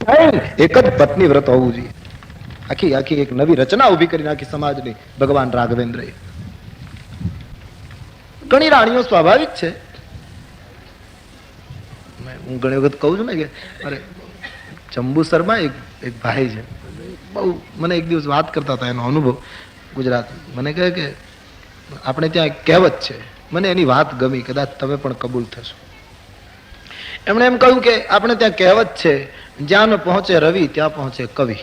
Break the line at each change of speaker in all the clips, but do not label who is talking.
એક જ પત્ની વ્રત હોવું જોઈએ. આખી આખી એક નવી રચના ઉભી કરી નાખી સમાજની ભગવાન રાઘવેન્દ્રએ. ઘણી રાણીઓ સ્વાભાવિક છે. હું ઘણી વખત કહું છું ને કે અરે જંબુસરમાં એક ભાઈ છે, બહુ મને એક દિવસ વાત કરતા હતા એનો અનુભવ ગુજરાત. મને કહે કે આપણે ત્યાં એક કહેવત છે, મને એની વાત ગમી, કદાચ તમે પણ કબૂલ થશો. એમણે એમ કહ્યું કે આપણે ત્યાં કહેવત છે, જ્યાં ન પહોંચે રવિ ત્યાં પહોંચે કવિ,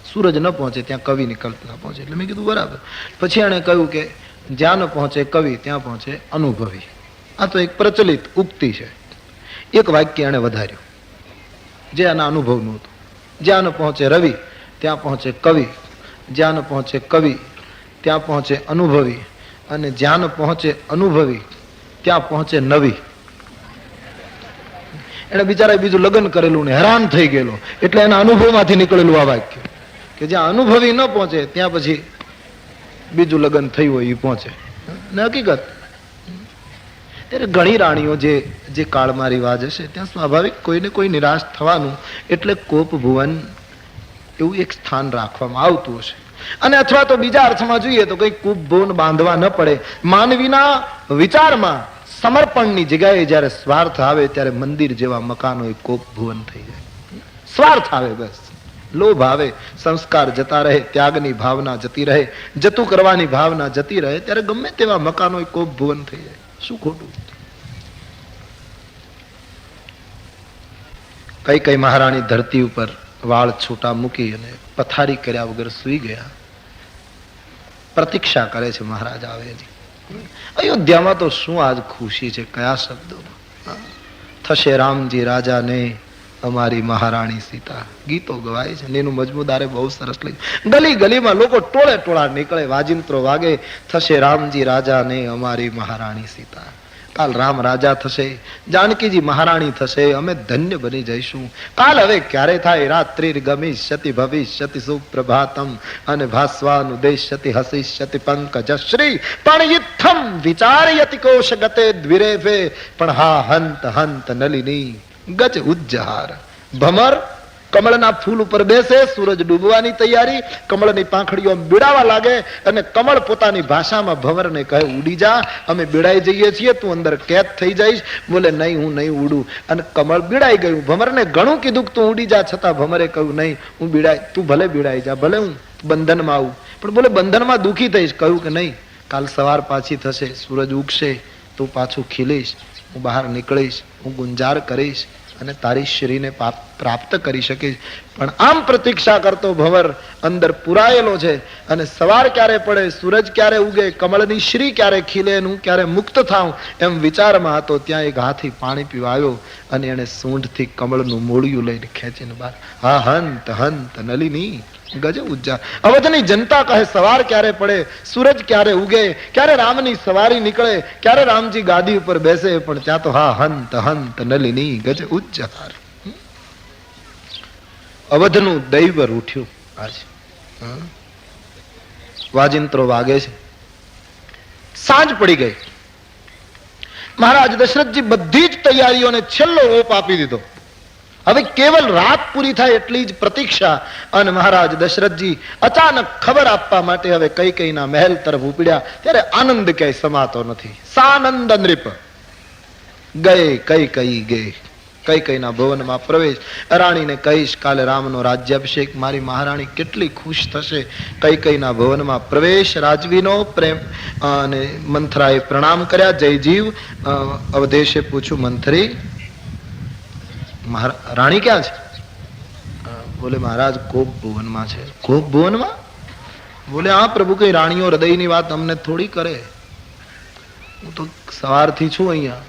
સૂરજ ન પહોંચે ત્યાં કવિની કલ્પના પહોંચે. એટલે મેં કીધું બરાબર. પછી એણે કહ્યું કે જ્યાં ન પહોંચે કવિ ત્યાં પહોંચે અનુભવી. આ તો એક પ્રચલિત ઉક્તિ છે. એક વાક્ય એણે વધાર્યું જે આના અનુભવનું હતું. જ્યાં ન પહોંચે રવિ ત્યાં પહોંચે કવિ, જ્યાં ન પહોંચે કવિ ત્યાં પહોંચે અનુભવી, અને જ્યાં ન પહોંચે અનુભવી ત્યાં પહોંચે નવી. એને બિચારાએ બીજું લગ્ન કરેલું ને હેરાન થઈ ગયેલો, એટલે એના અનુભવમાંથી નીકળેલું આ વાક્ય કે જ્યાં અનુભવી ન પહોંચે ત્યાં પછી બીજું લગ્ન થયું હોય એ પહોંચે. ને હકીકત ત્યારે ઘણી રાણીઓ જે કાળમાં રિવાજ હશે ત્યાં સ્વાભાવિક કોઈને કોઈ નિરાશ થવાનું, એટલે કોપ ભુવન એવું એક સ્થાન રાખવામાં આવતું હશે. અને અથવા તો બીજા અર્થમાં જોઈએ તો કઈ કૂપ ભુવન બાંધવા ન પડે. માનવીના વિચારમાં સમર્પણની જગ્યાએ જયારે સ્વાર્થ આવે ત્યારે મંદિર જેવા મકાનો એ કોપ ભુવન થઈ જાય. સ્વાર્થ આવે, બસ લોભ આવે, સંસ્કાર જતા રહે, ત્યાગની ભાવના જતી રહે, જતું કરવાની ભાવના જતી રહે, ત્યારે ગમે તેવા મકાનો એ કોપ ભુવન થઈ જાય. શું ખોટું? કઈ મહારાણી ધરતી ઉપર વાળ છૂટા મૂકી અને પથારી કર્યા વગર સુઈ ગયા. પ્રતીક્ષા કરે છે મહારાજ આવે. અયોધ્યામાં તો શું આજ ખુશી છે, કયા શબ્દોમાં થશે રામજી રાજા ને અમારી મહારાણી સીતા. ગીતો ગવાય છે. એનું મજમુદારે બહુ સરસ લખ્યું. ગલી ગલીમાં લોકો ટોળે ટોળા નીકળે, વાજિંત્રો વાગે, થશે રામજી રાજા ને અમારી મહારાણી સીતા. કાલ રામ રાજા થશે, જાનકીજી મહારાણી થશે, અમે ધન્ય બની જઈશું. કાલ હવે ક્યારે થાય? રાત્રિ ગમિષ્યતિ ભવિષ્યતિ સુપ્રભાતમ અને ભાસ્વાનુદેશ્યતિ હસિષ્યતિ પંકજશ્રી પણ યથમ વિચારયતિ કોશ ગતે દ્વિરેફે પણ હા હંત હંત નલિની ગજ ઉજ્જહાર. ભમર કમળના ફૂલ ઉપર બેસે, સૂરજ ડૂબવાની તૈયારી, કમળની પાંખડીઓ બીડાવા લાગે અને કમળ પોતાની ભાષામાં ભંવરને કહે ઉડી જા, અમે બીડાઈ જઈએ છીએ, તું અંદર કેદ થઈ જઈશ. બોલે નહીં, હું નહીં ઉડું. અને કમળ બીડાઈ ગયું. ભંવરને ઘણું કીધું કે તું ઉડી જા, છતાં ભંવરે કહ્યું નહીં, હું બીડાય, તું ભલે બીડાઈ જા, ભલે હું બંધનમાં આવું, પણ બોલે બંધનમાં દુઃખી થઈશ. કહ્યું કે નહીં, કાલ સવાર પાછી થશે, સૂરજ ઉગશે, તું પાછું ખીલીશ, હું બહાર નીકળીશ, હું ગુંજાર કરીશ અને તારી શ્રીને પ્રાપ્ત કરી શકીશ. પણ આમ પ્રતીક્ષા કરતો ભંવર અંદર પુરાયેલો છે. અને સવાર ક્યારે પડે, સૂરજ ક્યારે ઉગે, કમળની શ્રી ક્યારે ખીલે, હું ક્યારે મુક્ત થાઉં એમ વિચારમાં હતો. ત્યાં એક હાથી પાણી પીવા આવ્યો અને એને સૂંઢથી કમળનું મૂળિયું લઈને ખેંચીને બહાર. હા હંત હંત નલિની ગજ ઉજ્જા. અવધની જનતા કહે સવાર ક્યારે પડે, સૂરજ ક્યારે ઉગે, ક્યારે રામની સવારી નીકળે, ક્યારે રામજી ગાદી ઉપર બેસે, પણ ત્યાં તો હા હંત હંત નલિની ગજ ઉજ્જહાર. અવધનું દૈવર ઉઠ્યું. આજે વાજિંત્રો વાગે છે. સાંજ પડી ગઈ. મહારાજ દશરથજી બધી જ તૈયારીઓને છેલ્લો ઓપ આપી દીધો. હવે કેવલ રાત પૂરી થાય એટલી જ પ્રતીક્ષા. અને મહારાજ દશરથજી અચાનક ખબર આપવા માટે હવે કૈકેયીના મહેલ તરફ ઉપડ્યા. ત્યારે આનંદ ક્યાંય સમાતો નથી. સાનંદ નૃપ ગયે કૈકેયી ગયે. કૈકેયીના ભવનમાં પ્રવેશ. રાણીને કહીશ કાલે રામનો રાજ્યાભિષેક, મારી મહારાણી કેટલી ખુશ થશે. કૈકેયીના ભવનમાં પ્રવેશ, રાજવીનો પ્રેમ. અને મંથરાએ પ્રણામ કર્યા. જય જીવ. અવધેશે પૂછ્યું, મંથરી રાણી ક્યાં છે? બોલે મહારાજ કોપ ભુવનમાં છે. કોપ ભુવનમાં? બોલે હા પ્રભુ, કઈ રાણીઓ હૃદયની વાત અમને થોડી કરે. હું તો સવારથી છું અહીંયા,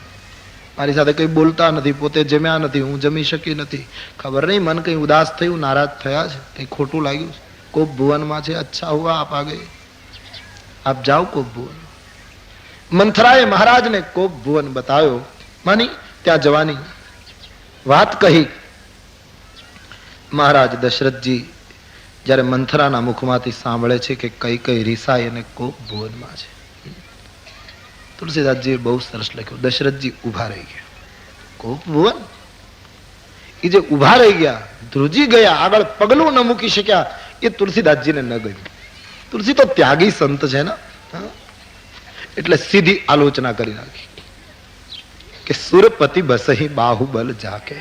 મારી સાથે કઈ બોલતા નથી, પોતે જમ્યા નથી, હું જમી શકી નથી. ખબર નહીં મન કઈ ઉદાસ થયું, નારાજ થયા છે, કઈ ખોટું લાગ્યું છે. કોપ ભુવનમાં છે. અચ્છા હુઆ આપ આ ગયે, આપ જાઓ કોપ ભુવન. મંથરાએ મહારાજને કોપ ભુવન બતાવ્યો. માની ત્યાં જવાની વાત કહી. મહારાજ દશરથજી જયારે મંથરાના મુખમાંથી સાંભળે છે કે કઈ રીસાઈ અને કોપ ભુવનમાં છે, તુલસીદાસજી બહુ સરસ લખ્યું. દશરથજી ઉભા રહી ગયા. કોપ ભુવન એ જે ઉભા રહી ગયા, ધ્રુજી ગયા, આગળ પગલું ન મૂકી શક્યા, એ તુલસીદાસજીને ન ગયું. તુલસી તો ત્યાગી સંત છે ને, એટલે સીધી આલોચના કરી નાખી કે સુરપતિ બસહી બાહુબલ જાકે.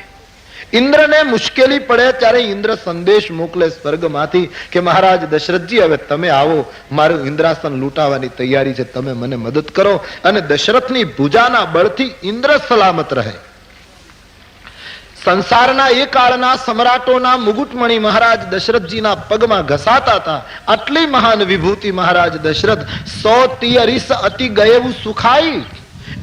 ઇન્દ્રને મુશ્કેલી પડે ત્યારે ઇન્દ્ર સંદેશ મોકલે સ્વર્ગમાંથી કે મહારાજ દશરથજી, હવે તમે આવો, મારું ઇન્દ્રાસન લૂંટાવાની તૈયારી છે, તમે મને મદદ કરો. અને દશરથની ભુજાના બળથી ઇન્દ્ર સલામત રહે. સંસારના એ કાળના સમ્રાટોના મુગુટમણી મહારાજ દશરથજીના પગમાં ઘસાતા હતા. આટલી મહાન વિભૂતિ મહારાજ દશરથ 100 તિયરીસ અતિ ગયેવું સુખાઈ.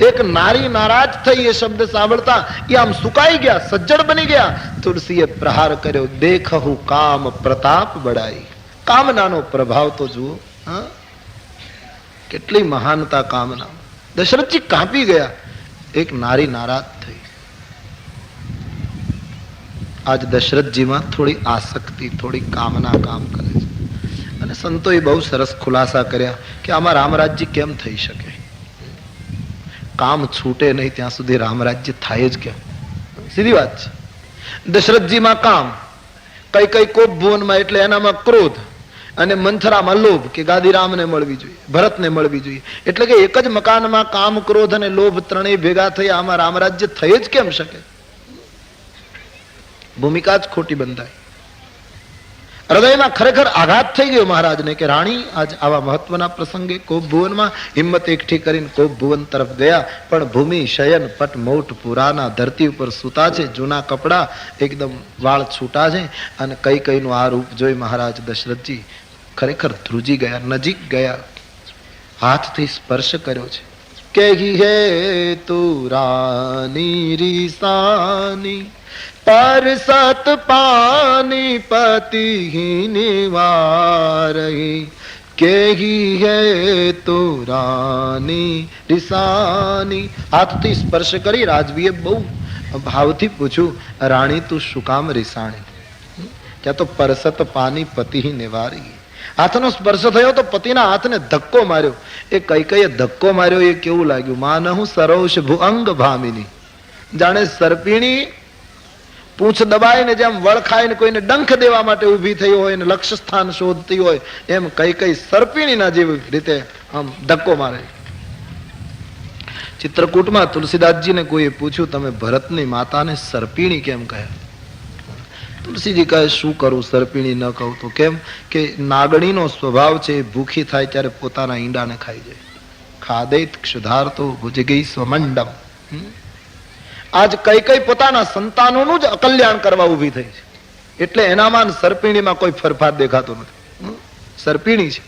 એક નારી નારાજ થઈ એ શબ્દ સાંભળતા એ આમ સુકાઈ ગયા, સજ્જડ બની ગયા. તુલસીએ પ્રહાર કર્યો, દેખહુ કામ પ્રતાપ બડાઈ. કામનાનો પ્રભાવ તો જુઓ, કેટલી મહાનતા કામના. દશરથજી કાંપી ગયા. એક નારી નારાજ થઈ. આજ દશરથજીમાં થોડી આસક્તિ, થોડી કામના કામ કરે છે. અને સંતોએ બહુ સરસ ખુલાસા કર્યા કે આમાં રામરાજ્ય કેમ થઈ શકે. કામ છૂટે નહીં ત્યાં સુધી રામરાજ્ય થાય જ કેમ? સીધી વાત છે. દશરથજીમાં કામ, કઈ કોપ ભુવનમાં એટલે એનામાં ક્રોધ, અને મંથરામાં લોભ કે ગાદી રામને મળવી જોઈએ, ભરતને મળવી જોઈએ. એટલે કે એક જ મકાનમાં કામ, ક્રોધ અને લોભ ત્રણેય ભેગા થઈ આમાં રામરાજ્ય થઈ જ કેમ શકે? ભૂમિકા જ ખોટી બંધાય. હૃદયમાં ખરેખર આઘાત થઈ ગયો મહારાજને કે રાણી આજ આવા મહત્વના પ્રસંગે કોપ ભુવનમાં હિંમત એકઠી કરીને કોપ ભુવન તરફ ગયા, પણ ભૂમિ શયન પટ મોટ પુરાના, ધરતી ઉપર સૂતા છે, જૂના કપડા, એકદમ વાળ છૂટા છે. અને કઈ નું આ રૂપ જોઈ મહારાજ દશરથજી ખરેખર ધ્રુજી ગયા, નજીક ગયા, હાથથી સ્પર્શ કર્યો છે. કેહી હે તું રાની રીસાની, પર સત પાની પતિ નિવારહી. કેહી હે તો રાની રિસાની. હાથથી સ્પર્શ કરી રાજવીએ બહુ ભાવથી પૂછ્યું, રાણી તું શું કામ રિસાણી? ક્યાં તો પરસત પાની પતિ નિવારી. હાથનો સ્પર્શ થયો તો પતિના હાથને ધક્કો માર્યો. એ કઈ ધક્કો માર્યો એ કેવું લાગ્યું? માનહુ સરોષ ભુઅંગ ભામિની. જાણે સર્પિણી પૂંછ દબાઈને જેમ વળખાઈને કોઈને ડંખ દેવા માટે ઉભી થઈ હોય ને લક્ષ્ય સ્થાન શોધતી હોય, એમ કઈ સર્પિણીના જેવી રીતે આમ ધક્કો મારે. ચિત્રકૂટમાં તુલસીદાસજીને કોઈએ પૂછ્યું, તમે ભરતની માતાને સર્પિણી કેમ કહ્યા? તુલસીજી કહે, શું કરું, સર્પિણી ન કહું તો? કેમ કે નાગણીનો સ્વભાવ છે, ભૂખી થાય ત્યારે પોતાના ઈંડાને ખાઈ જાય. ખાદૈત ક્ષુધાર્તો ભુજગી સ્વમંડમ. આજ કઈ પોતાના સંતાનોનું જ અકલ્યાણ કરવા ઉભી થઈ છે. એટલે એનામાં સર્પિણીમાં કોઈ ફરફાર દેખાતો નથી. સર્પિણી છે,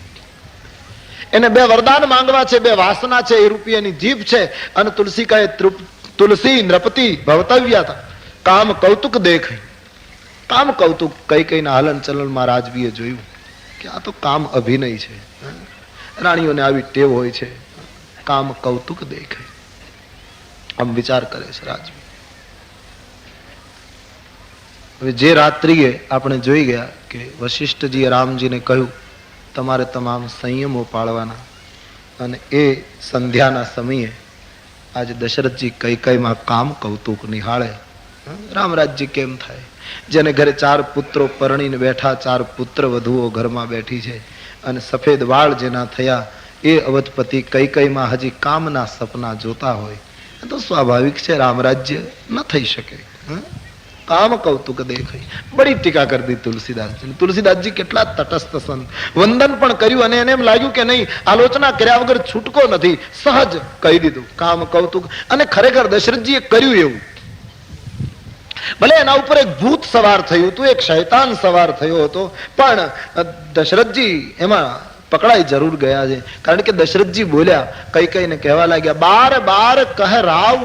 એને બે વરદાન માંગવા છે, બે વાસના છે, એ રૂપિયાની જીભ છે. અને તુલસી કહે, તુલસી નૃપતિ ભવતવ્યા હતા, કામ કૌતુક દેખ. કામ કૌતુક કઈ ના હલન ચલનમાં રાજવીએ જોયું કે આ તો કામ અભિનય છે. રાણીઓને આવી ટેવ હોય છે, કામ કૌતુક દેખાય. આમ વિચાર કરે છે રાજવી. હવે જે રાત્રિએ આપણે જોઈ ગયા કે વશિષ્ઠજીએ રામજીને કહ્યું તમારે તમામ સંયમો પાળવાના, અને એ સંધ્યાના સમયે આજે દશરથજી કઈમાં કામ કૌતુક નિહાળે. રામરાજ્ય કેમ થાય? જેને ઘરે 4 પુત્રો પરણીને બેઠા, 4 પુત્ર વધુઓ ઘરમાં બેઠી છે, અને સફેદ વાળ જેના થયા એ અવધપતિ કઈમાં હજી કામના સપના જોતા હોય, તો સ્વાભાવિક છે રામરાજ્ય ન થઈ શકે. કામ કૌતુક દેખાય. બડી ટીકા કરી દી તુલસીદાસજી. તુલસીદાસજી કેટલા તટસ્થ સંત. વંદન પણ કર્યું અને એને એમ લાગ્યું કે નહીં, આલોચના કર્યા વગર છૂટકો નથી, સહજ કહી દીધું કામ કૌતુક. અને ખરેખર દશરથજીએ કર્યું એવું. ભલે એના ઉપર એક ભૂત સવાર થયું હતું, એક શૈતાન સવાર થયો હતો, પણ દશરથજી એમાં પકડાઈ જરૂર ગયા છે. કારણ કે દશરથજી બોલ્યા, કઈને કહેવા લાગ્યા, બાર બાર કહ રાવ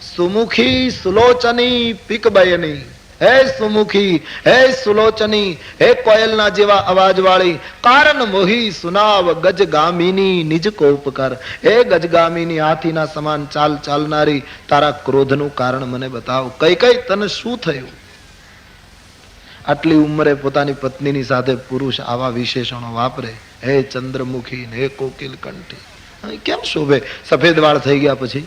સુમુખી સુલોચની પીકબયની. હે સુમુખી, હે સુલોચની, હે કોયલના જેવા અવાજ વાળી, કારણ મોહી સુનાવ ગજગામિની નિજ કોપકર. હે ગજગામિની, હાથીના સમાન ચાલ ચાલનારી, તારા ક્રોધનું કારણ મને બતાવ. કઈ તને શું થયું? આટલી ઉંમરે પોતાની પત્નીની સાથે પુરુષ આવા વિશેષણો વાપરે. હે ચંદ્રમુખી, હે કોકિલ કંઠી, કેમ શોભે? સફેદ વાળ થઈ ગયા પછી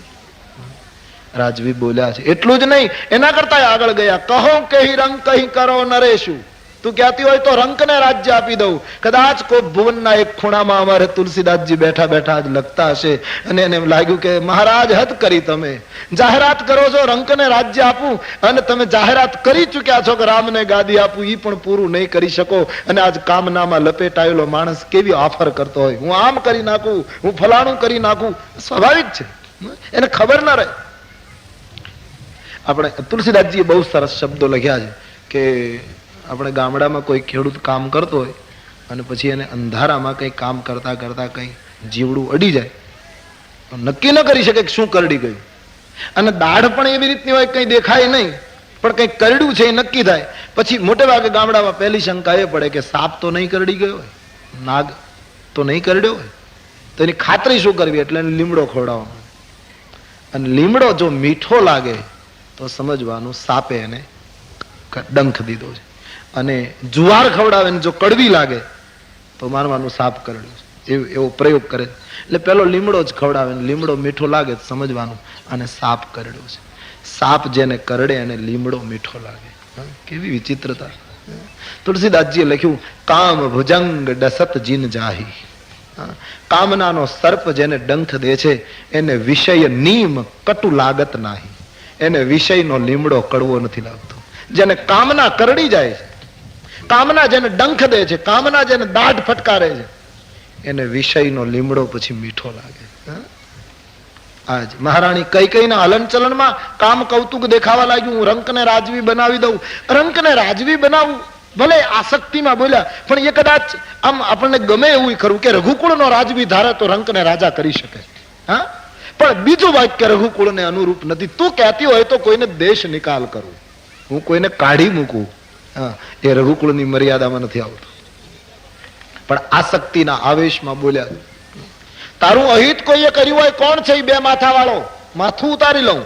રાજવી બોલ્યા છે. એટલું જ નહીં, એના કરતા આગળ ગયા, કહો કહી રંગ કહી કરો નરેશું. તું કહેતી હોય તો રંકને રાજ્ય આપી દઉં. કદાચ કોઈ ભુવનના એક ખૂણામાં અમારે તુલસીદાસજી બેઠા બેઠા જ લખતા હશે અને એને લાગ્યું કે મહારાજ હદ કરી, તમે જાહેરાત કરો છો રંકને રાજ્ય આપું, અને તમે જાહેરાત કરી ચુક્યા છો કે રામને ગાદી આપું, એ પણ પૂરું નહીં કરી શકો. અને આજ કામનામાં લપેટાયેલો માણસ કેવી ઓફર કરતો હોય, હું આમ કરી નાખું, હું ફલાણું કરી નાખું. સ્વાભાવિક છે, એને ખબર ના રહે. આપણે તુલસીદાસજીએ બહુ સરસ શબ્દો લખ્યા છે કે આપણે ગામડામાં કોઈ ખેડૂત કામ કરતો હોય અને પછી એને અંધારામાં કંઈ કામ કરતા કરતા કંઈ જીવડું અડી જાય, નક્કી ન કરી શકે કે શું કરડી ગયું. અને દાઢ પણ એવી રીતની હોય કંઈ દેખાય નહીં, પણ કંઈક કરડ્યું છે એ નક્કી થાય. પછી મોટે ભાગે ગામડામાં પહેલી શંકા એ પડે કે સાપ તો નહીં કરડી ગયો હોય, નાગ તો નહીં કરડ્યો હોય, તો એની ખાતરી શું કરવી? એટલે એને લીમડો ખવડાવવાનો. અને લીમડો જો મીઠો લાગે તો સમજવાનું સાપે એને ડંખ દીધો છે. અને જુવાર ખવડાવે જો કડવી લાગે તો માનવાનું સાપ કરડ્યું છે. એવો પ્રયોગ કરે. એટલે પેલો લીમડો જ ખવડાવે, લીમડો મીઠો લાગે તો સમજવાનું અને સાપ કરડ્યો છે. સાપ જેને કરડે અને લીમડો મીઠો લાગે. કેવી વિચિત્રતા! તુલસીદાસજીએ લખ્યું, કામ ભુજંગ ડસત જીન જાહી. કામનાનો સર્પ જેને ડંખ દે છે એને વિષય નીમ કટુ લાગત નાહી. એને વિષયનો લીમડો કડવો નથી લાગતો. જેને કામના કરડી જાય છે, કામના જેને ડંખ દે છે, કામના જેને દાઢ ફટકારે છે, એને વિષયનો લીમડો પછી મીઠો લાગે. આજ મહારાણી કૈકેયીના હલનચલનમાં કામ કૌતુક દેખાવા લાગ્યું. હું રંકને રાજવી બનાવી દઉં. રંકને રાજવી બનાવું, ભલે આસક્તિમાં બોલ્યા, પણ એ કદાચ આમ આપણને ગમે એવું ખરું કે રઘુકુળનો રાજવી ધારે તો રંકને રાજા કરી શકે. હા, પણ બીજું વાક્ય રઘુકુળને અનુરૂપ નથી. તું કહેતી હોય તો કોઈને દેશ નિકાલ કરું, હું કોઈને કાઢી મૂકું, એ રઘુકુળની મર્યાદામાં નથી આવતું. પણ આસક્તિના આવેશમાં બોલ્યા, તારું અહિત કોઈએ કર્યું હોય, કોણ છે એ બે માથા વાળો? માથું ઉતારી લઉં.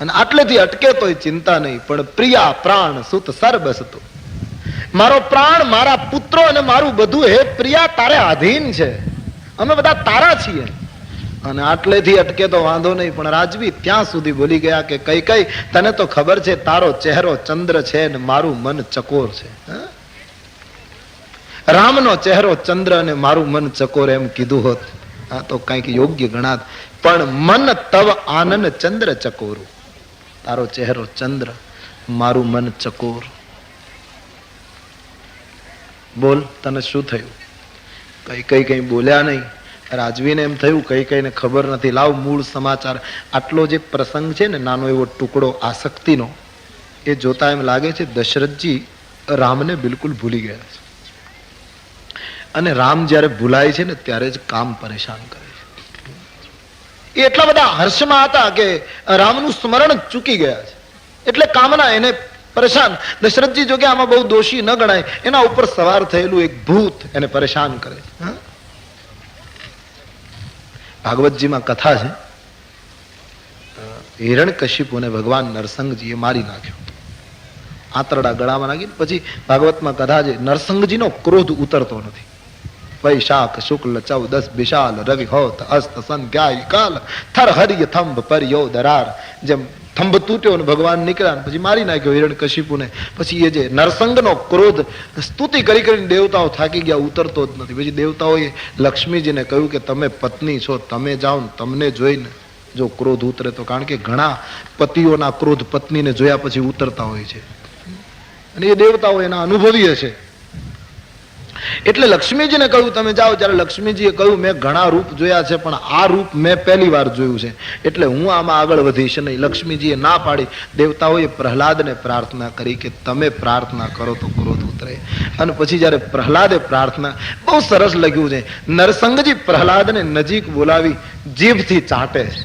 અને આટલેથી અટકે તોય ચિંતા નહીં, પણ પ્રિયા પ્રાણ સુત સર્બસ તો, મારો પ્રાણ, મારા પુત્રો અને મારું બધું, હે પ્રિયા તારે આધીન છે, અમે બધા તારા છીએ. અને આટલેથી અટકે તો વાંધો નહીં, પણ રાજવી ત્યાં સુધી બોલી ગયા કે કઈ કઈ તને તો ખબર છે તારો ચહેરો ચંદ્ર છે ને મારું મન ચકોર છે. રામનો ચહેરો ચંદ્ર અને મારું મન ચકોર એમ કીધું હોત આ તો કઈક યોગ્ય ગણાત. પણ મન તવ આનંદ ચંદ્ર ચકોરું. તારો ચહેરો ચંદ્ર, મારું મન ચકોર. બોલ, તને શું થયું? કઈ બોલ્યા નહીં. રાજવીને એમ થયું કઈને ખબર નથી. લાવ મૂળ સમાચાર. આટલો જે પ્રસંગ છે ને, નાનો એવો ટુકડો આસક્તિનો, એ જોતા એમ લાગે છે દશરથજી રામને બિલકુલ ભૂલી ગયા છે. અને રામ જયારે ભૂલાય છે ને ત્યારે જ કામ પરેશાન કરે છે. એ એટલા બધા હર્ષમાં હતા કે રામનું સ્મરણ ચૂકી ગયા છે. એટલે કામના એને પરેશાન. દશરથજી જો કે આમાં બહુ દોષી ન ગણાય, એના ઉપર સવાર થયેલું એક ભૂત એને પરેશાન કરે છે. ભાગવતજીમાં કથા છે, હિરણ્યકશિપુને ભગવાન નરસિંહજીએ મારી નાખ્યો. આંતરડા ગળામાં નાખીને પછી ભાગવતમાં કથા છે, નરસિંહજીનો ક્રોધ ઉતરતો નથી. વૈશાખ શુક્લ 14 વિશાલ રવિ હોત અસ્ત સંધ્યાય કાલ થર હરિય થંભ પરયો દરાર. જેમ થંભ તૂટ્યો ને ભગવાન નીકળ્યા પછી મારી નાખ્યો હિરણ્યકશિપુને. પછી એ જે નરસિંહનો ક્રોધ સ્તુતિ કરી કરીને દેવતાઓ થાકી ગયા, ઉતરતો જ નથી. પછી દેવતાઓએ લક્ષ્મીજીને કહ્યું કે તમે પત્ની છો, તમે જાઓ ને તમને જોઈને જો ક્રોધ ઉતરે તો. કારણ કે ઘણા પતિઓના ક્રોધ પત્નીને જોયા પછી ઉતરતા હોય છે, અને એ દેવતાઓ એના અનુભવી હશે. એટલે લક્ષ્મીજીને કહ્યું તમે જાઓ. જ્યારે લક્ષ્મીજીએ કહ્યું મેં ઘણા રૂપ જોયા છે પણ આ રૂપ મેં પહેલી વાર જોયું છે, એટલે હું આમાં આગળ વધીશ નહીં. લક્ષ્મીજીએ ના પાડી. દેવતાઓએ પ્રહલાદને પ્રાર્થના કરી કે તમે પ્રાર્થના કરો તો ક્રોધ ઉતરે. અને પછી જ્યારે પ્રહલાદે પ્રાર્થના, બહુ સરસ લખ્યું છે, નરસિંહજી પ્રહલાદને નજીક બોલાવી જીભથી ચાટે છે.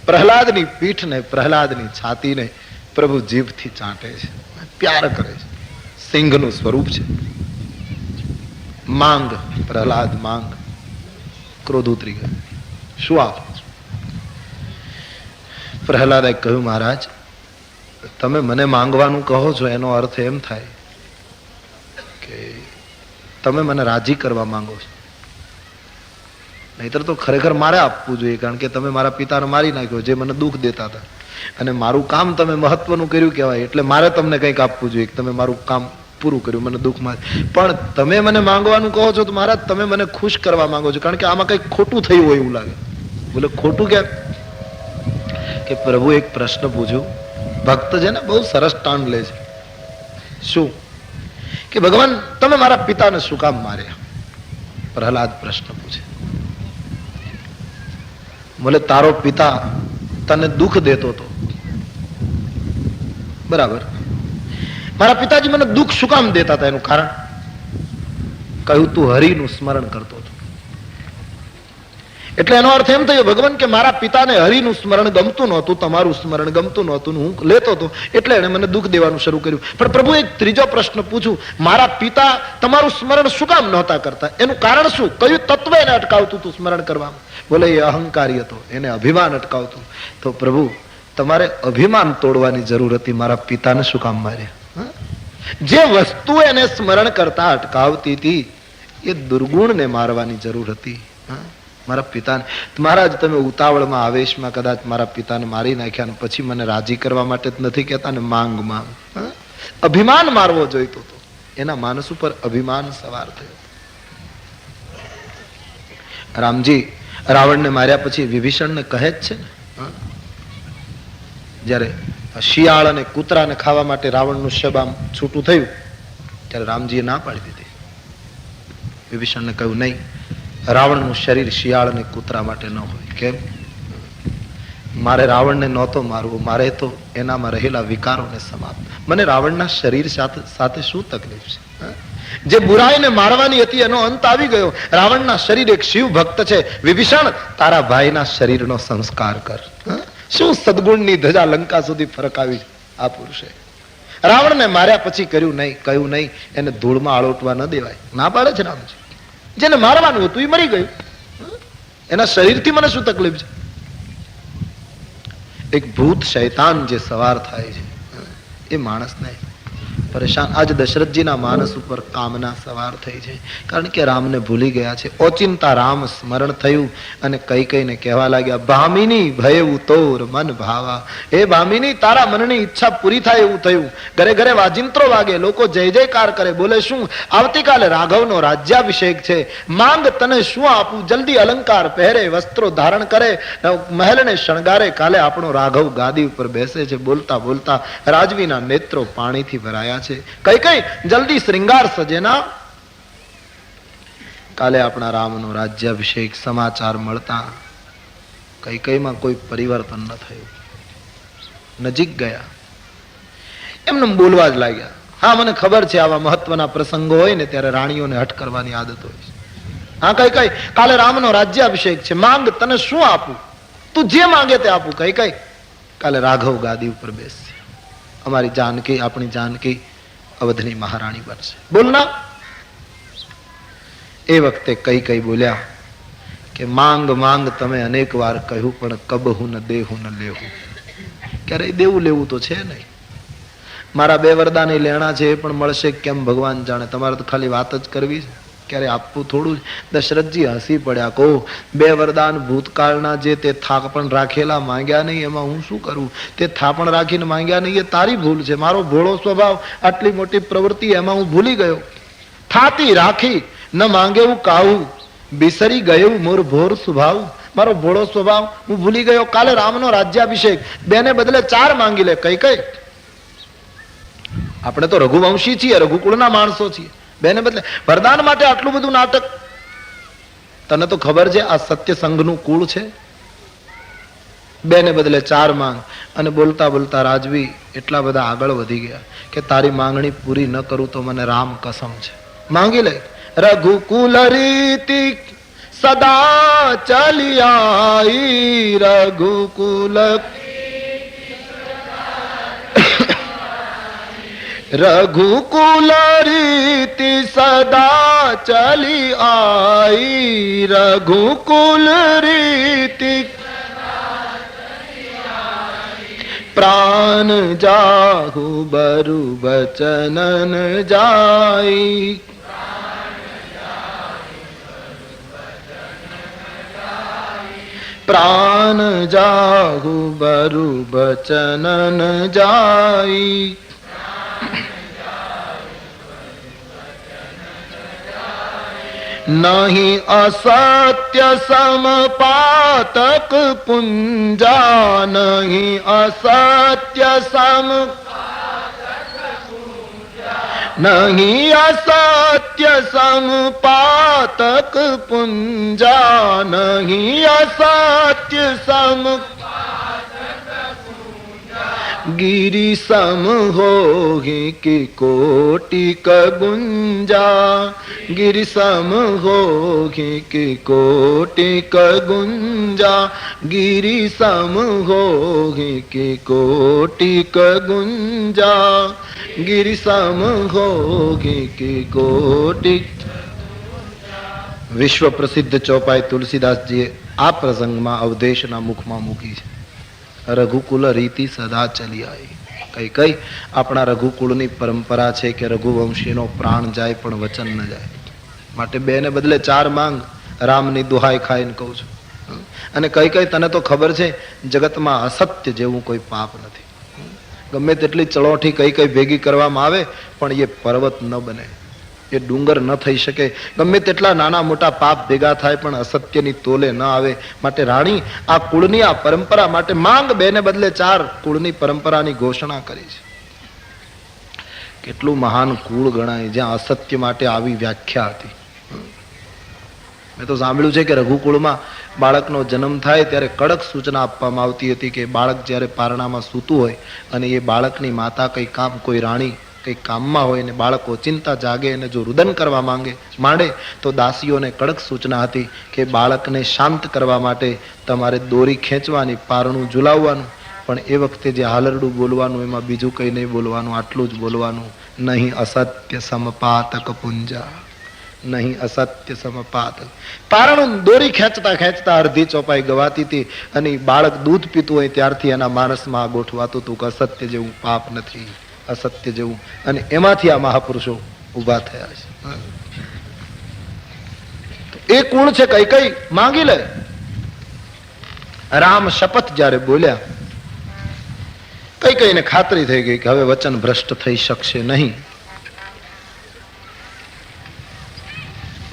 પ્રહલાદની પીઠને, પ્રહલાદની છાતીને પ્રભુ જીભથી ચાટે છે, પ્યાર કરે છે. સિંહનું સ્વરૂપ છે. માંગ, પ્રહલાદ માંગ. ક્રોધ ઉતરી ગયો. શું આપ? પ્રહલાદે કહ્યું મહારાજ તમે મને માંગવાનું કહો છો એનો અર્થ એમ થાય કે તમે મને રાજી કરવા માંગો છો. નહીતર તો ખરેખર મારે આપવું જોઈએ, કારણ કે તમે મારા પિતાને મારી નાખ્યો જે મને દુઃખ દેતા હતા, અને મારું કામ તમે મહત્વનું કર્યું કહેવાય, એટલે મારે તમને કંઈક આપવું જોઈએ કે તમે મારું કામ પૂરું કર્યું, મને દુઃખમાં. પણ તમે મને માંગવાનું કહો છો તો મહારાજ તમે મને ખુશ કરવા માંગો છો, કારણ કે આમાં કંઈક ખોટું થયું હોય એવું લાગે. બોલે ખોટું કેમ? કે પ્રભુ એક પ્રશ્ન પૂછ્યું. ભક્ત છે ને બહુ સરસ ટાણ લે છે. શું? કે ભગવાન તમે મારા પિતાને શું કામ માર્યા? પ્રહલાદ પ્રશ્ન પૂછે. બોલે તારો પિતા તને દુઃખ દેતો હતો, બરાબર. મારા પિતાજી મને દુઃખ શું કામ દેતા હતા એનું કારણ કહ્યું, તું હરિનું સ્મરણ કરતો હતો. એટલે એનો અર્થ એમ થયો ભગવાન કે મારા પિતાને હરિનું સ્મરણ ગમતું નહોતું, તમારું સ્મરણ ગમતું નહોતું, હું લેતો હતો એટલે એને મને દુઃખ દેવાનું શરૂ કર્યું. પણ પ્રભુ એક ત્રીજો પ્રશ્ન પૂછું, મારા પિતા તમારું સ્મરણ શું કામ નહોતા કરતા, એનું કારણ શું? કયું તત્વ એને અટકાવતું હતું સ્મરણ કરવામાં? બોલે એ અહંકારી હતો, એને અભિમાન અટકાવતું. તો પ્રભુ તમારે અભિમાન તોડવાની જરૂર હતી, મારા પિતાને શું કામ માર્યા? જે વસ્તુ એને સ્મરણ કરતા અટકાવતી હતી એ દુર્ગુણને મારવાની જરૂર હતી. મારા પિતાને મહારાજ તમે ઉતાવળમાં આવેશમાં કદાચ મારા પિતાને મારી નાખ્યા ને પછી મને રાજી કરવા માટે જ નથી કહેતા ને માંગ માંગ. અભિમાન મારવો જોઈતો હતો, એના માનસ ઉપર અભિમાન સવાર થયો. રામજી રાવણને માર્યા પછી વિભીષણને કહે જ છે ને, જયારે શિયાળ અને કૂતરાને ખાવા માટે રાવણનું શબ છૂટું થયું ત્યારે રામજીએ ના પાડી દીધી. વિભીષણને કહ્યું નહીં, રાવણનું શરીર શિયાળ અને કૂતરા માટે ન હોય. કેમ? મારે રાવણને નહોતો મારવો, મારે તો એનામાં રહેલા વિકારોને સમાપ્ત. મને રાવણના શરીર સાથે શું તકલીફ છે? જે બુરાઈને મારવાની હતી એનો અંત આવી ગયો. રાવણના શરીર એક શિવ ભક્ત છે. વિભીષણ તારા ભાઈના શરીરનો સંસ્કાર કર. શું સદગુણની ધજા લંકા સુધી ફરકાવી આ પુરુષે. રાવણને માર્યા પછી કહ્યું નહીં, એને ધૂળમાં આળોટવા ન દેવાય. ના પાડે છે રામજી. જેને મારવાનું હતું એ મરી ગયું, એના શરીરથી મને શું તકલીફ છે? એક ભૂત શૈતાન જે સવાર થાય છે એ માણસને પરેશાન. આજ દશરથજીના માનસ ઉપર કામના સવાર થઈ છે, કારણ કે રામને ભૂલી ગયા છે. ઓચિંતા રામ સ્મરણ થયું અને કઈને કહેવા લાગ્યા, ભામિની ભયવું તોર મન ભાવા. હે ભામિની તારા મનની ઈચ્છા પૂરી થાય એવું થયું. ઘરે ઘરે વાજિંત્રો વાગે, લોકો જય જયકાર કરે. બોલે શું? આવતીકાલે રાઘવનો રાજ્યાભિષેક છે, માંગ તને શું આપું? જલ્દી અલંકાર પહેરે, વસ્ત્રો ધારણ કરે, મહેલને શણગારે. કાલે આપણો રાઘવ ગાદી ઉપર બેસે છે. બોલતા બોલતા રાજવીના નેત્રો પાણીથી ભરાયા છે. કઈ જલ્દી શ્રૃંગાર સજેના, કાલે આપણા રામનો રાજ્યાભિષેક. સમાચાર મળતા કઈમાં કોઈ પરિવર્તન ન થયું. નજીક ગયા, એમને બોલવા જ લાગ્યા. હા મને ખબર છે આવા મહત્વના પ્રસંગો હોય ને ત્યારે રાણીઓને હઠ કરવાની આદત હોય છે. હા કઈ કાલે રામનો રાજ્યાભિષેક છે, માંગ તને શું આપું? તું જે માંગે તે આપું. કઈ કાલે રાઘવ ગાદી ઉપર બેસશે, અમારી જાનકી, આપણી જાનકી અવધની મહારાણી બનશે. બોલના. એ વખતે કઈ બોલ્યા કે માંગ તમે અનેક વાર કહ્યું, પણ કબહુ ન દેહું ન લેવું. ક્યારે દેવું લેવું તો છે નહીં. મારા 2 વરદાન લેણા છે એ પણ મળશે કેમ ભગવાન જાણે. તમારે તો ખાલી વાત જ કરવી છે, ક્યારે આપવું થોડું જ. દશરથજી હસી પડ્યા. કહો 2 વરદાન ભૂતકાળના જે તે થાપણ રાખેલા માંગ્યા નહીં, એમાં હું શું કરું? તે થાપણ રાખીને માંગ્યા નહીં એ તારી ભૂલ છે. મારો ભોળો સ્વભાવ, આટલી મોટી પ્રવૃત્તિ એમાં હું ભૂલી ગયો. થાતી રાખી ન માંગે હું કાવું, બિસરી ગયું મોર ભોર સ્વભાવ. મારો ભોળો સ્વભાવ હું ભૂલી ગયો. કાલે રામનો રાજ્યાભિષેક, 2 ને બદલે 4 માંગી લે. કઈ આપણે તો રઘુવંશી છીએ, રઘુકુળના માણસો છીએ. 2 ને બદલે વરદાન માટે આટલું બધું નાટક? તને તો ખબર છે આ સત્ય સંઘનું કુળ છે. 2 ને બદલે 4 માંગ. અને બોલતા બોલતા રાજવી એટલા બધા આગળ વધી ગયા કે તારી માંગણી પૂરી ન કરું તો મને રામ કસમ છે. માંગી લે. રઘુકુલ રીતિ સદા ચલી આઈ, રઘુકુલ રઘુકુલ રીતિ સદા ચલી આઈ, રઘુકુલ રીતિ પ્રાણ જાહુ બરુ બચનન જાય. प्राण जाहु बरु बचन न जाई। नहीं असत्य सम पातक पुंजा, नहीं असत्य सम, नहीं असत्य सम पातक पुंजा, नहीं असत्य सम गिरि सम होहि कि कोटि क गुंजा, गिरि सम होहि कि कोटि क गुंजा, गिरि सम होहि कि कोटि क गुंजा, गिरि सम होहि कि कोटि। વિશ્વ પ્રસિદ્ધ ચોપાઈ તુલસીદાસજીએ આ પ્રસંગમાં અવધેશના મુખમાં મૂકી છે. રઘુકુલ રીતિ સદા ચલી આવી. કઈ કઈ આપણા રઘુકુળની પરંપરા છે કે રઘુવંશીનો પ્રાણ જાય પણ વચન ન જાય. માટે બે ને બદલે ચાર માંગ, રામની દુહાઈ ખાઈને કહું છું. અને કઈ કઈ તને તો ખબર છે જગતમાં અસત્ય જેવું કોઈ પાપ નથી. ગમે તેટલી ચળોઠી કઈ કઈ ભેગી કરવામાં આવે પણ એ પર્વત ન બને, એ ડુંગર ન થઈ શકે. ગમે તેટલા નાના મોટા પાપ ભેગા થાય પણ અસત્યની તોલે ન આવે. માટે રાણી આ કુળની આ પરંપરા માટે માંગ બે ને બદલે ચાર કુળની પરંપરાની ઘોષણા કરી છે. કેટલું મહાન કુળ ગણાય જ્યાં અસત્ય માટે આવી વ્યાખ્યા હતી. મેં તો સાંભળ્યું છે કે રઘુકુળમાં બાળકનો જન્મ થાય ત્યારે કડક સૂચના આપવામાં આવતી હતી કે બાળક જ્યારે પારણામાં સૂતું હોય અને એ બાળકની માતા કંઈ કામ, કોઈ રાણી કંઈ કામમાં હોય ને બાળક ઓચિંતા જાગે અને જો રુદન કરવા માંડે તો દાસીઓને કડક સૂચના હતી કે બાળકને શાંત કરવા માટે તમારે દોરી ખેંચવાની, પારણું ઝુલાવવાનું, પણ એ વખતે જે હાલરડું બોલવાનું એમાં બીજું કંઈ નહીં બોલવાનું, આટલું જ બોલવાનું. નહીં અસત્ય સમપાતક પુંજા, નહીં અસત્ય સમપાતક. પારણું દોરી ખેંચતા ખેંચતા અડધી ચોપાઈ ગવાતી હતી અને બાળક દૂધ પીતું હોય ત્યારથી એના માનસમાં ગોઠવાતું હતું કે અસત્ય જેવું પાપ નથી, અસત્ય જેવું. અને એમાંથી આ મહાપુરુષો ઉભા થયા છે. એ કુળ છે કઈ કઈ માંગી લે. રામ શપથ જ્યારે બોલ્યા કઈ કઈને ખાતરી થઈ ગઈ કે હવે વચન ભ્રષ્ટ થઈ શકશે નહીં.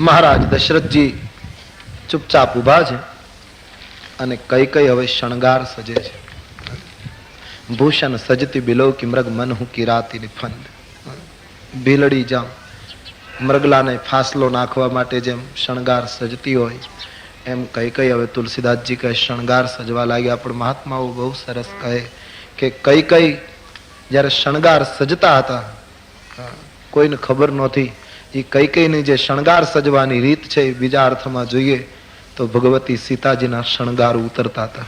મહારાજ દશરથજી ચૂપચાપ ઉભા છે અને કઈ કઈ હવે શણગાર સજે છે. ભૂષણ સજતી બિલો કી મૃગ મન હું કિરાતી નિફંદ. ભીલડી જામ મૃગલાને ફાસલો નાખવા માટે જેમ શણગાર સજતી હોય એમ કઈ કઈ હવે તુલસીદાસજી કહે શણગાર સજવા લાગ્યા. પણ મહાત્માઓ બહુ સરસ કહે કે કઈ કઈ જ્યારે શણગાર સજતા હતા કોઈને ખબર નહોતી. એ કઈ કઈની જે શણગાર સજવાની રીત છે એ બીજા અર્થમાં જોઈએ તો ભગવતી સીતાજીના શણગાર ઉતરતા હતા.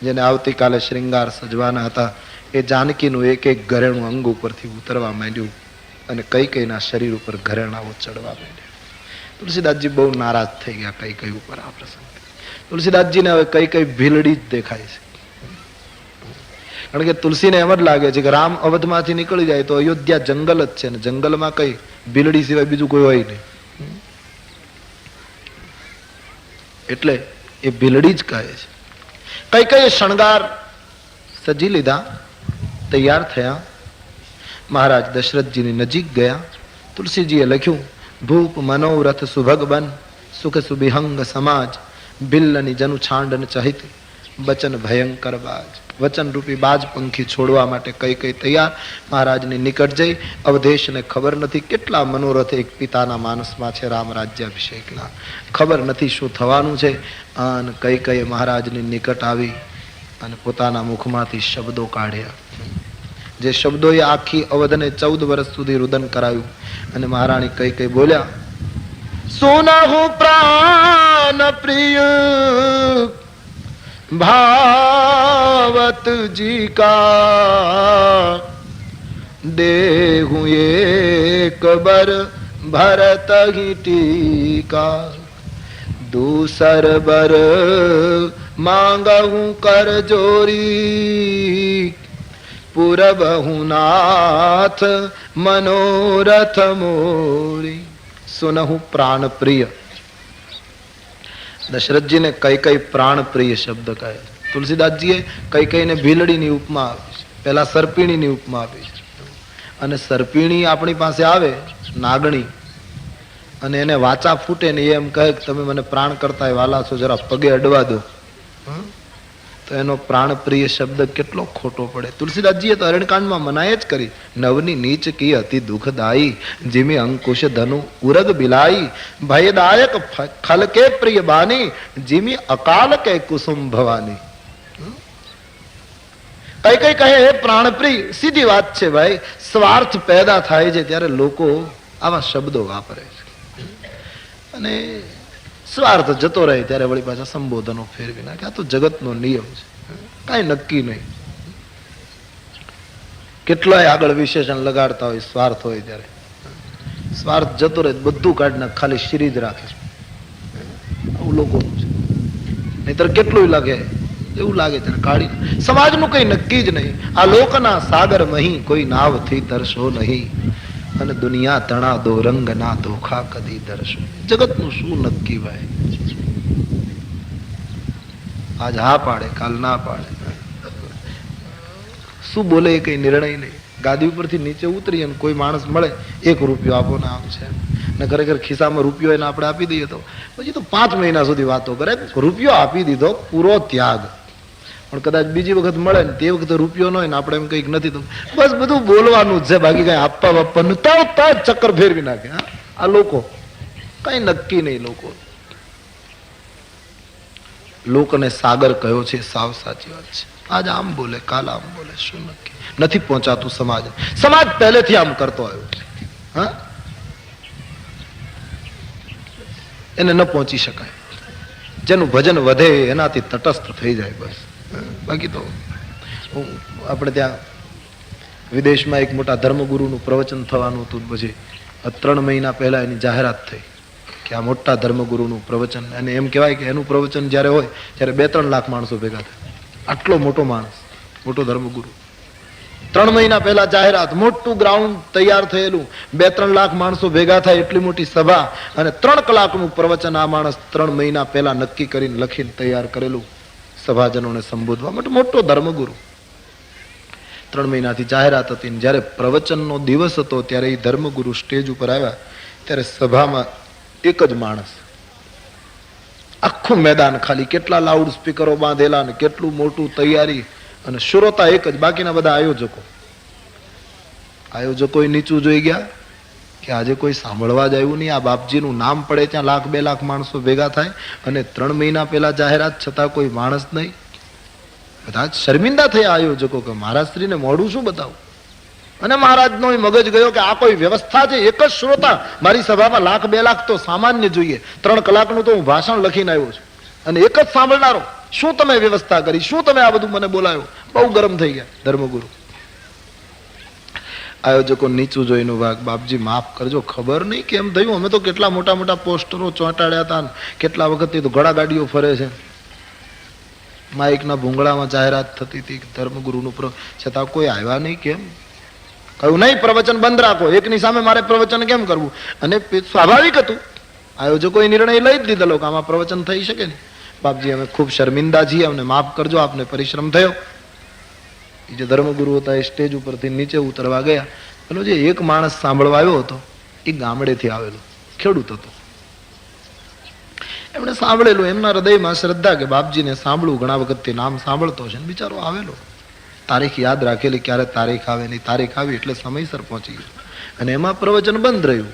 જેને આવતીકાલે શ્રૃંગાર સજવાના હતા એ જાનકીનું એક એક ઘરેણું અંગ ઉપરથી ઉતરવા માંડ્યું અને કઈ કઈના શરીર ઉપર ઘરેણાઓ ચડવા માંડ્યા. તુલસીદાસજી બહુ નારાજ થઈ ગયા કઈ કઈ ઉપર આ પ્રસંગ. તુલસીદાસજીને હવે કઈ કઈ ભીલડી જ દેખાય છે. કારણ કે તુલસીને એમ જ લાગે છે કે રામ અવધમાંથી નીકળી જાય તો અયોધ્યા જંગલ જ છે ને જંગલમાં કઈ ભીલડી સિવાય બીજું કોઈ હોય નહીં. એટલે એ ભીલડી જ કહે છે. કઈ કઈ શણગાર સજી લીધા, તૈયાર થયા. મહારાજ દશરથજીની નજીક ગયા. તુલસીજીએ લખ્યું ભૂપ મનોરથ સુભગ બન સુખ સુબિહંગ સમાજ બિલ્લની જનુ છાંડન ચહિત બચન ભયંકર બાજ. વચન રૂપી બાજ પંખી છોડવા માટે કઈ કઈ તૈયાર. મહારાજની નિકટ જઈ અવધેશને ખબર નથી કેટલા મનોરથ એક પિતાના માનસમાં છે રામ રાજ્યાભિષેકના. ખબર નથી શું થવાનું છે. અને કઈ કઈ મહારાજની નિકટ આવી અને પોતાના મુખમાંથી શબ્દો કાઢ્યા. જે શબ્દોએ આખી અવધને 14 વર્ષ સુધી રુદન કરાયું. અને મહારાણી કઈ કઈ બોલ્યા સુનહુ પ્રાણ પ્રિય भावत जी का देहु एक बर भरत ही टीका दूसर बर मांगहु कर जोरी पुरबहु नाथ मनोरथ मोरी. सुनहु प्राण प्रिय. દશરથજીને કઈ કઈ પ્રાણ પ્રિય શબ્દ કહે. તુલસીદાસજીએ કઈ કઈને ભીલડીની ઉપમા આપી છે, પેલા સર્પિણીની ઉપમા આપી છે. અને સર્પિણી આપણી પાસે આવે નાગણી અને એને વાચા ફૂટે ને એમ કહે કે તમે મને પ્રાણ કરતા વાલા છો, જરા પગે અડવા દો, તો એનો પ્રાણ પ્રિય શબ્દ કેટલો ખોટો પડે. તુલસીદાસજીએ તો અરણ્યકાંડમાં મનાય જ કરી, નવની નીચ કી અતિ દુઃખદાયી, જીમી અંકુશ ધનુ ઉરગ બિલાઈ, ભયદાયક ખલ કે પ્રિય બાની, જીમી અકાલ કે કુસુમ ભવાની. કઈ કઈ કહે હે પ્રાણ પ્રિય. સીધી વાત છે ભાઈ, સ્વાર્થ પેદા થાય છે ત્યારે લોકો આવા શબ્દો વાપરે છે, અને સ્વાર્થ જતો રહે ત્યારે વળી પાછા સંબોધનો ફેરવી નાખે. આ તો જગતનો નિયમ છે, કાંઈ નક્કી નહીં. કેટલાય આગળ વિશેષણ લગાડતા હોય, સ્વાર્થ હોય ત્યારે સ્વાર્થ જતો રહે બધું કાઢી નાખે, ખાલી શ્રી જ રાખે છે. આવું લોકોનું છે. નહીતર કેટલું લાગે એવું લાગે ત્યારે કાઢી. સમાજનું કઈ નક્કી જ નહીં. આ લોકના સાગર મહી કોઈ નાવથી તરશો નહીં, અને દુનિયા તણા દો રંગ ના ધોખા કદી દર્શો. જગતનું શું નક્કી ભાઈ? આજ હા પાડે, કાલ ના પાડે, શું બોલે એ કઈ નિર્ણય નહીં. ગાદી ઉપરથી નીચે ઉતરી અને કોઈ માણસ મળે, 1 રૂપિયો આપો ને આમ છે ને, ખરેખર ખિસ્સામાં રૂપિયો એને આપણે આપી દઈએ તો પછી તો 5 મહિના સુધી વાતો કરે. રૂપિયો આપી દીધો, પૂરો ત્યાગ. પણ કદાચ બીજી વખત મળે ને તે વખતે રૂપિયો ન હોય ને આપણે એમ કઈક નથી તો બસ બધું બોલવાનું જ છે, બાકી કઈ આપવા બાપવાનું તાવ ચક્કર ફેરવી નાખે. આ લોકો કઈ નક્કી નહીં. લોકોને સાગર કયો છે, સાવ સાચી વાત છે. આજ આમ બોલે, કાલ આમ બોલે, શું નક્કી? નથી પહોંચાતું સમાજ. સમાજ પહેલેથી આમ કરતો આવ્યો છે. હા, એને ન પહોંચી શકાય. જેનું ભજન વધે એનાથી તટસ્થ થઈ જાય બસ. બાકી તો આપણે ત્યાં વિદેશમાં એક મોટા ધર્મગુરુનું પ્રવચન થવાનું હતું. પછી 3 મહિના પહેલા એની જાહેરાત થઈ કે આ મોટા ધર્મગુરુનું પ્રવચન, અને એમ કહેવાય કે એનું પ્રવચન જ્યારે હોય ત્યારે 2-3 લાખ માણસો ભેગા થાય. આટલો મોટો માણસ, મોટો ધર્મગુરુ. 3 મહિના પહેલા જાહેરાત, મોટું ગ્રાઉન્ડ તૈયાર થયેલું, 2-3 લાખ માણસો ભેગા થાય એટલી મોટી સભા, અને 3 કલાકનું પ્રવચન આ માણસ 3 મહિના પહેલા નક્કી કરીને લખીને તૈયાર કરેલું સભાજનોને સંબોધવા માટે. મોટો ધર્મગુરુ. 3 મહિનાથી જાહેરાત હતી. જ્યારે પ્રવચનનો દિવસ હતો ત્યારે એ ધર્મગુરુ સ્ટેજ ઉપર આવ્યા ત્યારે સભામાં એક જ માણસ, આખું મેદાન ખાલી, કેટલા લાઉડ સ્પીકરો બાંધેલા ને કેટલું મોટું તૈયારી, અને શ્રોતા એક જ, બાકીના બધા આયોજકો નીચું જોઈ ગયા કે આજે કોઈ સાંભળવા જ આવ્યું નહીં. આ બાપજીનું નામ પડે ત્યાં 1-2 લાખ માણસો ભેગા થાય, અને 3 મહિના પહેલા જાહેરાત છતાં કોઈ માણસ નહીં. બધા જ શર્મિંદા થયા આયોજકો કે મહારાજ શ્રીને મોઢું શું બતાવું. અને મહારાજનો મગજ ગયો કે આ કોઈ વ્યવસ્થા છે? એક જ શ્રોતા મારી સભામાં 1-2 લાખ તો સામાન્ય જોઈએ. 3 કલાકનું તો હું ભાષણ લખીને આવ્યો છું, અને એક જ સાંભળનારો. શું તમે વ્યવસ્થા કરી? શું તમે આ બધું મને બોલાયો? બહુ ગરમ થઈ ગયા ધર્મગુરુ. આયોજકો નીચું જોઈને વાગ, બાપજી માફ કરજો, ખબર નહીં કેમ થયું. અમે તો કેટલા મોટા મોટા પોસ્ટરો ચોંટાડ્યા હતા, કેટલા વખતથી તો ઘણા ગાડીઓ ફરે છે. માઇકના ભૂંગળામાં જાહેરાત થતી હતી ધર્મગુરુનું, છતાં કોઈ આવ્યા નહીં. કેમ? કહ્યું નહીં, પ્રવચન બંધ રાખો. એકની સામે મારે પ્રવચન કેમ કરવું? અને સ્વાભાવિક હતું, આયોજકોએ નિર્ણય લઈ જ લીધેલો કે આમાં પ્રવચન થઈ શકે નહીં. બાપજી અમે ખૂબ શર્મિંદા છીએ, અમને માફ કરજો, આપને પરિશ્રમ થયો. એ જે ધર્મગુરુ હતા એ સ્ટેજ ઉપરથી નીચે ઉતરવા ગયા. પેલો જે એક માણસ સાંભળવા આવ્યો હતો એ ગામડેથી આવેલો ખેડૂત હતો. એમણે સાંભળેલું, એમના હૃદયમાં શ્રદ્ધા કે બાપજીને સાંભળવું, ઘણા વખતથી નામ સાંભળતો છે. બિચારો આવેલો, તારીખ યાદ રાખેલી, ક્યારે તારીખ આવે નહીં. તારીખ આવી એટલે સમયસર પહોંચી ગયો, અને એમાં પ્રવચન બંધ રહ્યું.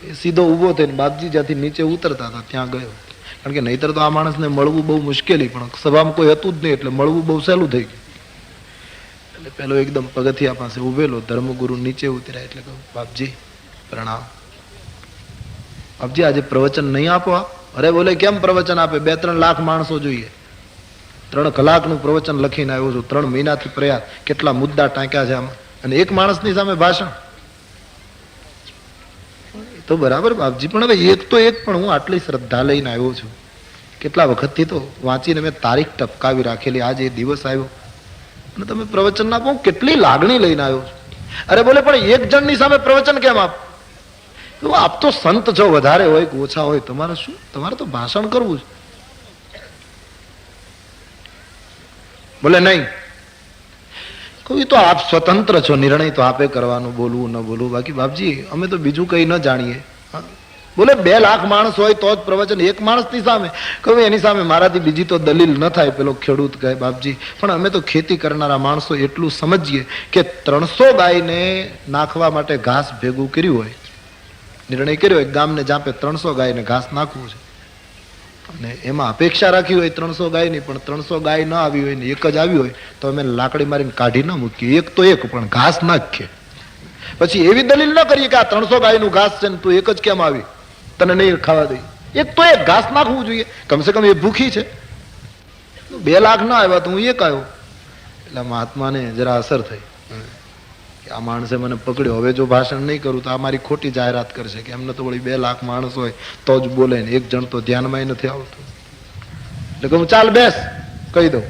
એ સીધો ઊભો થઈને બાપજી જ્યાંથી નીચે ઉતરતા હતા ત્યાં ગયો. કારણ કે નહીતર તો આ માણસને મળવું બહુ મુશ્કેલી, પણ સભામાં કોઈ હતું જ નહીં એટલે મળવું બહુ સહેલું થઈ ગયું. એટલે પેલો એકદમ પગથિયા પાસે ઉભેલો, ધર્મગુરુ નીચે ઉતર્યા એટલે કહું, બાપજી પ્રણામ. બાપજી આજે પ્રવચન નહીં આપો આપ? અરે બોલે કેમ પ્રવચન આપે? 2-3 લાખ માણસો જોઈએ. 3 કલાકનું પ્રવચન લખીને આવ્યો છું, 3 મહિનાથી પ્રયાસ, કેટલા મુદ્દા ટાંક્યા છે આમાં, અને એક માણસની સામે ભાષણ. તો બરાબર બાપજી, પણ હવે એક પણ હું આટલી શ્રદ્ધા લઈને આવ્યો છું. કેટલા વખતથી તો વાંચીને મેં તારીખ ટપકાવી રાખેલી, આજે એ દિવસ આવ્યો અને તમે પ્રવચન ના આપો, કેટલી લાગણી લઈને આવ્યો છું. અરે બોલે પણ એક જણની સામે પ્રવચન કેમ આપ? તો આપ તો સંત છો, વધારે હોય કે ઓછા હોય, તમારે શું, તમારે તો ભાષણ કરવું છે. બોલે નહીં, કહું તો આપ સ્વતંત્ર છો, નિર્ણય તો આપે કરવાનો, બોલવું ન બોલવું. બાકી બાપજી અમે તો બીજું કઈ ન જાણીએ. બોલે 2 લાખ માણસ હોય તો જ પ્રવચન, એક માણસની સામે. કહું એની સામે મારાથી બીજી તો દલીલ ન થાય. પેલો ખેડૂત કહે બાપજી પણ અમે તો ખેતી કરનારા માણસો એટલું સમજીએ કે 300 ગાયને નાખવા માટે ઘાસ ભેગું કર્યું હોય, નિર્ણય કર્યો હોય ગામને જાપે 300 ગાયને ઘાસ નાખવું છે, અને એમાં અપેક્ષા રાખી હોય 300 ગાયની, પણ 300 ગાય ન આવી હોય ને એક જ આવી હોય તો અમે લાકડી મારીને કાઢી ન મૂકીએ, એક તો એક પણ ઘાસ નાખીએ. પછી એવી દલીલ ન કરીએ કે આ 300 ગાયનું ઘાસ છે ને તું એક જ કેમ આવી, તને નહીં ખાવા દઈ. એક તો એક ઘાસ નાખવું જોઈએ, કમસે કમ એ ભૂખી છે. 2 લાખ ના આવ્યા તો હું એક આવ્યો. એટલે મહાત્માને જરા અસર થઈ કે આ માણસે મને પકડ્યો, હવે જો ભાષણ નહીં કરું તો આ મારી ખોટી જાહેરાત કરશે કે એમને તો વળી 2 લાખ માણસ હોય તો જ બોલે ને એક જણ તો ધ્યાનમાં નથી આવતું. એટલે કહું ચાલ બેસ, કહી દઉં.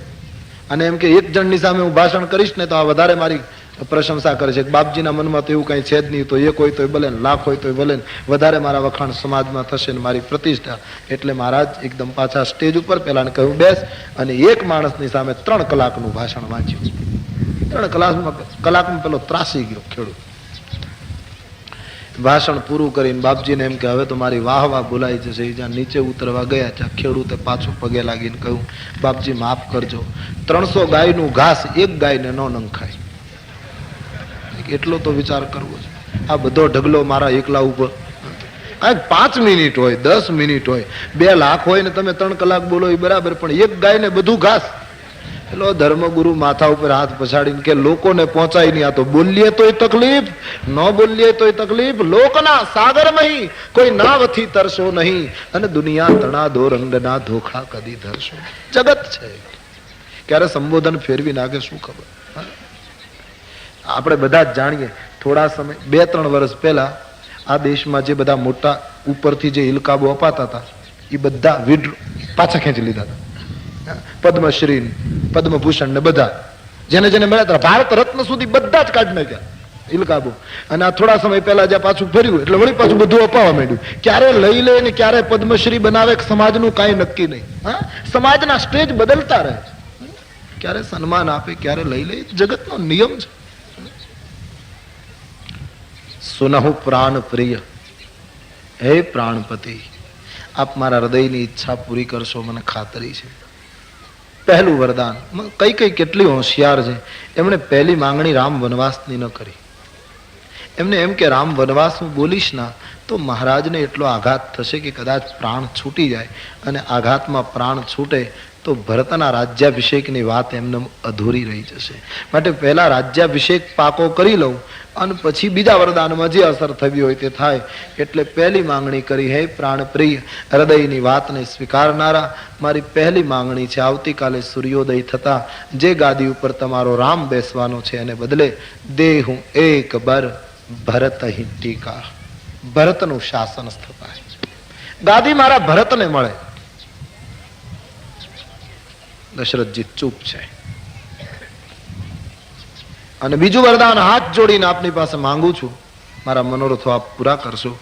અને એમ કે એક જણની સામે હું ભાષણ કરીશ ને તો આ વધારે મારી પ્રશંસા કરે છે. બાપજીના મનમાં તો એવું કઈ છે જ નહીં, તો એક હોય તોય ભલે ને, લાખ હોય તોય ભલે ને, વધારે મારા વખાણ સમાજમાં થશે ને મારી પ્રતિષ્ઠા. એટલે મહારાજ એકદમ પાછા સ્ટેજ ઉપર પેલા ને કહ્યું બેસ, અને એક માણસની સામે 3 કલાકનું ભાષણ વાંચ્યું. 3 કલાકમાં પેલો ત્રાસી ગયો ખેડૂત. ભાષણ પૂરું કરીને બાપજીને એમ કે હવે તો મારી વાહ વાહ બોલાઈ જશે. જ્યાં નીચે ઉતરવા ગયા ત્યાં ખેડૂતે પાછું પગે લાગીને કહ્યું બાપજી માફ કરજો, 300 ગાયનું ઘાસ એક ગાયને ન નંખાય, એટલો તો વિચાર કરવો છે. આ બધો ઢગલો મારા એકલા ઉપર. આ 5 મિનિટ હોય, 10 મિનિટ હોય, 2 લાખ હોય ને તમે 3 કલાક બોલો એ બરાબર, પણ એક ગાય ને બધું ઘાસ. પેલો ધર્મગુરુ માથા ઉપર હાથ પછાડીને કે લોકોને પહોંચાય નહીં, આ તો બોલીએ તોય તકલીફ, ન બોલીએ તોય તકલીફ. લોકના સાગરમાં કોઈ નાવથી તરશો નહીં, અને દુનિયા તણા દો રંગના ધોખા કદી ધરશો. જગત છે, ક્યારે સંબોધન ફેરવી નાખે શું ખબર. આપણે બધા જ જાણીએ, થોડા સમય 2-3 વર્ષ પહેલા આ દેશમાં જે બધા મોટા ઉપરથી જે ઇલકાબો અપાતા હતા એ બધા પાછા ખેંચી લીધા હતા. પદ્મશ્રી, પદ્મભૂષણ ને બધા જેને જેને મળ્યા હતા, ભારત રત્ન સુધી બધા જ કાઢી નાખ્યા ઇલકાબો. અને આ થોડા સમય પહેલા જ્યાં પાછું ફર્યું એટલે વળી પાછું બધું અપાવવા માંડ્યું. ક્યારે લઈ લે ને ક્યારે પદ્મશ્રી બનાવે સમાજનું કાંઈ નક્કી નહીં. સમાજના સ્ટેજ બદલતા રહે, ક્યારે સન્માન આપે ક્યારે લઈ લે, જગતનો નિયમ છે. સુનહુ પ્રાણ પ્રિય, હે પ્રાણપતિ, આપ મારા હૃદયની ઈચ્છા પૂરી કરશો મને ખાતરી છે. પહેલું વરદાન. કઈ કેટલી હોશિયાર છે, એમણે પહેલી માંગણી રામ વનવાસની ન કરી. એમને એમ કે રામ વનવાસ હું બોલીશ ના તો મહારાજને એટલો આઘાત થશે કે કદાચ પ્રાણ છૂટી જાય, અને આઘાતમાં પ્રાણ છૂટે તો ભરતના રાજ્યાભિષેકની વાત એમને અધૂરી રહી જશે. માટે પહેલા રાજ્યાભિષેક પાકો કરી લઉં અને પછી બીજા વરદાનમાં જે અસર થવી હોય તે થાય. એટલે પહેલી માંગણી કરી, હે પ્રાણ પ્રિય, હૃદયની વાતને સ્વીકારનારા, મારી પહેલી માંગણી છે આવતીકાલે સૂર્યોદય થતા જે ગાદી ઉપર તમારો રામ બેસવાનો છે એને બદલે દેહું એક બર ભરત હિ ટીકા, ભરતનું શાસન સ્થપાય, ગાદી મારા ભરતને મળે. દશરથજી ચૂપ છે. અને બીજું વરદાન હાથ જોડીને આપની પાસે માંગુ છું, મારા મનોરથો આપ પૂરા કરશો.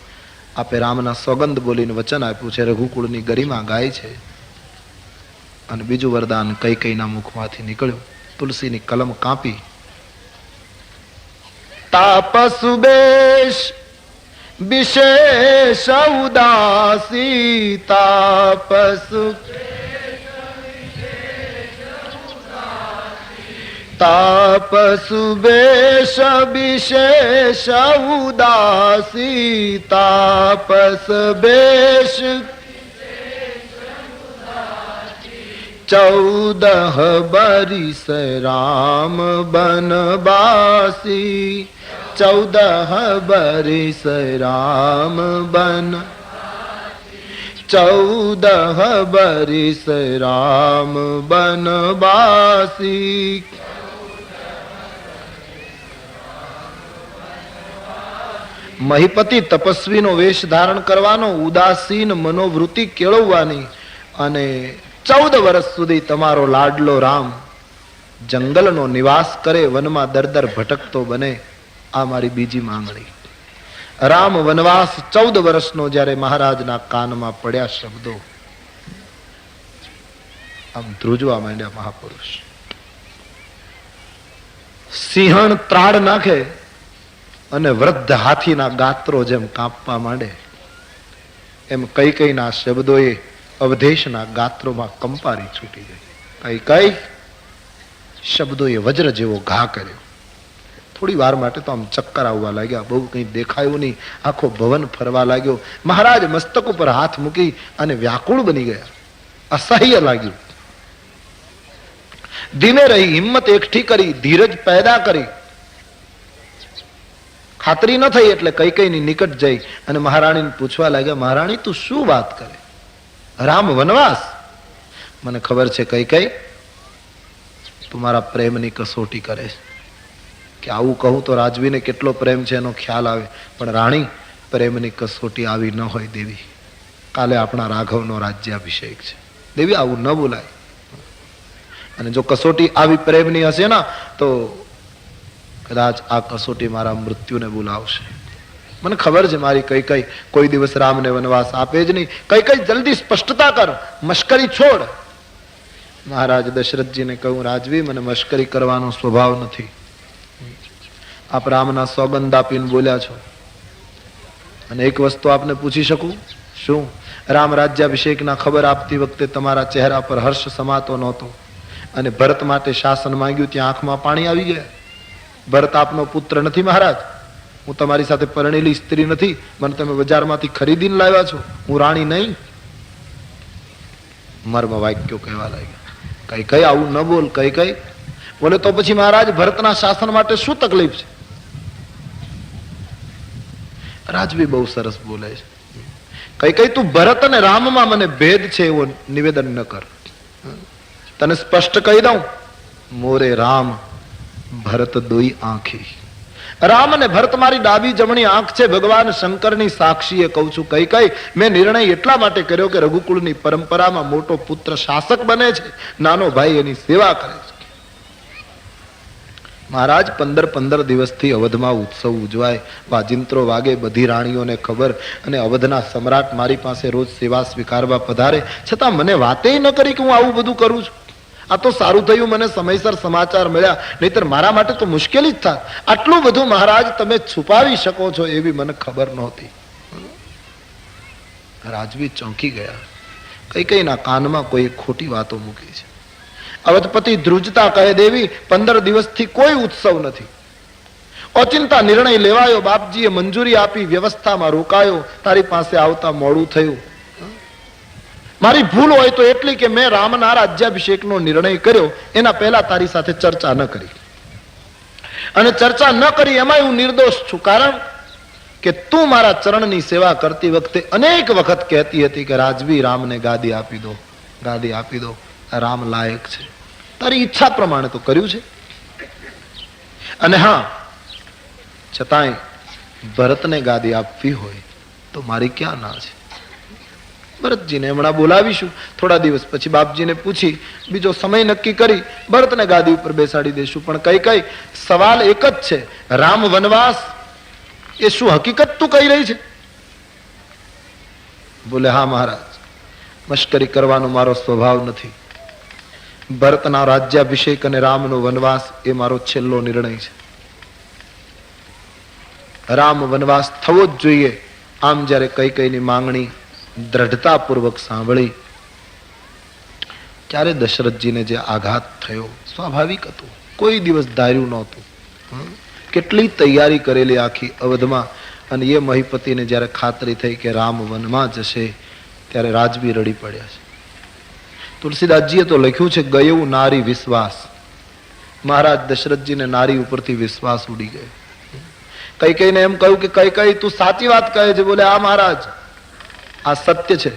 આપે રામના સોગંદ બોલીને વચન આપ્યું છે, રઘુકુળની ગરિમા ગાય છે. અને બીજું વરદાન કૈકેયીના મુખમાંથી નીકળ્યું, તુલસીની કલમ કાપી. તાપસુ બેશ વિશેષ ઉદાસી, તાપસુ તાપસુ બેશ વિશેષ ઉદાસી, તાપસ બેશ 14 બરિસ રામ બનવાસી, 14 બરિસ રામ બન, 14 બરિસ રામ બનવાસી. મહિપતિ તપસ્વીનો વેશ ધારણ કરવાનો, ઉદાસીન મનોવૃત્તિ કેળવવાની, અને 14 વર્ષ સુધી તમારો લાડલો રામ જંગલનો નિવાસ કરે, વનમાં દર ભટકતો બને. આ મારી બીજી માંગણી. રામ વનવાસ 14 વર્ષનો જ્યારે મહારાજના કાનમાં પડ્યા શબ્દો આમ ધ્રુજવા માંડ્યા. મહાપુરુષ સિંહણ ત્રાડ નાખે અને વૃદ્ધ હાથીના ગાત્રો જેમ કાપવા માંડે એમ કઈ કઈના શબ્દોએ અવધેશના ગાત્રોમાં કંપારી છૂટી ગઈ. કઈ કઈ શબ્દોએ વજ્ર જેવો ઘા કર્યો. થોડી વાર માટે તો આમ ચક્કર આવવા લાગ્યા. બહુ કંઈ દેખાયું નહીં. આખો ભવન ફરવા લાગ્યો. મહારાજ મસ્તક ઉપર હાથ મૂકી અને વ્યાકુળ બની ગયા. અસહ્ય લાગ્યું. ધીમે રહી, હિંમત એકઠી કરી, ધીરજ પેદા કરી. ખાતરી ન થઈ એટલે કઈ કઈની નિકટ જઈ અને મહારાણીને પૂછવા લાગ્યા, મહારાણી તું શું વાત કરે? રામ વનવાસ? મને ખબર છે કઈ કઈ તું મારા પ્રેમની કસોટી કરે છે. કે આવું કહું તો રાજવીને કેટલો પ્રેમ છે એનો ખ્યાલ આવે. પણ રાણી, પ્રેમની કસોટી આવી ન હોય દેવી. કાલે આપણા રાઘવનો રાજ્યાભિષેક છે દેવી, આવું ન બોલાય. અને જો કસોટી આવી પ્રેમની હશે ને તો કદાચ આ કસોટી મારા મૃત્યુને બોલાવશે. મને ખબર છે મારી કઈ કઈ કોઈ દિવસ રામને વનવાસ આપે જ નહીં. કઈ કઈ જલ્દી સ્પષ્ટતા કર, મશ્કરી છોડ. મહારાજ દશરથજીને કહ્યું, રાજવી મને મશ્કરી કરવાનો સ્વભાવ નથી. આપ રામના સોગંદ આપીને બોલ્યા છો. અને એક વસ્તુ આપને પૂછી શકું? શું? રામ રાજ્યાભિષેકના ખબર આપતી વખતે તમારા ચહેરા પર હર્ષ સમાતો નહોતો અને ભરત માટે શાસન માંગ્યું ત્યાં આંખમાં પાણી આવી ગયા. ભરત આપનો પુત્ર નથી મહારાજ. હું તમારી સાથે પરણેલી સ્ત્રી નથી. મને તમે બજારમાંથી ખરીદીને લાવ્યા છો. હું રાણી નહીં. મર્મ વાક્યો કહેવા લાગ્યા. કઈ કઈ આવું ન બોલ. કઈ કઈ બોલે તો પછી મહારાજ ભરતના શાસન માટે શું તકલીફ છે? રાજવી બહુ સરસ બોલે છે. કઈ કઈ તું ભરત અને રામમાં મને ભેદ છે એવો નિવેદન ન કર. તને સ્પષ્ટ કહી દઉં, મોરે રામ ભરત દોઈ આંખી. રામ અને ભરત મારી ડાબી જમણી આંખ છે. ભગવાન શંકરની સાક્ષીએ કહું છું. કઈ કઈ મેં નિર્ણય એટલા માટે કર્યો કે રઘુકુળની પરંપરામાં મોટો પુત્ર શાસક બને છે, નાનો ભાઈ એની સેવા કરે છે. મહારાજ 15 દિવસથી અવધમાં ઉત્સવ ઉજવાય, વાજિંત્રો વાગે, બધી રાણીઓને ખબર, અને અવધના સમ્રાટ મારી પાસે રોજ સેવા સ્વીકારવા પધારે, છતાં મને વાતે ન કરી કે હું આવું બધું કરું છું. આ તો સારું થયું મને સમયસર સમાચાર મળ્યા, નહીતર મારા માટે તો મુશ્કેલી જ થાત. આટલું બધું મહારાજ તમે છુપાવી શકો છો એવી મને ખબર નહોતી. રાજવી ચોંકી ગયા. કઈ કઈના કાનમાં કોઈ ખોટી વાતો મૂકી છે. અવધપતિ ધ્રુજતા કહે, દેવી 15 દિવસથી કોઈ ઉત્સવ નથી. ઓચિંતા નિર્ણય લેવાયો. બાપજીએ મંજૂરી આપી, વ્યવસ્થામાં રોકાયો. તારી પાસે આવતા મોડું થયું. મારી ભૂલ હોય તો એટલી કે મેં રામના રાજ્યાભિષેકનો નિર્ણય કર્યો એના પહેલા તારી સાથે ચર્ચા ન કરી. અને ચર્ચા ન કરી એમાં હું નિર્દોષ છું. કારણ કે તું મારા ચરણની સેવા કરતી વખતે અનેક વખત કહેતી હતી કે રાજવી રામને ગાદી આપી દો, ગાદી આપી દો, રામ લાયક છે. તારી ઈચ્છા પ્રમાણે તો કર્યું છે. અને હા, છતાંય ભરતને ગાદી આપવી હોય તો મારી ક્યાં ના છે? ભરતજીને હમણાં બોલાવીશું. થોડા દિવસ પછી બાપજીને પૂછી બીજો સમય નક્કી કરી ભરતને ગાદી ઉપર બેસાડી દઈશું. પણ કઈ કઈ સવાલ એક જ છે, રામ વનવાસ એ શું હકીકત તું કહી રહી છે? બોલે, હા મહારાજ, મશ્કરી કરવાનો મારો સ્વભાવ નથી. ભરતના રાજ્યાભિષેક અને રામનો વનવાસ એ મારો છેલ્લો નિર્ણય છે. રામ વનવાસ થવો જ જોઈએ. આમ જ્યારે કઈ કઈની માંગણી દ્રઢતાપૂર્વક સાંભળી ત્યારે દશરથજીને જે આઘાત થયો સ્વાભાવિક હતું. કોઈ દિવસ ધાર્યું નહોતું. કેટલી તૈયારી કરેલી આખી અવધમાં. અને એ મહિપતિને જ્યારે ખાતરી થઈ કે રામ વનમાં જશે ત્યારે રાજવી રડી પડ્યા છે. તુલસીદાસજીએ તો લખ્યું છે, ગયું નારી વિશ્વાસ. મહારાજ દશરથજીને નારી ઉપરથી વિશ્વાસ ઉડી ગયો. કઈ કઈને એમ કહ્યું કે કઈ કઈ તું સાચી વાત કહે છે. બોલે, આ મહારાજ, આ સત્ય છે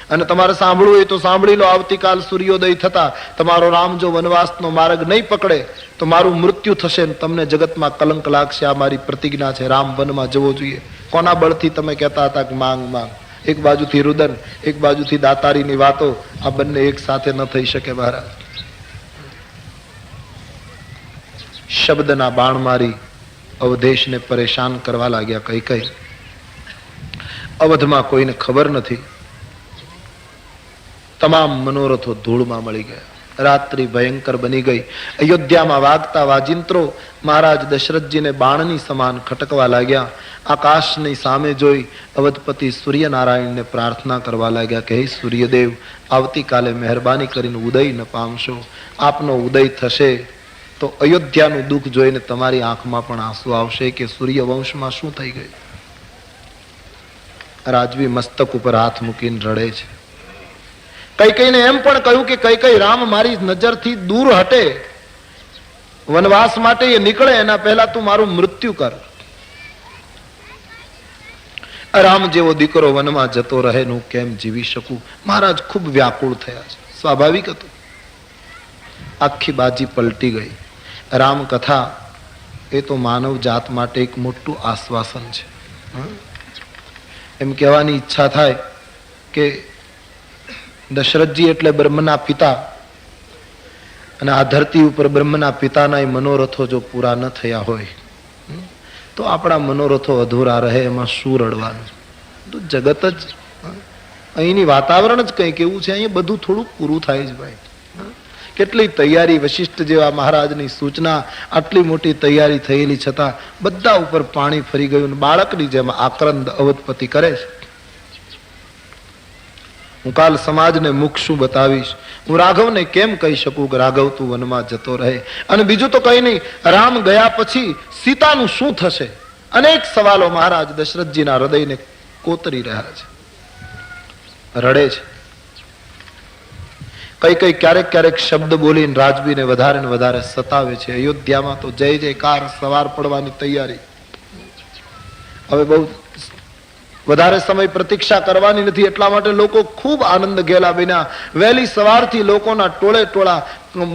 અને તમારે સાંભળવું હોય તો સાંભળી લો. આવતીકાલ સૂર્યોદય થતા તમારો રામ જો વનવાસનો માર્ગ નહીં પકડે તો મારું મૃત્યુ થશે, તમને જગતમાં કલંક લાગશે. આ મારી પ્રતિજ્ઞા છે. રામ વનમાં જવો જોઈએ. કોના બળથી તમે કહેતા હતા કે માંગ માંગ? એક બાજુથી રુદન, એક બાજુથી દાતારીની વાતો, આ બંને એક સાથે ન થઈ શકે મહારાજ. શબ્દના બાણ મારી અવધેશને પરેશાન કરવા લાગ્યા. કઈ કઈ અવધમાં કોઈને ખબર નથી. તમામ મનોરથો ધૂળમાં મળી ગયા. રાત્રિ ભયંકર બની ગઈ. અયોધ્યામાં વાગતા વાજિંત્રો મહારાજ દશરથજીને બાણની સમાન ખટકવા લાગ્યા. આકાશની સામે જોઈ અવધપતિ સૂર્યનારાયણને પ્રાર્થના કરવા લાગ્યા કે હે સૂર્યદેવ, આવતીકાલે મહેરબાની કરીને ઉદય ન પામશો. આપનો ઉદય થશે તો અયોધ્યાનું દુઃખ જોઈને તમારી આંખમાં પણ આંસુ આવશે કે સૂર્યવંશમાં શું થઈ ગયું. રાજવી મસ્તક ઉપર હાથ મૂકીને રડે છે. કઈકઈને એમ પણ કહ્યું કે કઈ રામ મારી નજરથી દૂર હટે, વનવાસ માટે એ નીકળે એના પહેલા તું મારું મૃત્યુ કર. રામ જેવો દીકરો વનમાં જતો રહે હું કેમ જીવી શકું. મહારાજ ખૂબ વ્યાકુળ થયા છે. સ્વાભાવિક હતું. આખી બાજી પલટી ગઈ. રામ કથા એ તો માનવ જાત માટે એક મોટું આશ્વાસન છે. એમ કહેવાની ઈચ્છા થાય કે દશરથજી એટલે બ્રહ્મના પિતા, અને આ ધરતી ઉપર બ્રહ્મના પિતાના મનોરથો જો પૂરા ન થયા હોય તો આપણા મનોરથો અધૂરા રહે. એમાં શું રડવાનું? તો જગત જ અહીંની વાતાવરણ જ કંઈક એવું છે. અહીં બધું થોડું પૂરું થાય છે ભાઈ. કેટલી તૈયારી, વશિષ્ઠ જેવા મહારાજની સૂચના, આટલી મોટી તૈયારી થયેલી છતાં બધા ઉપર પાણી ફરી ગયું. બાળકની જેમ આક્રંદ અવધપતિ કરે છે. હું કાલ સમાજને મુખ શું બતાવીશ? હું રાઘવને કેમ કહી શકું કે રાઘવ તું વનમાં જતો રહે? અને બીજું તો કઈ નહીં, રામ ગયા પછી સીતાનું શું થશે? અનેક સવાલો મહારાજ દશરથજીના હૃદયને કોતરી રહ્યા છે. રડે છે. કઈ ક્યારેક ક્યારેક શબ્દ બોલીને રાજવીને વધારે ને વધારે સતાવે છે. અયોધ્યામાં તો જય જયકાર, સવાર પડવાની તૈયારી. હવે બહુ વધારે સમય પ્રતીક્ષા કરવાની નથી, એટલા માટે લોકો ખૂબ આનંદ ઘેલા બન્યા. વહેલી સવારથી લોકોના ટોળે ટોળા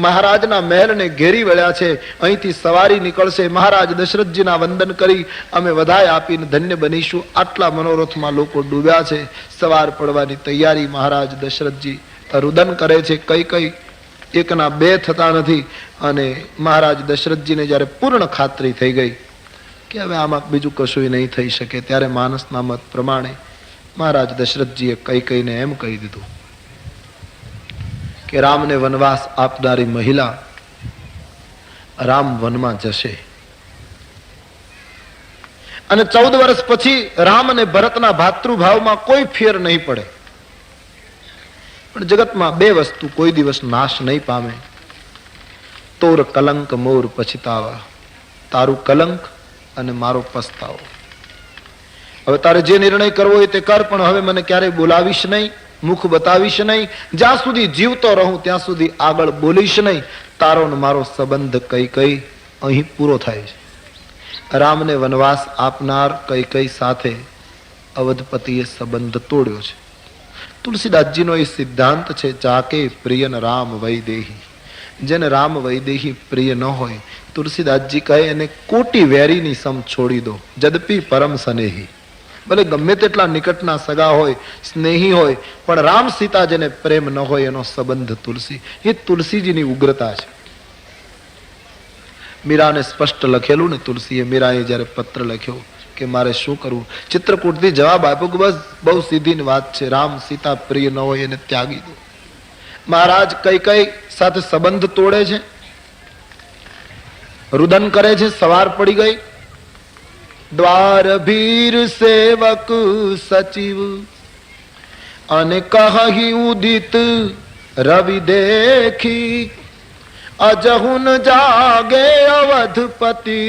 મહારાજના મહેલને ઘેરી વળ્યા છે. અહીંથી સવારી નીકળશે. મહારાજ દશરથજીના વંદન કરી અમે વધાઈ આપીને ધન્ય બનીશું. આટલા મનોરથમાં લોકો ડૂબ્યા છે. સવાર પડવાની તૈયારી. મહારાજ દશરથજી રુદન કરે છે. કઈ એકના બે થતા નથી. અને મહારાજ દશરથજીને જયારે પૂર્ણ ખાતરી થઈ ગઈ કે હવે આમાં બીજું કશું નહીં થઈ શકે, ત્યારે માનસના મત પ્રમાણે મહારાજ દશરથજીએ કઈને એમ કહી દીધું કે રામને વનવાસ આપનારી મહિલા રામ વનમાં જશે, અને 14 વર્ષ પછી રામ અને ભરતના ભાતૃભાવમાં કોઈ ફેર નહીં પડે. પણ જગતમાં બે વસ્તુ કોઈ દિવસ નાશ નહીં પામે. તોર કલંક મોર પછતાવા. તારું કલંક અને મારો પસ્તાવો. હવે તારે જે નિર્ણય કરવો હોય તે કર, પણ હવે મને ક્યારેય બોલાવીશ નહીં, મુખ બતાવીશ નહીં. જ્યાં સુધી જીવતો રહું ત્યાં સુધી આગળ બોલીશ નહીં. તારો ને મારો સંબંધ કઈ અહીં પૂરો થાય છે. રામને વનવાસ આપનાર કઈ સાથે અવધપતિએ સંબંધ તોડ્યો છે. તુલસીદાસજીનો એ સિદ્ધાંત છે, ચાકે પ્રિયન રામ વૈદેહી. જેને રામ વૈદેહી પ્રિય ન હોય, તુલસીદાસજી કહે એને કોટી વેરીની સમ છોડી દો, જદપી પરમ સ્નેહી. ભલે ગમે તેટલા નિકટના સગા હોય, સ્નેહી હોય, પણ રામ સીતા જેને પ્રેમ ન હોય એનો સંબંધ તુલસી. એ તુલસીજીની ઉગ્રતા છે. મીરાને સ્પષ્ટ લખેલું ને તુલસીએ. મીરાએ જયારે પત્ર લખ્યો કે મારે શું કરવું, ચિત્રકૂટથી જવાબ આપ્યો કે બસ બહુ સીધી વાત છે, રામ સીતા પ્રિય ન હોય એને ત્યાગી દો. મહારાજ કઈ સાથે સંબંધ તોડે છે, રુદન કરે છે. સવાર પડી ગઈ. દ્વાર ભીર સેવક સચિવ અને કહી ઉદિત રવિ દેખી, અજહુન જાગે અવધપતિ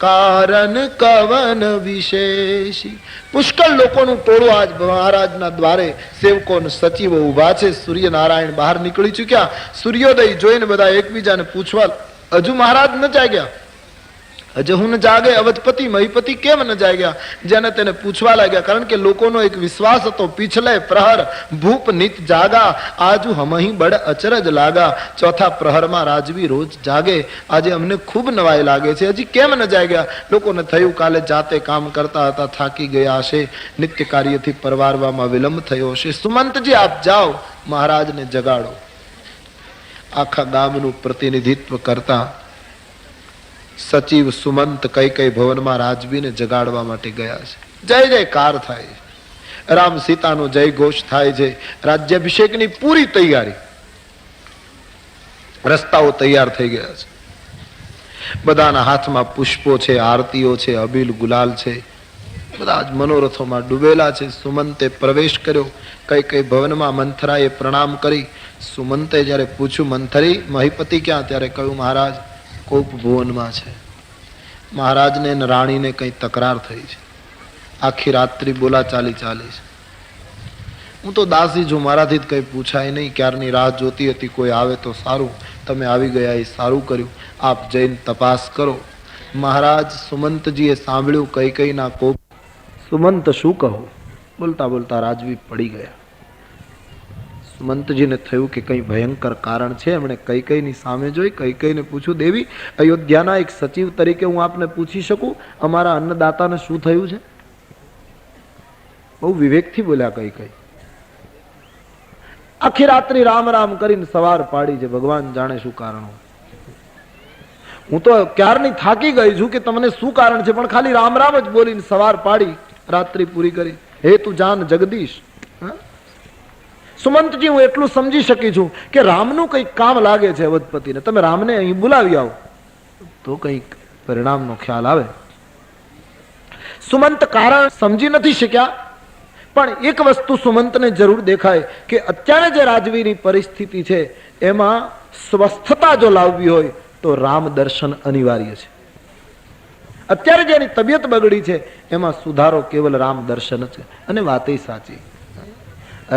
કારણ કવન વિશેષી. પુષ્કળ લોકોનું ટોળું આજ મહારાજના દ્વારે સેવકો સચિવો ઉભા છે. સૂર્યનારાયણ બહાર નીકળી ચુક્યા. સૂર્યોદય જોઈને બધા એકબીજાને પૂછવા, હજુ મહારાજ ન જાગ્યા, હજુ હું ન જાગે અવધપતિ મહીપતિ કેમ ન જાગ્યા? જેને તેને પૂછવા લાગ્યા. કારણ કે લોકોનો એક વિશ્વાસ હતો, પીછલે પ્રહર ભૂપ નિત જાગા, આજુ હમહી બડ અચરજ લાગા. ચોથા પ્રહરમાં રાજવી રોજ જાગે. આજે અમને ખૂબ નવાઈ લાગે છે, હજી કેમ ન જાગ્યા? લોકોને થયું કાલે જાતે કામ કરતા હતા, થાકી ગયા હશે, નિત્ય કાર્યથી પરવારવામાં વિલંબ થયો હશે. સુમંતજી આપ જાઓ, મહારાજને જગાડો. આખા ગામનું પ્રતિનિધિત્વ કરતા સચિવ સુમંત કઈ ભવનમાં રાજવીને જગાડવા માટે ગયા છે. જય જયકાર થાય છે. રામ સીતાનો જય ઘોષ થાય છે. રાજ્યાભિષેકની પૂરી તૈયારી, રસ્તાઓ તૈયાર થઈ ગયા છે. બધાના હાથમાં પુષ્પો છે, આરતીઓ છે, અબીલ ગુલાલ છે, બધા જ મનોરથોમાં ડૂબેલા છે. સુમંતે પ્રવેશ કર્યો. કઈ ભવનમાં મંથરાએ પ્રણામ કરી. સુમંતે જ્યારે પૂછ્યું, મંથરી મહિપતિ ક્યાં? ત્યારે કહ્યું, મહારાજ કોપ ભુવનમાં છે. મહારાજને અને રાણીને કઈ તકરાર થઈ છે. આખી રાત્રિ બોલા ચાલી છે. હું તો દાસી છું, મારાથી જ કઈ પૂછાય નહીં. ક્યારની રાહ જોતી હતી, કોઈ આવે તો સારું. તમે આવી ગયા એ સારું કર્યું. આપ જઈને તપાસ કરો. મહારાજ સુમંતજીએ સાંભળ્યું કૈકેયીના કોપ. સુમંત શું કહું? બોલતા બોલતા રાજવી પડી ગયા. સુમંતજીને થયું કે કંઈ ભયંકર કારણ છે. એમણે કૈકેયીની સામે જોઈ. કૈકેયીને પૂછ્યું, દેવી, અયોધ્યાના એક સચિવ તરીકે હું આપને પૂછી શકું, અમારા અન્નદાતાને શું થયું છે? બહુ વિવેકથી બોલ્યા કૈકેયી. આખી રાત્રિ રામ રામ કરીને સવાર પાડી છે. ભગવાન જાણે શું કારણ. હું તો ક્યારની થાકી ગઈ છું કે તમને શું કારણ છે, પણ ખાલી રામ રામ જ બોલીને સવાર પાડી, રાત્રિ પૂરી કરી. હે તું જાન જગદીશ. સુમંતજી, હું એટલું સમજી શકી છું કે રામનું કંઈક કામ લાગે છે અવધપતિને. તમે રામને અહીં બોલાવી આવો તો કંઈક પરિણામનો ખ્યાલ આવે. સુમંત કારણ સમજી નથી શક્યા, પણ એક વસ્તુ સુમંતને જરૂર દેખાય કે અત્યારે જે રાજવીની પરિસ્થિતિ છે એમાં સ્વસ્થતા જો લાવવી હોય તો રામ દર્શન અનિવાર્ય છે. અત્યારે જેની તબિયત બગડી છે એમાં સુધારો કેવલ રામ દર્શન છે. અને વાત એ સાચી,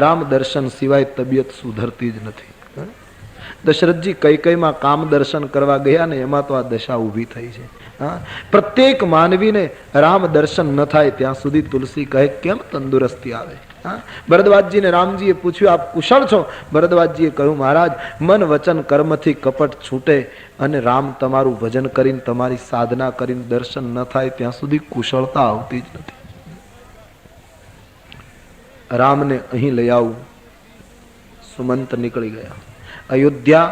રામ દર્શન સિવાય તબિયત સુધરતી જ નથી. દશરથજી કૈકેયીમાં કામ દર્શન કરવા ગયા ને એમાં તો આ દશા ઊભી થઈ છે. પ્રત્યેક માનવીને રામ દર્શન ન થાય ત્યાં સુધી તુલસી કહે કેમ તંદુરસ્તી આવે. ભરદ્વાજજીને રામજીએ પૂછ્યું, આપ કુશળ છો? ભરદ્વાજજીએ કહ્યું, મહારાજ મન વચન કર્મથી કપટ છૂટે અને રામ તમારું ભજન કરીને તમારી સાધના કરીને દર્શન ન થાય ત્યાં સુધી કુશળતા આવતી જ નથી. રામને અહીં લઈ આવું. સુમંત નીકળી ગયા. અયોધ્યા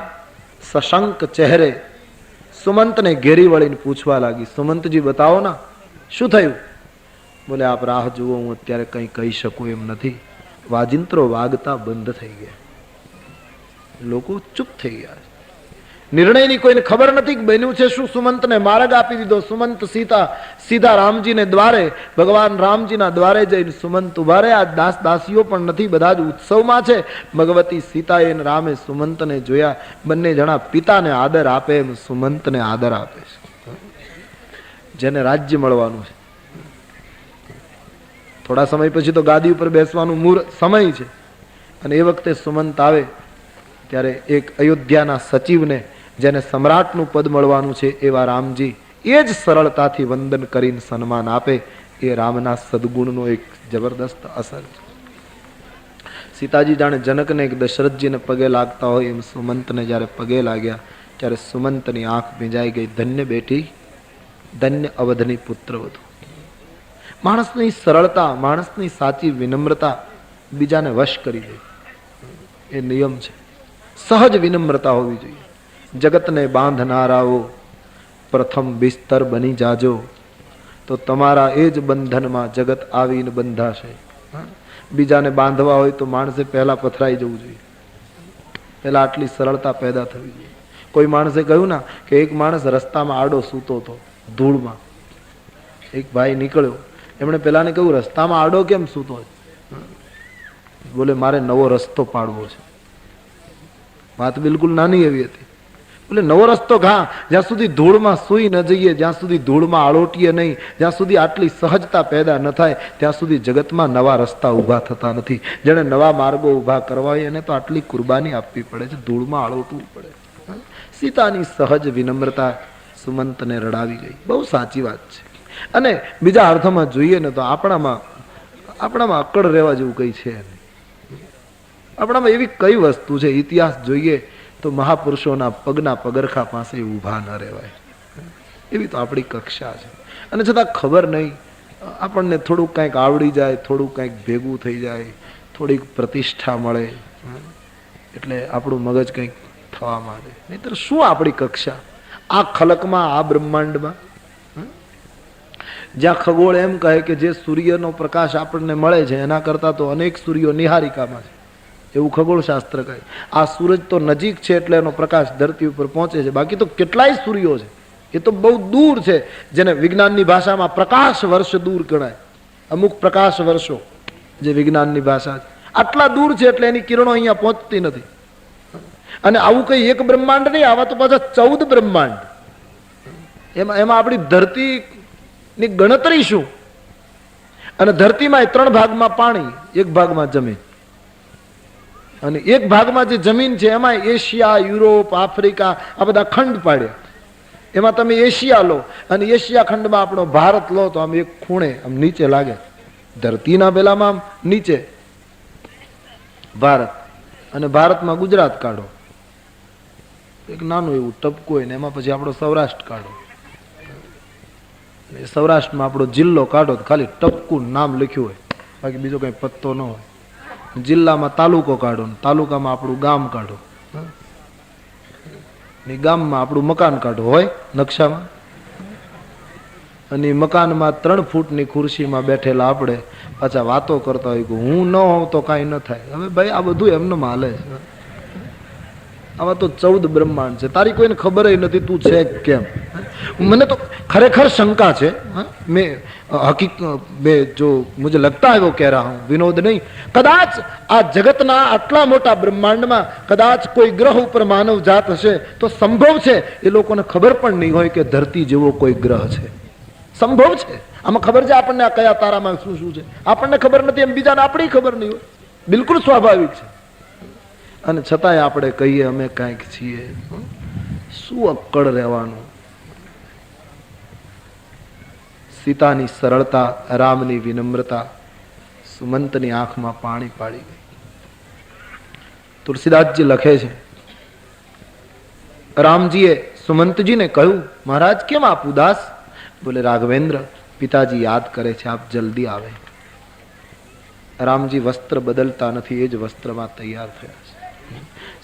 સશંક ચહેરે સુમંતને ઘેરી વળીને પૂછવા લાગી, સુમંતજી બતાવો ના શું થયું? બોલે, આપ રાહ જુઓ, હું અત્યારે કંઈ કહી શકું એમ નથી. વાજિંત્રો વાગતા બંધ થઈ ગયા. લોકો ચૂપ થઈ ગયા. નિર્ણયની કોઈને ખબર નથી કે બન્યું છે શું. સુમંતને માર્ગ આપી દીધો. સુમંત સીધા રામજીને દ્વારે, ભગવાન રામજીના દ્વારે જઈને સુમંત ઉભા રહે. આ દાસ દાસીઓ પણ નથી, બધા જ ઉત્સવમાં છે. ભગવતી સીતાએ અને રામે સુમંતને જોયા. બંને જણા પિતાને આદર આપે એમ સુમંતને આદર આપે છે. જેને રાજ્ય મળવાનું છે, થોડા સમય પછી તો ગાદી ઉપર બેસવાનું સમય છે. અને એ વખતે સુમંત આવે ત્યારે એક અયોધ્યાના સચિવને, જેને સમ્રાટનું પદ મળવાનું છે, એવા રામજી એ જ સરળતાથી વંદન કરીને સન્માન આપે. એ રામના સદગુણનો એક જબરદસ્ત અસર છે. સીતાજી જાણે જનકને એક દશરથજીને પગે લાગતા હોય એમ સુમંતને જ્યારે પગે લાગ્યા ત્યારે સુમંતની આંખ ભીંજાઈ ગઈ. ધન્ય બેટી, ધન્ય અવધની પુત્રવધુ. માણસની સરળતા, માણસની સાચી વિનમ્રતા બીજાને વશ કરી દે, એ નિયમ છે. સહજ વિનમ્રતા હોવી જોઈએ. જગતને બાંધનારાઓ પ્રથમ બિસ્તર બની જાજો, તો તમારા એ જ બંધનમાં જગત આવીને બંધાશે. બીજાને બાંધવા હોય તો માણસે પહેલા પથરાઈ જવું જોઈએ. પહેલા આટલી સરળતા પેદા થવી જોઈએ. કોઈ માણસે કહ્યું ના કે એક માણસ રસ્તામાં આડો સૂતો હતો ધૂળમાં. એક ભાઈ નીકળ્યો, એમણે પેલાને કહ્યું, રસ્તામાં આડો કેમ સૂતો? બોલે, મારે નવો રસ્તો પાડવો છે. વાત બિલકુલ નાની એવી હતી. બોલે, નવો રસ્તો ઘા, જ્યાં સુધી ધૂળમાં સૂઈ ન જઈએ, જ્યાં સુધી ધૂળમાં આળોટીએ નહીં, જ્યાં સુધી આટલી સહજતા પેદા ન થાય ત્યાં સુધી જગતમાં નવા રસ્તા ઊભા થતા નથી. જેને નવા માર્ગો ઊભા કરવા હોય એને તો આટલી કુરબાની આપવી પડે છે, ધૂળમાં આળોટવું પડે. સીતાની સહજ વિનમ્રતા સુમંતને રડાવી ગઈ. બહુ સાચી વાત છે. અને બીજા અર્થમાં જોઈએ ને તો આપણામાં અક્કડ રહેવા જેવું કઈ છે નહીં. આપણામાં એવી કઈ વસ્તુ છે, ઇતિહાસ જોઈએ તો મહાપુરુષોના પગના પગરખા પાસે ઊભા ન રહેવાય, એવી તો આપણી કક્ષા છે. અને છતાં ખબર નહીં, આપણને થોડુંક કંઈક આવડી જાય, થોડુંક કંઈક ભેગું થઈ જાય, થોડીક પ્રતિષ્ઠા મળે એટલે આપણું મગજ કંઈક થવા માંડે. નહીંતર શું આપણી કક્ષા આ ખલકમાં, આ બ્રહ્માંડમાં? જ્યાં ખગોળ એમ કહે કે જે સૂર્યનો પ્રકાશ આપણને મળે છે એના કરતાં તો અનેક સૂર્યો નિહારિકામાં છે, એવું ખગોળશાસ્ત્ર કહે. આ સૂરજ તો નજીક છે એટલે એનો પ્રકાશ ધરતી ઉપર પહોંચે છે, બાકી તો કેટલાય સૂર્યો છે, એ તો બહુ દૂર છે, જેને વિજ્ઞાનની ભાષામાં પ્રકાશ વર્ષ દૂર ગણાય. અમુક પ્રકાશ વર્ષો જે વિજ્ઞાનની ભાષા છે, આટલા દૂર છે એટલે એની કિરણો અહીંયા પહોંચતી નથી. અને આવું કઈ એક બ્રહ્માંડ નહીં, આવા તો પાછા 14 બ્રહ્માંડ. એમાં આપણી ધરતીની ગણતરી શું? અને ધરતીમાં 3 ભાગમાં પાણી, 1 ભાગમાં જમીન. અને 1 ભાગમાં જે જમીન છે એમાં એશિયા, યુરોપ, આફ્રિકા આ બધા ખંડ પાડ્યા. એમાં તમે એશિયા લો અને એશિયા ખંડમાં આપણો ભારત લો તો આમ એક ખૂણે આમ નીચે લાગે, ધરતીના પેલામાં આમ નીચે ભારત, અને ભારતમાં ગુજરાત કાઢો, એક નાનું એવું ટપકું હોય ને એમાં પછી આપણો સૌરાષ્ટ્ર કાઢો, સૌરાષ્ટ્રમાં આપણો જિલ્લો કાઢો, ખાલી ટપકું નામ લખ્યું હોય, બાકી બીજો કઈ પત્તો ન હોય. જિલ્લામાં તાલુકો કાઢો, તાલુકામાં આપણું ગામ કાઢો, ગામમાં આપણું મકાન કાઢો હોય નકશામાં, અને મકાનમાં 3 ફૂટની ખુરશીમાં બેઠેલા આપણે પાછા વાતો કરતા હોય કે હું ન હોઉં તો કાંઈ ન થાય. હવે ભાઈ આ બધું એમને હાલે છે. આવા તો 14 બ્રહ્માંડ છે, તારી કોઈને ખબર નથી તું છે કેમ. મને તો ખરેખર શંકા છે, મેં જો મુझे लगता है वो कह रहा हूं, विनोद नहीं, कदाच આ જગતના આટલા મોટા બ્રહ્માંડમાં કદાચ કોઈ ગ્રહ ઉપર માનવ જાત હશે તો સંભવ છે એ લોકોને ખબર પણ નહીં હોય કે ધરતી જેવો કોઈ ગ્રહ છે. સંભવ છે. આમાં ખબર છે આપણને આ કયા તારામાં શું શું છે, આપણને ખબર નથી, એમ બીજાને આપણી ખબર નહીં હોય. બિલકુલ સ્વાભાવિક છે. અને છતાંય આપણે કહીએ અમે કાંઈક છીએ. શું અક્કડ રહેવાનું. સીતાની સરળતા, રામની વિનમ્રતા સુમંતની આંખમાં પાણી પાડી ગઈ. તુલસીદાસજી લખે છે, રામજીએ સુમંતજીને કહ્યું, મહારાજ કેમ આપ ઉદાસ? બોલે, રાઘવેન્દ્ર, પિતાજી યાદ કરે છે, આપ જલ્દી આવે. રામજી વસ્ત્ર બદલતા નથી, એ જ વસ્ત્રમાં તૈયાર થયા છે.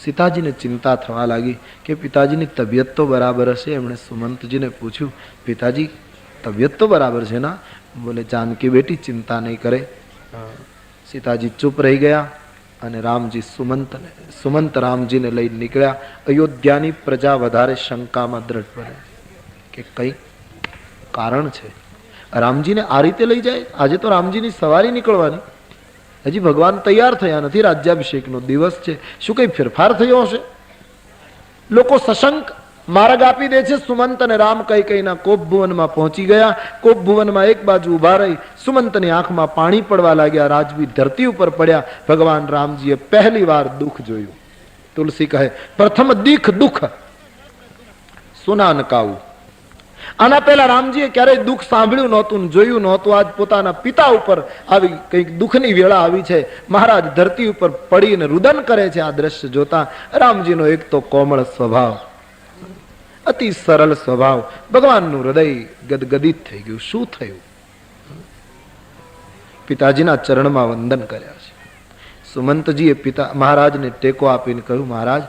સીતાજીને ચિંતા થવા લાગી કે પિતાજીની તબિયત તો બરાબર હશે. એમણે સુમંતજીને પૂછ્યું, પિતાજી તબિયત તો બરાબર છે ના? બોલે, જાનકી બેટી ચિંતા નહીં કરે. સીતાજી ચૂપ રહી ગયા અને રામજી સુમંત રામજીને લઈ નીકળ્યા. અયોધ્યાની પ્રજા વધારે શંકામાં દ્રઢ બને કે કઈ કારણ છે. રામજીને આ રીતે લઈ જાય? આજે તો રામજીની સવારી નીકળવાની, હજી ભગવાન તૈયાર થયા નથી, રાજ્યાભિષેકનો દિવસ છે, શું કઈ ફેરફાર થયો હશે? લોકો સશંક માર્ગ આપી દે છે. સુમંત અને રામ કઈ કઈના કોપભુવનમાં પહોંચી ગયા. કોપભુવનમાં એક બાજુ ઉભા રહી સુમંતની આંખમાં પાણી પડવા લાગ્યા. રાજવી ધરતી ઉપર પડ્યા. ભગવાન રામજીએ પહેલી વાર દુઃખ જોયું. તુલસી કહે, પ્રથમ દુઃખ સુના નકાવું. આના પહેલા રામજીએ ક્યારેય દુઃખ સાંભળ્યું નહોતું, જોયું નહોતું. આજ પોતાના પિતા ઉપર આવી કઈક દુઃખની વેળા આવી છે. મહારાજ ધરતી ઉપર પડીને રુદન કરે છે. આ દ્રશ્ય જોતા રામજીનો એક તો કોમળ સ્વભાવ, અતિ સરળ સ્વભાવ, ભગવાનનું હૃદય ગદગદિત થઈ ગયું. શું થયું? પિતાજીના ચરણમાં વંદન કર્યા છે. સુમંતજીએ મહારાજને ટેકો આપીને કહ્યું, મહારાજ,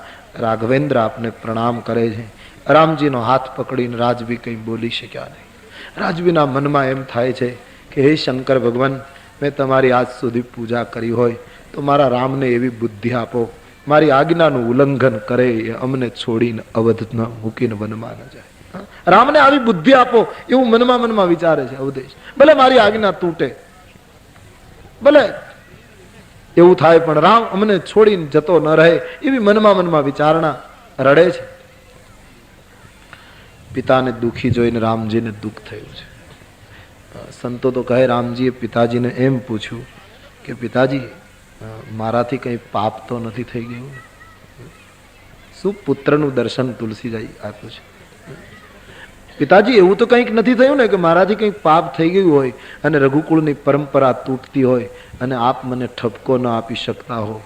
રાઘવેન્દ્ર આપને પ્રણામ કરે છે. રામજીનો હાથ પકડીને રાજવી કંઈ બોલી શક્યા નહીં. રાજવીના મનમાં એમ થાય છે કે હે શંકર ભગવાન, મેં તમારી આજ સુધી પૂજા કરી હોય તો મારા રામને એવી બુદ્ધિ આપો, મારી આજ્ઞાનું ઉલ્લંઘન કરે એ અમને છોડીને અવધ ન મૂકીને વનમાં ન જાય. રામને આવી બુદ્ધિ આપો એવું મનમાં વિચારે છે અવધેશ. ભલે મારી આજ્ઞા તૂટે, ભલે એવું થાય, પણ રામ અમને છોડીને જતો ન રહે એવી મનમાં વિચારણા રડે છે. પિતાને દુઃખી જોઈને રામજીને દુઃખ થયું છે. સંતો તો કહે, રામજીએ પિતાજીને એમ પૂછ્યું કે પિતાજી, મારાથી કંઈ પાપ તો નથી થઈ ગયું? શું પુત્રનું દર્શન તુલસીદાસ આપ્યું છે. પિતાજી, એવું તો કંઈક નથી થયું ને કે મારાથી કંઈક પાપ થઈ ગયું હોય અને રઘુકુળની પરંપરા તૂટતી હોય અને આપ મને ઠપકો ન આપી શકતા હો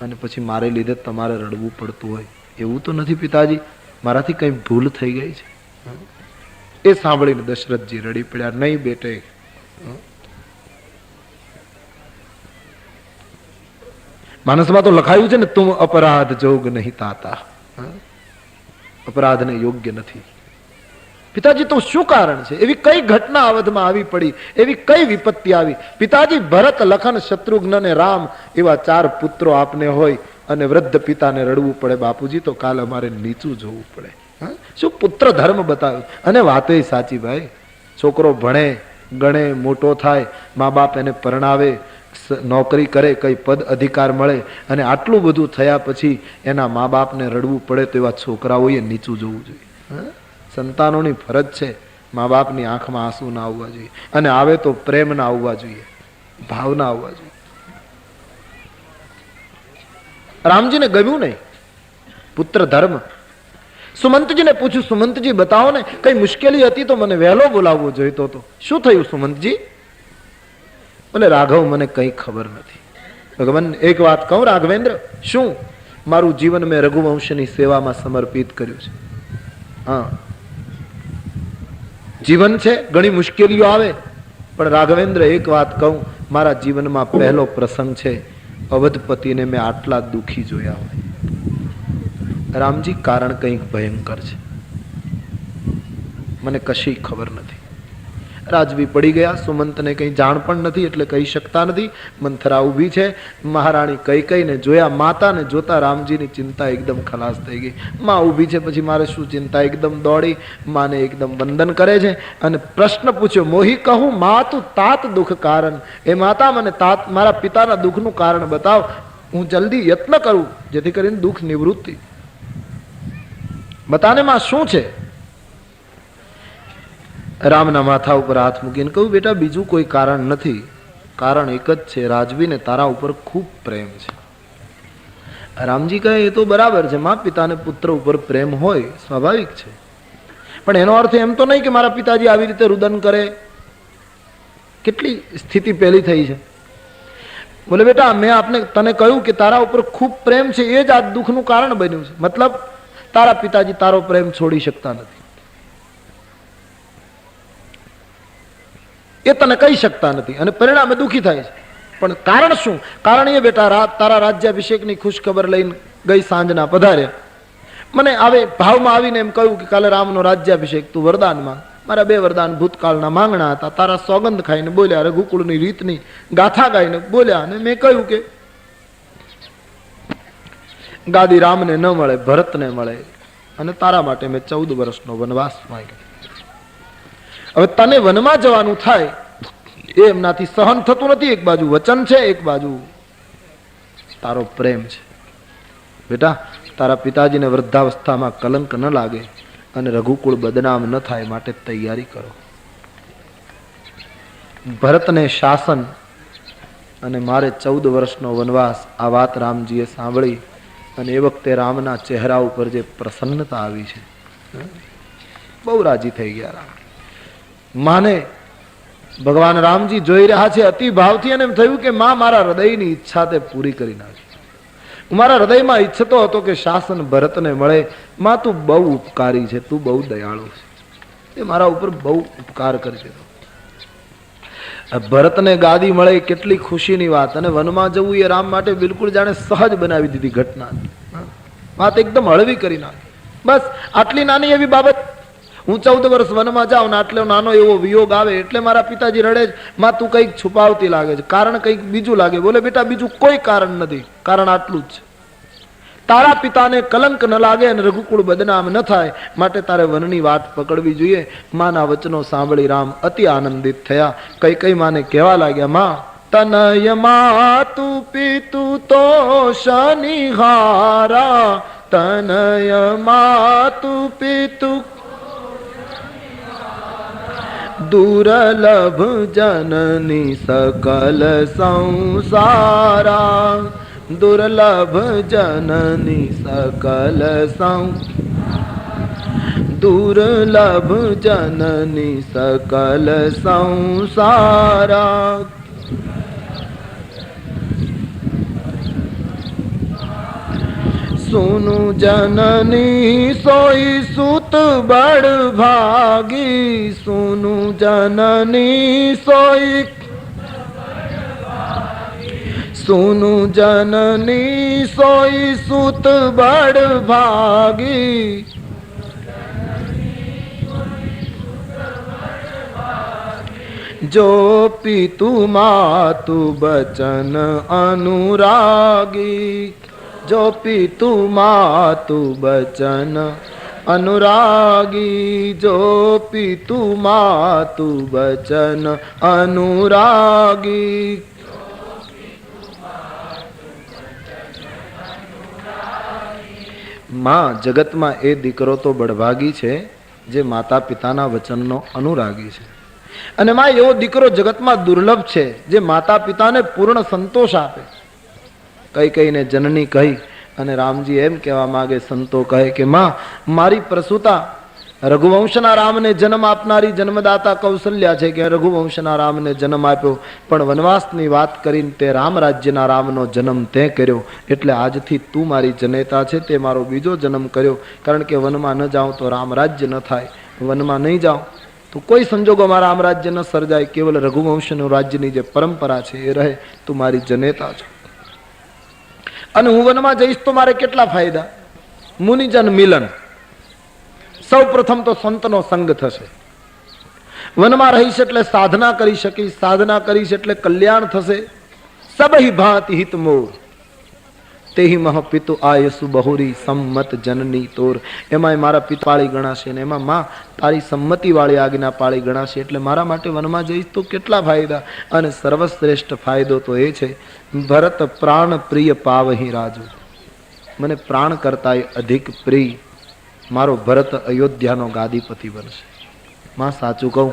અને પછી મારે લીધે તમારે રડવું પડતું હોય? એવું તો નથી પિતાજી, મારાથી કંઈ ભૂલ થઈ ગઈ છે. એ સાંભળીને દશરથજી રડી પડ્યા. નહીં બેટે, માનસમાં તો લખાયું છે ને, તુમ અપરાધ જોગ નહીં તાતા. અપરાધને યોગ્ય નથી. પિતાજી તો શું કારણ છે? એવી કઈ ઘટના અવધમાં આવી પડી? એવી કઈ વિપત્તિ આવી? પિતાજી, ભરત, લખન, શત્રુઘ્ન અને રામ એવા 4 પુત્રો આપને હોય અને વૃદ્ધ પિતાને રડવું પડે. બાપુજી, તો કાલ અમારે નીચું જોવું પડે. શું પુત્ર ધર્મ બતાવ્યો? અને વાતે સાચી ભાઈ. છોકરો ભણે ગણે મોટો થાય, મા બાપ એને પરણાવે, નોકરી કરે, કઈ પદ અધિકાર મળે, અને આટલું બધું થયા પછી એના મા બાપને રડવું પડે, તો એવા છોકરાઓએ નીચું જોવું જોઈએ. સંતાનોની ફરજ છે મા બાપની આંખમાં આંસુ ના આવવા જોઈએ, અને આવે તો પ્રેમ ના આવવા જોઈએ, ભાવના આવવા જોઈએ. રામજીને ગમ્યું નહીં પુત્ર ધર્મ. સુમંતજીને પૂછ્યું, સુમંતજી બતાવો ને, કઈ મુશ્કેલી હતી તો મને વહેલો બોલાવવો જોઈતો હતો. શું થયું સુમંતજી? બોલે, રાઘવ, મને કઈ ખબર નથી. ભગવાન, એક વાત કહું રાઘવેન્દ્ર? શું? મારું જીવન મેં રઘુવંશની સેવામાં સમર્પિત કર્યું છે. હા, જીવન છે, ઘણી મુશ્કેલીઓ આવે, પણ રાઘવેન્દ્ર એક વાત કહું, મારા જીવનમાં પહેલો પ્રસંગ છે, અવધપતિને મેં આટલા દુખી જોયા હોય. રામજી, કારણ કંઈક ભયંકર છે, મને કશી ખબર નથી. રાજવી પડી ગયા. સુમંતને કઈ જાણ પણ નથી એટલે કહી શકતા નથી. મંથરા ઊભી છે. મહારાણી કૈકેયીને જોયા. માતાને જોતા રામજીની ચિંતા એકદમ ખલાસ થઈ ગઈ. માં ઊભી છે, પછી મારે શું ચિંતા? એકદમ દોડી માને એકદમ વંદન કરે છે અને પ્રશ્ન પૂછ્યો, મોહી કહું મા તું તાત દુઃખ કારણ. એ માતા, મને તાત મારા પિતાના દુઃખનું કારણ બતાવ, હું જલ્દી યત્ન કરું જેથી કરીને દુઃખ નિવૃત્તિ. બતાને માં શું છે? રામના માથા ઉપર હાથ મૂકીને કહ્યું, બેટા, બીજું કોઈ કારણ નથી, કારણ એક જ છે, રાજવીને તારા ઉપર ખૂબ પ્રેમ છે. રામજી કહે, એ તો બરાબર છે, મા પિતાને પુત્ર ઉપર પ્રેમ હોય સ્વાભાવિક છે, પણ એનો અર્થ એમ તો નહીં કે મારા પિતાજી આવી રીતે રુદન કરે. કેટલી સ્થિતિ પહેલી થઈ છે. બોલે, બેટા, મેં આપને તને કહ્યું કે તારા ઉપર ખૂબ પ્રેમ છે, એ જ આ દુઃખનું કારણ બન્યું છે. મતલબ તારા પિતાજી તારો પ્રેમ છોડી શકતા નથી, એ તને કહી શકતા નથી, અને પરિણામે દુઃખી થાય છે. પણ કારણ શું? કારણ એ, બેટા, તારા રાજ્યાભિષેકની ખુશખબર લઈને ગઈ સાંજના પધાર્યા. મને આવે ભાવમાં આવીને એમ કહ્યું કે કાલે રામનો રાજ્યાભિષેક, તું વરદાન માંગ. મારા 2 વરદાન ભૂતકાળના માંગણા હતા. તારા સોગંદ ખાઈને બોલ્યા, રઘુકુળની રીતની ગાથા ગાઈને બોલ્યા, અને મેં કહ્યું કે ગાદી રામને ન મળે, ભરતને મળે, અને તારા માટે મેં 14 વર્ષનો વનવાસ માંગ્યો. હવે તને વનમાં જવાનું થાય એ એમનાથી સહન થતું નથી. એક બાજુ વચન છે, એક બાજુ તારો પ્રેમ છે. બેટા, તારા પિતાજીને વૃદ્ધાવસ્થામાં કલંક ન લાગે અને રઘુકુળ બદનામ ન થાય માટે તૈયારી કરો. ભરતને શાસન અને મારે 14 વર્ષનો વનવાસ, આ વાત રામજીએ સાંભળી, અને એ વખતે રામના ચહેરા ઉપર જે પ્રસન્નતા આવી છે, બહુ રાજી થઈ ગયા રામ. માને ભગવાન રામજી જોઈ રહ્યા છે અતિ ભાવથી, અને એમ થયું કે માં, મારા હૃદયની ઈચ્છા તે પૂરી કરી નાખી. હું મારા હૃદયમાં ઈચ્છતો હતો કે શાસન ભરતને મળે. માં, તું બહુ ઉપકારી છે, તું બહુ દયાળુ છે, એ મારા ઉપર બહુ ઉપકાર કરજે. ભરતને ગાદી મળે, કેટલી ખુશીની વાત. અને વનમાં જવું એ રામ માટે બિલકુલ જાણે સહજ બનાવી દીધી ઘટના. વાત એકદમ હળવી કરી નાખી. બસ આટલી નાની એવી બાબત. હું 14 વર્ષ વનમાં જાઉં ને આટલો નાનો એવો વિયોગ આવે એટલે મારા પિતાજી રડે જ. માં, તું કંઈક છુપાવતી લાગે છે, કારણ કંઈક બીજું લાગે. બોલે, બેટા, બીજું કોઈ કારણ નથી, કારણ આટલું જ છે. તારા પિતાને કલંક ન લાગે અને રઘુકુળ બદનામ ન થાય માટે તારે વનની વાત પકડવી જોઈએ. માના વચનો સાંભળી રામ અતિ આનંદિત થયા. કૈકેયી માને કહેવા લાગ્યા, માં, તનય માતુ પિતુ તો શનિહારા, તનય માતુ પિતુ દુર્લભ જનની સકલ સંસારા, દુર્લભ જનની સકલ દુર્લભ જનની સકલ સંસારા. સુनु जननी सोई सुत बड़ भागी, सुनु जननी सोई, सुनु जननी सोई सुत बड़ भागी, જો પિતુ માતુ બચન અનુરાગી, જો પિતુ માતુ બચન अनुरागी, जो पितु मातु बचन अनुरागी। માં જગતમાં એ દીકરો તો બળભાગી છે જે માતા પિતાના વચનનો અનુરાગી છે, અને માં એવો દીકરો જગતમાં દુર્લભ છે જે માતા પિતાને પૂર્ણ સંતોષ આપે. કઈ કઈને જનની કહી અને રામજી એમ કહેવા માંગે, સંતો કહે કે માં મારી પ્રસૂતા રઘુવંશના રામને જન્મ આપનારી જન્મદાતા કૌશલ્યા છે કે રઘુવંશના રામને જન્મ આપ્યો, પણ વનવાસની વાત કરીને તે રામ રાજ્યના રામનો જન્મ તે કર્યો, એટલે આજથી તું મારી જનેતા છે, તે મારો બીજો જન્મ કર્યો. કારણ કે વનમાં ન જાઉં તો રામ રાજ્ય ન થાય, વનમાં નહીં જાઉં તો કોઈ સંજોગોમાં રામ રાજ્ય ન સર્જાય, કેવલ રઘુવંશનું રાજ્યની જે પરંપરા છે એ રહે. તું મારી જનેતા છો, અને હું વનમાં જઈશ તો મારે કેટલા ફાયદા? મુનિજન મિલન, સૌ પ્રથમ તો સંતનો સંગ થશે. વનમાં રહીશ એટલે સાધના કરી શકીશ, સાધના કરીશ એટલે કલ્યાણ થશે. સબહી ભાંતિ હિત મોર તેહી મહ પિતુ આયસુ બહુરી સંમત જનની તોર. એમાં મારા પિતાળી ગણાશે, અને એમાં માં તારી સંમતિ વાળી આજ્ઞા પાળી ગણાશે. એટલે મારા માટે વનમાં જઈશ તો કેટલા ફાયદા? અને સર્વશ્રેષ્ઠ ફાયદો તો એ છે, ભરત પ્રાણ પ્રિય પાવહી રાજુ. મને પ્રાણ કરતા અધિક પ્રિય મારો ભરત અયોધ્યાનો ગાદીપતિ બનશે. માં સાચું કહું,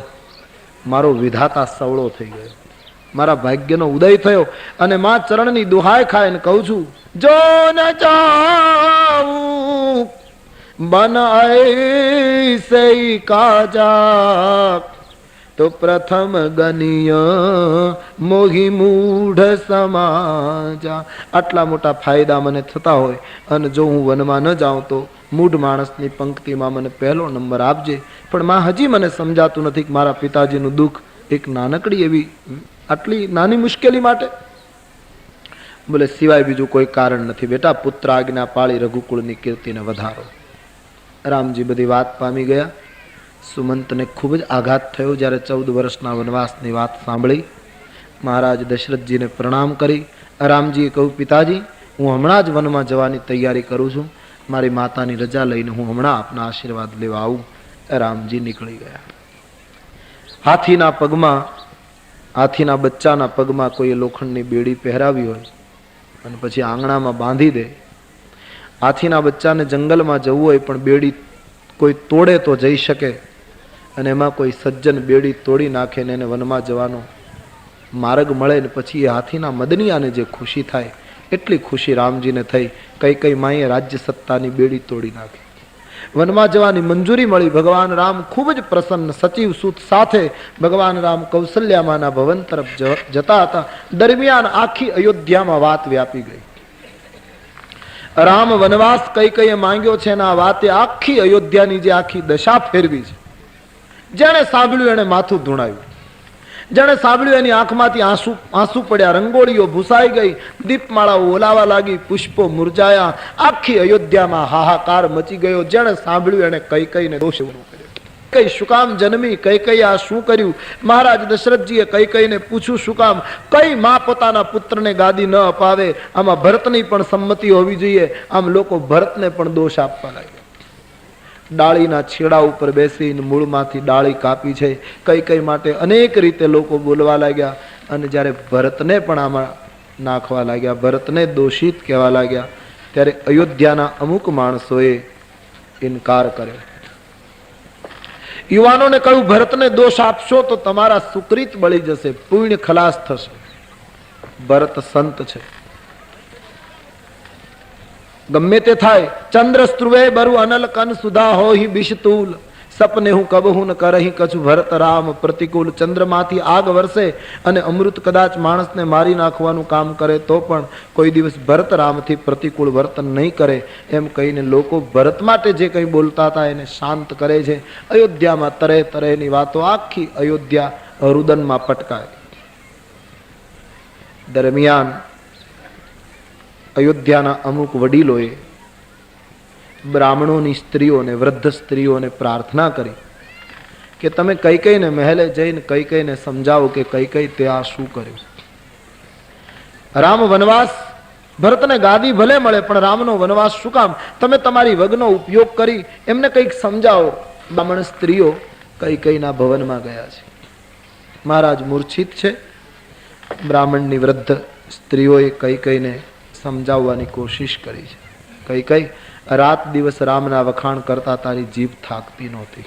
મારો વિધાતા સવળો થઈ ગયો, મારા ભાગ્યનો ઉદય થયો. અને માં ચરણની દુહાઈ ખાઈને કહું છું, જો ન જાઉં બન ऐसे काजा तो प्रथम गनिय मोही मूढ़ समाजा. આટલા મોટા ફાયદા મને થતા હોય અને જો હું વનમાં ન જાઉં તો મૂઢ માણસની પંક્તિમાં મને પહેલો નંબર આપજે. પણ માં હજી મને સમજાતું નથી કે મારા પિતાજીનું દુઃખ એક નાનકડી એવી આટલી નાની મુશ્કેલી માટે. બોલે સિવાય બીજું કોઈ કારણ નથી બેટા, પુત્ર આજ્ઞા પાળી રઘુકુળની કીર્તિને વધારો. રામજી બધી વાત પામી ગયા. સુમંતને ખૂબ જ આઘાત થયો જ્યારે 14 વર્ષના વનવાસની વાત સાંભળી. મહારાજ દશરથજીને પ્રણામ કરી રામજીએ કહ્યું, પિતાજી હું હમણાં જ વનમાં જવાની તૈયારી કરું છું, મારી માતાની રજા લઈને હું હમણાં આપના આશીર્વાદ લેવા આવું. રામજી નીકળી ગયા. હાથીના પગમાં, હાથીના બચ્ચાના પગમાં કોઈ લોખંડની બેડી પહેરાવી હોય અને પછી આંગણામાં બાંધી દે. હાથીના બચ્ચાને જંગલમાં જવું હોય પણ બેડી કોઈ તોડે તો જઈ શકે, અને એમાં કોઈ સજ્જન બેડી તોડી નાખે ને એને વનમાં જવાનો માર્ગ મળે ને પછી એ હાથીના મદનિયાને જે ખુશી થાય એટલી ખુશી રામજીને થઈ. કઈ કઈ માએ રાજ્ય સત્તાની બેડી તોડી નાખી, વનમાં જવાની મંજૂરી મળી. ભગવાન રામ ખૂબ જ પ્રસન્ન, સચિવ સુત સાથે ભગવાન રામ કૌશલ્યામાના ભવન તરફ જતા હતા. દરમિયાન આખી અયોધ્યામાં વાત વ્યાપી ગઈ. રામ વનવાસ કઈ કઈ માંગ્યો છે અને આ વાતે આખી અયોધ્યાની જે આખી દશા ફેરવી છે. જેણે સાંભળ્યું એને માથું ધૂણાવ્યું, જેણે સાંભળ્યું એની આંખમાંથી આંસુ પડ્યા, રંગોળીઓ ભૂસાઈ ગઈ, દીપમાળાઓ ઓલાવા લાગી, પુષ્પો મુરઝાયા, આખી અયોધ્યામાં હાહાકાર મચી ગયો. જેણે સાંભળ્યું એને કઈ કઈને દોષ કર્યો. કઈ શું કામ જન્મી, કઈ કઈ આ શું કર્યું? મહારાજ દશરથજીએ કઈ કઈને પૂછ્યું, શું કામ કઈ માં પોતાના પુત્રને ગાદી ન અપાવે? આમાં ભરતની પણ સંમતિ હોવી જોઈએ. આમ લોકો ભરતને પણ દોષ આપવા લાગ્યા. ડાળીના છેડા ઉપર બેસીને મૂળમાંથી ડાળી કાપી છે, કઈ કઈ માટે અનેક રીતે લોકો બોલવા લાગ્યા. અને જ્યારે ભરતને પણ આમાં નાખવા લાગ્યા, ભરતને દોષિત કહેવા લાગ્યા, ત્યારે અયોધ્યાના અમુક માણસોએ ઇનકાર કર્યો. યુવાનોને કહ્યું, ભરતને દોષ આપશો તો તમારા સુકૃત બળી જશે, પુણ્ય ખલાસ થશે. ભરત સંત છે, ગમે તે થાય. ચંદ્ર સ્ત્રુવે બરુ અનલ કન સુધા હોહી બિશતૂલ સપને હું કબહુ ન કરહી કછુ ભરત રામ પ્રતિકૂળ. ચંદ્રમાંથી આગ વરસે અને અમૃત કદાચ માણસને મારી નાખવાનું કામ કરે તો પણ કોઈ દિવસ ભરત રામથી પ્રતિકૂળ વર્તન નહીં કરે. એમ કહીને લોકો ભરત માટે જે કંઈ બોલતા હતા એને શાંત કરે છે. અયોધ્યામાં તરે તરેની વાતો, આખી અયોધ્યા રુદનમાં પટકાય. દરમિયાન અયોધ્યાના અમુક વડીલોએ બ્રાહ્મણોની સ્ત્રીઓને, વૃદ્ધ સ્ત્રીઓને પ્રાર્થના કરી કે તમે કઈ કઈને મહેલે જઈને કઈ કઈને સમજાવો કે કઈ કઈ તે આ શું કર્યું. રામ વનવાસ, ભરતને ગાદી ભલે મળે પણ રામનો વનવાસ શું કામ? તમે તમારી વગનો ઉપયોગ કરી એમને કંઈક સમજાવો. બ્રાહ્મણ સ્ત્રીઓ કઈ કઈના ભવનમાં ગયા છે. મહારાજ મૂર્છિત છે. બ્રાહ્મણની વૃદ્ધ સ્ત્રીઓએ કઈ કઈને સમજાવવાની કોશિશ કરી છે. કઈ કઈ રાત દિવસ રામના વખાણ કરતા તારી જીભ થાકતી નહોતી,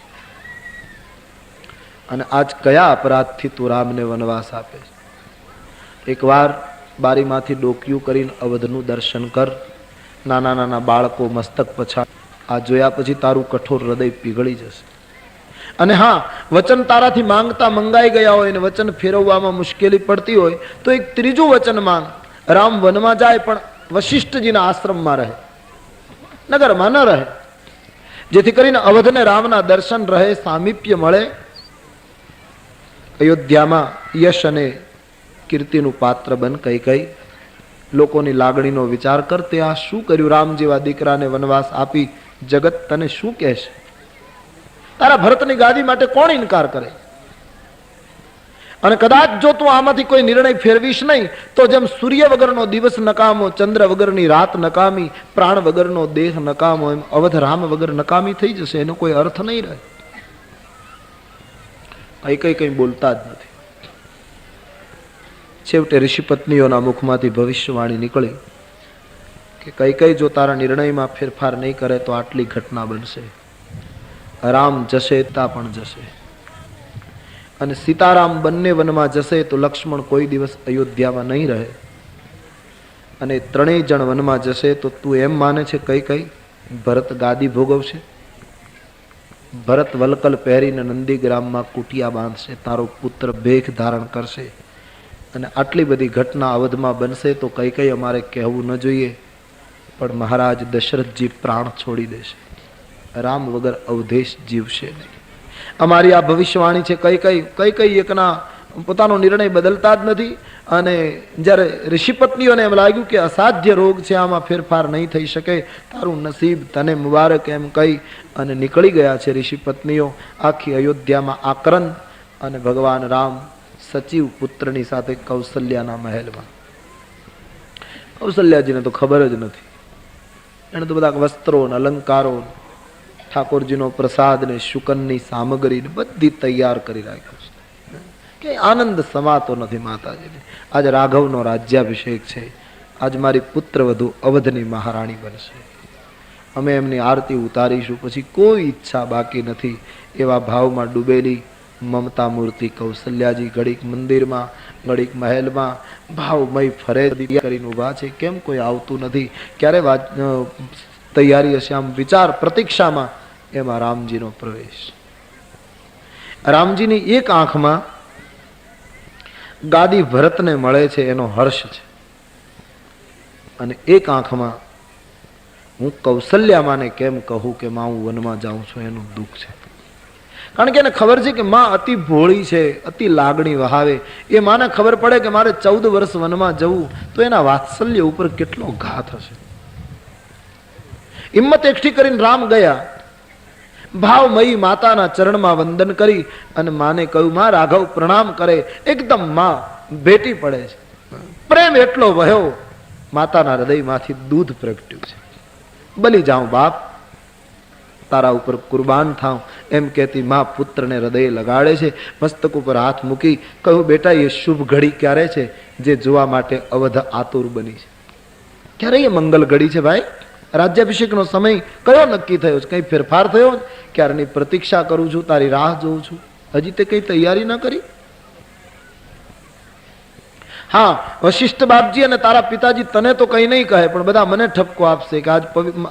અને આજ કયા અપરાધથી તું રામને વનવાસ આપે છે? એકવાર બારીમાંથી ડોકિયું કરીને અવધનું દર્શન કર. નાના નાના બાળકો મસ્તક પછાડ. આ જોયા પછી તારું કઠોર હૃદય પીગળી જશે. અને હા, વચન તારાથી માંગતા મંગાઈ ગયા હોય ને વચન ફેરવવામાં મુશ્કેલી પડતી હોય તો એક ત્રીજું વચન માંગ. રામ વનમાં જાય પણ વશિષ્ઠજીના આશ્રમમાં રહે, નગરમાં ન રહે, જેથી કરીને અવધને રામના દર્શન રહે, સામીપ્ય મળે. અયોધ્યામાં યશ અને કીર્તિનું પાત્ર બન. કઈ કઈ લોકોની લાગણીનો વિચાર કર. તે આ શું કર્યું? રામ જેવા દીકરાને વનવાસ આપી જગત તને શું કહેશે? તારા ભરતની ગાદી માટે કોણ ઇનકાર કરે? અને કદાચ જો તું આમાંથી કોઈ નિર્ણય ફેરવીશ નહીં તો જેમ સૂર્ય વગરનો દિવસ નકામો, ચંદ્ર વગરની રાત નકામી, પ્રાણ વગરનો દેહ નકામો, એમ અવધ રામ વગર નકામી થઈ જશે. એનો કોઈ અર્થ નહીં રહે. કઈ કઈ બોલતા જ નથી. છેવટે ઋષિ પત્નીઓના મુખમાંથી ભવિષ્યવાણી નીકળી કે કઈ કઈ જો તારા નિર્ણયમાં ફેરફાર નહીં કરે તો આટલી ઘટના બનશે. રામ જશે તા પણ જશે, અને સીતારામ બંને વનમાં જશે તો લક્ષ્મણ કોઈ દિવસ અયોધ્યામાં નહીં રહે. અને ત્રણેય જણ વનમાં જશે તો તું એમ માને છે કઈ કઈ ભરત ગાદી ભોગવશે? ભરત વલકલ પહેરીને નંદીગ્રામમાં કુટિયા બાંધશે, તારો પુત્ર ભેખ ધારણ કરશે, અને આટલી બધી ઘટના અવધમાં બનશે તો કઈ કઈ અમારે કહેવું ન જોઈએ, પણ મહારાજ દશરથજી પ્રાણ છોડી દેશે. રામ વગર અવધેશ જીવશે નહીં. અમારી આ ભવિષ્યવાણી છે. કઈ કઈ એકના પોતાનો નિર્ણય બદલતા જ નથી. અને જ્યારે ઋષિપત્નીઓને એમ લાગ્યું કે અસાધ્ય રોગ છે, આમાં ફેરફાર નહીં થઈ શકે, તારું નસીબ તને મુબારક એમ કહી અને નીકળી ગયા છે ઋષિપત્નીઓ. આખી અયોધ્યામાં આક્રંદ. અને ભગવાન રામ સચિવ પુત્રની સાથે કૌશલ્યાના મહેલમાં. કૌશલ્યાજીને તો ખબર જ નથી. એને તો બધા વસ્ત્રો ને અલંકારો, ઠાકોરજીનો પ્રસાદ ને શુકનની સામગ્રી બધી તૈયાર કરી રાખ્યું છે કે આનંદ સમાતો નથી માતાજીને. આજ રાઘવનો રાજ્યાભિષેક છે. આજ મારી પુત્ર વધુ અવધની મહારાણી બનશે. અમે એમની આરતી ઉતારીશું, પછી કોઈ ઈચ્છા બાકી નથી. એવા ભાવમાં ડૂબેલી મમતા મૂર્તિ કૌશલ્યાજી ઘડીક મંદિરમાં, ઘડીક મહેલમાં ભાવમય ફરે કરીને ઉભા છે. કેમ કોઈ આવતું નથી? ક્યારે તૈયારી હશે? આમ વિચાર પ્રતીક્ષામાં. એમાં રામજીનો પ્રવેશ. રામજીની એક આંખમાં ગાદી ભરતને મળે છે એનો હર્ષ છે, અને એક આંખમાં હું કૌશલ્યામાને કેમ કહું કે માં હું વનમાં જાઉં છું એનું દુઃખ છે. કારણ કે એને ખબર છે કે માં અતિ ભોળી છે, અતિ લાગણી વહાવે. એ માને ખબર પડે કે મારે 14 વર્ષ વનમાં જવું તો એના વાત્સલ્ય ઉપર કેટલો ઘાત હશે. હિંમત એકઠી કરીને રામ ગયા. ભાવમયી માતાના ચરણમાં વંદન કરી અને માને કહ્યું, માં રાઘવ પ્રણામ કરે. એકદમ માં ભેટી પડે છે. પ્રેમ એટલો વહ્યો, માતાના હૃદયમાંથી દૂધ પ્રગટ્યું છે. બલી જાઉં બાપ, તારા ઉપર કુરબાન થાઉં એમ કહેતી માં પુત્રને હૃદય લગાડે છે. મસ્તક ઉપર હાથ મૂકી કહ્યું, બેટા એ શુભ ઘડી ક્યારે છે જે જોવા માટે અવધ આતુર બની છે? ક્યારે એ મંગલ ઘડી છે ભાઈ? રાજ્યાભિષેકનો સમય કયો નક્કી થયો છે? કઈ ફેરફાર થયો? ક્યારની પ્રતીક્ષા કરું છું, તારી રાહ જોઉં છું, હજી તે કઈ તૈયારી ન કરી? હા, વશિષ્ઠ બાપજી અને તારા પિતાજી તને તો કઈ નહીં કહે, પણ બધા મને ઠપકો આપશે કે આજ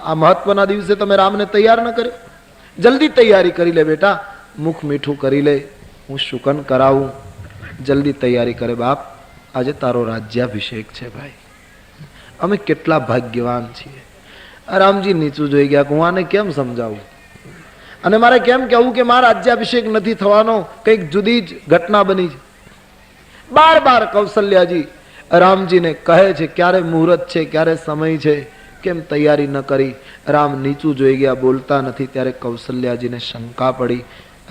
આ મહત્વના દિવસે તમે રામને તૈયાર ન કર્યો. જલ્દી તૈયારી કરી લે બેટા, મુખ મીઠું કરી લે, હું શુકન કરાવું. જલ્દી તૈયારી કરે બાપ, આજે તારો રાજ્યાભિષેક છે ભાઈ. અમે કેટલા ભાગ્યવાન છીએ. રામજી નીચું જોઈ ગયા કે હું આને કેમ સમજાવું, અને મારે કેમ કહેવું કે મારા રાજ્યાભિષેક નથી થવાનો, કંઈક જુદી જ ઘટના બની છે. બાર બાર કૌશલ્યાજી રામજીને કહે છે ક્યારે મુહૂર્ત છે, ક્યારે સમય છે, કેમ તૈયારી ન કરી? રામ નીચું જોઈ ગયા, બોલતા નથી. ત્યારે કૌશલ્યાજીને શંકા પડી.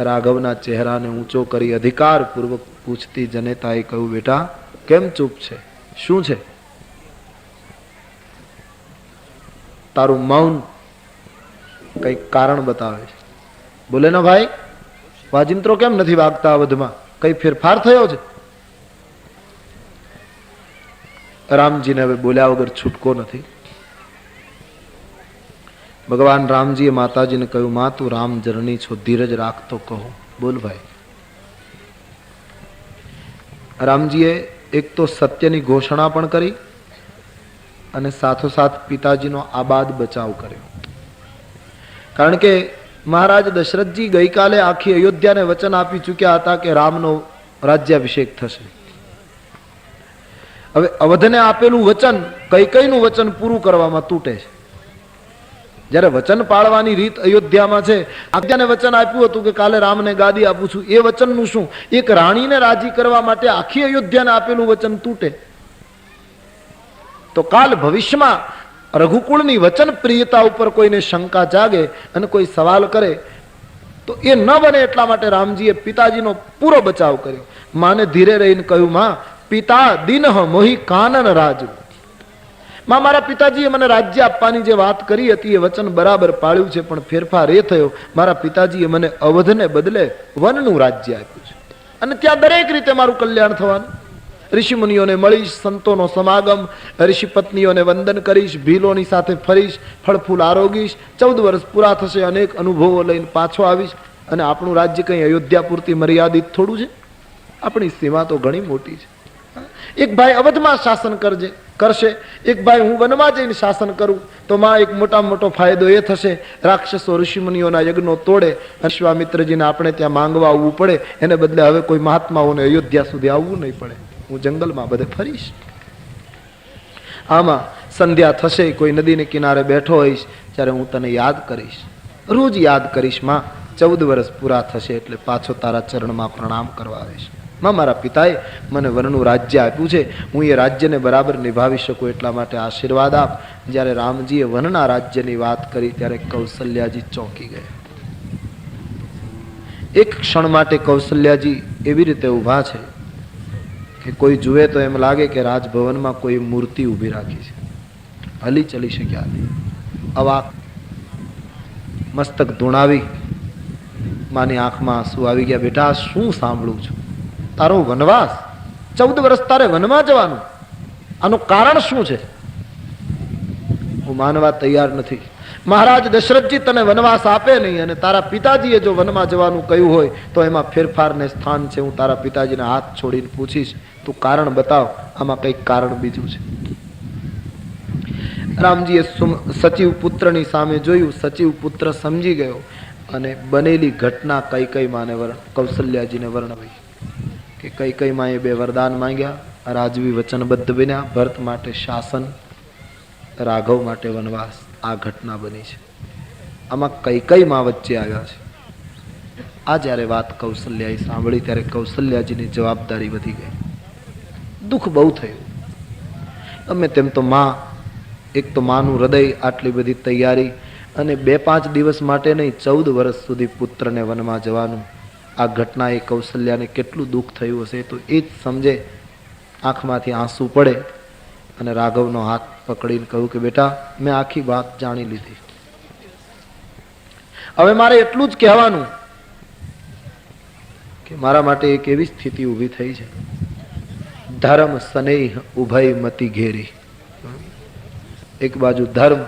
રાઘવના ચહેરાને ઊંચો કરી અધિકારપૂર્વક પૂછતી જનેતાએ કહ્યું, બેટા કેમ ચૂપ છે, શું છે? તારું મૌન કઈક કારણ બતાવે છે. બોલે ના ભાઈ, વાજિંત્રો કેમ નથી વાગતા અવધમાં? કઈ ફેરફાર થયો છે? રામજીને હવે બોલ્યા વગર છૂટકો નથી. ભગવાન રામજીએ માતાજીને કહ્યું, માં તું રામ જરણી છો, ધીરજ રાખતો કહો. બોલ ભાઈ. રામજીએ એક તો સત્યની ઘોષણા પણ કરી અને સાથોસાથ પિતાજીનો આબાદ બચાવ કર્યો. કારણ કે મહારાજ દશરથજી ગઈકાલે આખી અયોધ્યાને વચન આપી ચૂક્યા હતા કે રામનો રાજ્યાભિષેક થશે. હવે અવધને આપેલું વચન, કૈકેયીનું વચન પૂરું કરવામાં તૂટે છે. જયારે વચન પાળવાની રીત અયોધ્યામાં છે, આજ્ઞાને વચન આપ્યું હતું કે કાલે રામને ગાદી આપું છું, એ વચનનું શું? એક રાણીને રાજી કરવા માટે આખી અયોધ્યાને આપેલું વચન તૂટે તો કાલ ભવિષ્યમાં રઘુકુળની વચન પ્રિયતા ઉપર કોઈને શંકા જાગે અને કોઈ સવાલ કરે તો એ ન બને એટલા માટે રામજીએ પિતાજીનો પૂરો બચાવ કર્યો. માને ધીરે રહીને કહ્યું, માં પિતા દિનહ મોહી કાનન રાજુ. માં મારા પિતાજીએ મને રાજ્ય આપવાની જે વાત કરી હતી એ વચન બરાબર પાળ્યું છે, પણ ફેરફાર એ થયો, મારા પિતાજીએ મને અવધને બદલે વનનું રાજ્ય આપ્યું છે અને ત્યાં દરેક રીતે મારું કલ્યાણ થવાનું. ઋષિ મુનિઓને મળીશ, સંતોનો સમાગમ, ઋષિ પત્નીઓને વંદન કરીશ, ભીલોની સાથે ફરીશ, ફળફૂલ આરોગીશ, 14 વર્ષ પૂરા થશે, અનેક અનુભવો લઈને પાછો આવીશ. અને આપણું રાજ્ય કંઈ અયોધ્યા પૂરતી મર્યાદિત થોડું છે? આપણી સીમા તો ઘણી મોટી છે. એક ભાઈ અવધમાં શાસન કરશે, એક ભાઈ હું વનમાં જઈને શાસન કરું તો માં એક મોટામાં મોટો ફાયદો એ થશે, રાક્ષસો ઋષિમુનિઓના યજ્ઞો તોડે, વિશ્વામિત્રજીને આપણે ત્યાં માંગવા આવવું પડે, એને બદલે હવે કોઈ મહાત્માઓને અયોધ્યા સુધી આવવું નહીં પડે. હું જંગલમાં બધે ફરીશ. આમાં સંધ્યા થશે, કોઈ નદીને કિનારે બેઠો હોઈશ, ત્યારે હું તને યાદ કરીશ, રોજ યાદ કરીશ. માં 14 વર્ષ પૂરા થશે એટલે પાછો તારા ચરણમાં પ્રણામ કરવા આવીશ. માં મારા પિતાએ મને વનનું રાજ્ય આપ્યું છે, હું એ રાજ્યને બરાબર નિભાવી શકું એટલા માટે આશીર્વાદ આપ. જ્યારે રામજીએ વનના રાજ્યની વાત કરી ત્યારે કૌશલ્યાજી ચોંકી ગયા. એક ક્ષણ માટે કૌશલ્યાજી એવી રીતે ઊભા છે કે કોઈ જુએ તો એમ લાગે કે રાજભવનમાં કોઈ મૂર્તિ ઊભી રાખી છે, હલી ચલી શક્યા નહીં. અવાક મસ્તક ધૂણાવી માની આંખમાં આંસુ આવી ગયા. બેટા શું સાંભળું છું? તારો વનવાસ, 14 વર્ષ તારે વનમાં જવાનું, આનું કારણ શું છે? હું માનવા તૈયાર નથી. મહારાજ દશરથજી તને વનવાસ આપે નહીં અને તારા પિતાજીએ જો વનમાં જવાનું કહ્યું હોય તો એમાં ફેરફારને સ્થાન છે. હું તારા પિતાજીને હાથ છોડીને પૂછીશ, તું કારણ બતાવ, આમાં કંઈક કારણ બીજું છે. રામજીએ સચિવ પુત્રની સામે જોયું. સચિવ પુત્ર સમજી ગયો અને બનેલી ઘટના કૈકેયી માને કૌશલ્યાજીને વર્ણવી કે કૈકેયી માએ 2 વરદાન માંગ્યા, રાજવી વચનબદ્ધ બન્યા, ભરત માટે શાસન, રાઘવ માટે વનવાસ. આ ઘટના બની છે. આમાં કૈકેયી માં વચ્ચે આવ્યા છે. આ જ્યારે વાત કૌશલ્યાએ સાંભળી ત્યારે કૌશલ્યાજીની જવાબદારી વધી ગઈ. દુઃખ બહુ થયું. અમે તેમ તો માં, એક તો માનું હૃદય, આટલી બધી તૈયારી અને 2-5 દિવસ માટે નહીં, 14 વર્ષ સુધી પુત્રને વનમાં જવાનું. આ ઘટનાએ કૌશલ્યાને કેટલું દુઃખ થયું હશે તો એ જ સમજે. આંખમાંથી આંસુ પડે અને રાઘવનો હાથ પકડીને કહ્યું કે બેટા મેં આખી વાત જાણી લીધી, હવે મારે એટલું જ કહેવાનું કે મારા માટે એક એવી સ્થિતિ ઊભી થઈ છે, ધર્મ સ્નેહ ઉભય મતિ ઘેરી. એક બાજુ ધર્મ,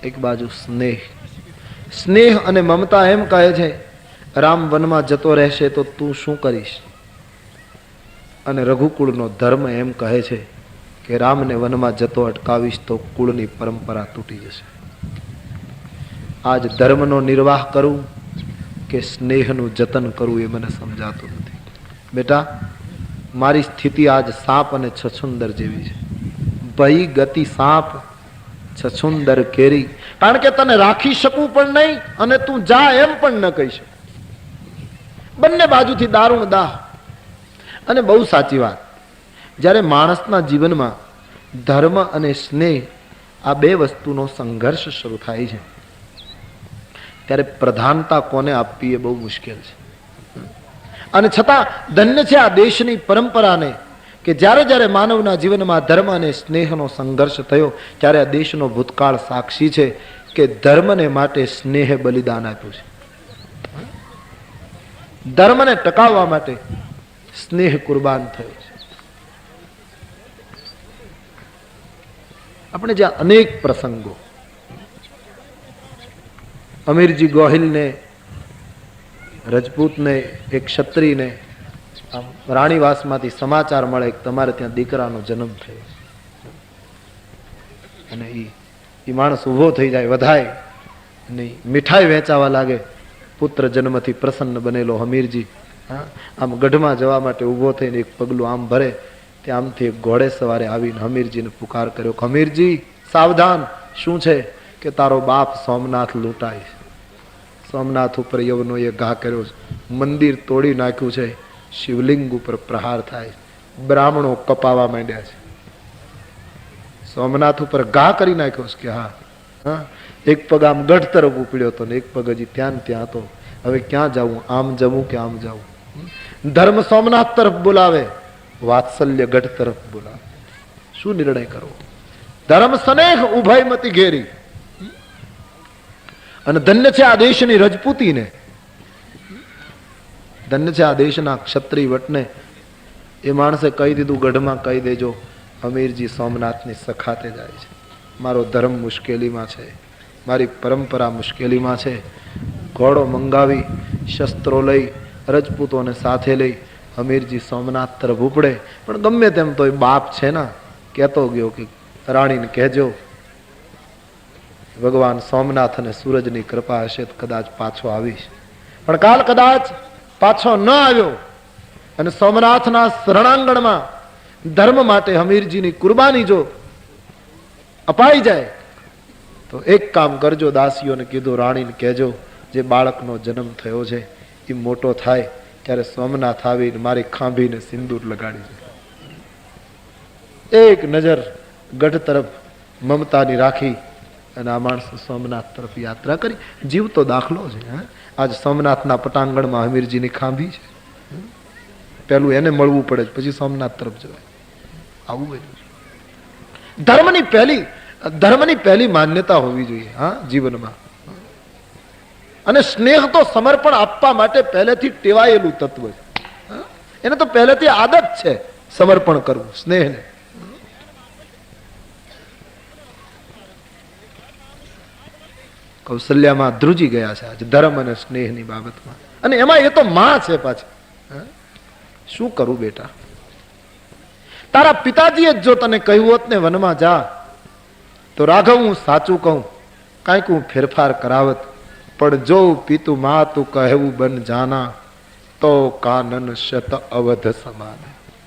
એક બાજુ સ્નેહ. સ્નેહ અને મમતા એમ કહે છે રામ વનમાં જતો રહેશે તો તું શું કરીશ, અને રઘુકુળનો ધર્મ એમ કહે છે કે રામને વનમાં જતો અટકાવીશ તો કુળની પરંપરા તૂટી જશે. આજ ધર્મનો નિર્વાહ કરું કે સ્નેહનું જતન કરવું એ મને સમજાતું નથી. બેટા મારી સ્થિતિ આજ સાપ અને છછુંદર જેવી છે. ભઈ ગતિ સાપ છછુંદર કેરી. કારણ કે તને રાખી શકું પણ નહીં અને તું જા એમ પણ ન કહી શકું. બંને બાજુથી દારૂણ દાહ. અને બહુ સાચી વાત, જ્યારે માણસના જીવનમાં ધર્મ અને સ્નેહ આ 2 વસ્તુનો સંઘર્ષ શરૂ થાય છે ત્યારે પ્રધાનતા કોને આપવી એ બહુ મુશ્કેલ છે. અને છતાં ધન્ય છે આ દેશની પરંપરાને કે જ્યારે જ્યારે માનવના જીવનમાં ધર્મ અને સ્નેહનો સંઘર્ષ થયો ત્યારે આ દેશનો ભૂતકાળ સાક્ષી છે કે ધર્મને માટે સ્નેહે બલિદાન આપ્યું છે. ધર્મને ટકાવવા માટે સ્નેહ કુરબાન થયો છે. આપણે જ્યાં અનેક પ્રસંગો, અમીરજી ગોહિલને, રજપૂતને, એક ક્ષત્રિયને રાણીવાસમાંથી સમાચાર મળે કે તમારે ત્યાં દીકરાનો જન્મ થયો, અને એ માણસ ઉભો થઈ જાય, વધાય અને મીઠાઈ વેચાવા લાગે. પુત્ર જન્મથી પ્રસન્ન બનેલો હમીરજી આમ ગઢમાં જવા માટે ઉભો થઈને એક પગલું આમ ભરે, ત્યાંથી એક ઘોડે સવારે આવીને હમીરજીને પુકાર કર્યો, હમીરજી સાવધાન, શું છે? કે તારો બાપ સોમનાથ લૂંટાય. સોમનાથ ઉપર યવનોએ ઘા કર્યો છે, મંદિર તોડી નાખ્યું છે, શિવલિંગ ઉપર પ્રહાર થાય, બ્રાહ્મણો કપાવા માંડ્યા છે. સોમનાથ ઉપર ઘા કરી નાખ્યો છે કે હા, એક પગ આમ ગઢ તરફ ઉપડ્યો હતો ને એક પગ હજી ત્યાં હતો. હવે ક્યાં જવું? આમ જવું કે આમ જવું? ધર્મ સોમનાથ તરફ બોલાવે, વાત્સલ્ય ગઢ તરફ બોલાવે. શું નિર્ણય કરવો? ધર્મ સ્નેહ ઉભયમતી ઘેરી. અને ધન્ય છે આ દેશની રજપૂતીને, ધન્ય છે આ દેશના ક્ષત્રિય વટને. એ માણસે કહી દીધું, ગઢમાં કહી દેજો હમીરજી સોમનાથની સખાતે જાય છે. મારો ધર્મ મુશ્કેલીમાં છે, મારી પરંપરા મુશ્કેલીમાં છે. ઘોડો મંગાવી, શસ્ત્રો લઈ, રજપૂતોને સાથે લઈ હમીરજી સોમનાથ તરફ ઉપડે. પણ ગમે તેમ તો એ બાપ છે ને, કહેતો ગયો કે રાણીને કહેજો ભગવાન સોમનાથ અને સૂરજની કૃપા હશે તો કદાચ પાછો આવીશ. પણ કાલ કદાચ પાછો ન આવ્યો અને સોમનાથના શરણાંગણમાં ધર્મ માટે હમીરજીની કુરબાની જો અપાઈ જાય તો એક કામ કરજો, દાસીઓને કીધું, રાણીને કહેજો જે બાળકનો જન્મ થયો છે એ મોટો થાય ત્યારે સોમનાથ આવીને મારી ખાંભીને સિંદૂર લગાડી દે. એક નજર ગઢ તરફ મમતાની રાખી અને આ માણસો સોમનાથ તરફ યાત્રા કરી. જીવતો દાખલો છે. આજ સોમનાથના પટાંગણમાં હમીરજીની ખાંભી છે. પેલું એને મળવું પડે, પછી સોમનાથ તરફ જવાય. આવું બધું ધર્મની પહેલી માન્યતા હોવી જોઈએ જીવનમાં. અને સ્નેહ તો સમર્પણ આપવા માટે પહેલેથી ટેવાયેલું તત્વ છે. એને તો પહેલેથી આદત છે સમર્પણ કરવું, સ્નેહને. કૌશલ્યામાં ધ્રુજી ગયા છે આજે ધર્મ અને સ્નેહની બાબતમાં. અને એમાં એ તો માં છે પાછી. શું કરું બેટા? તારા પિતાજીએ જો તને કહ્યું હોત ને વનમાં જા, તો રાઘવ હું સાચું કહું કાંઈક હું ફેરફાર કરાવત. પણ જો પિતુ મા તું કહેવું બન જાના તો કાનન શત અવધ સમાન.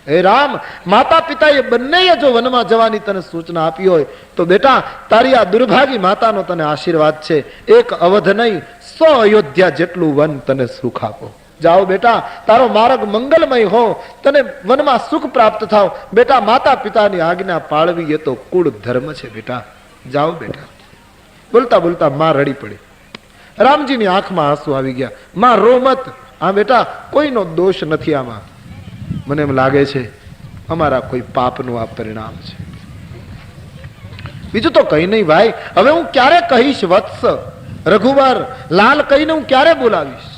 હે રામ, માતા પિતાએ બંનેએ જો વનમાં જવાની તને સૂચના આપી હોય તો બેટા તારી આ દુર્ભાગી માતાનો તને આશીર્વાદ છે. એક અવધ નહીં 100 અયોધ્યા જેટલું વન તને સુખ આપો. જાઓ બેટા, તારો માર્ગ મંગલમય હો, તને વનમાં સુખ પ્રાપ્ત થાવ. બેટા માતા પિતાની આજ્ઞા પાળવી એ તો કુળ ધર્મ છે બેટા. જાઓ બેટા. બોલતા બોલતા માં રડી પડી. રામજીની આંખમાં આંસુ આવી ગયા. માં રો મત. હા બેટા, કોઈનો દોષ નથી આમાં. મને એમ લાગે છે અમારા કોઈ પાપનું આ પરિણામ છે. બીજું તો કઈ નહીં ભાઈ. હવે હું ક્યારે કહીશ વત્સ, રઘુવાર, લાલ કહીને હું ક્યારે બોલાવીશ?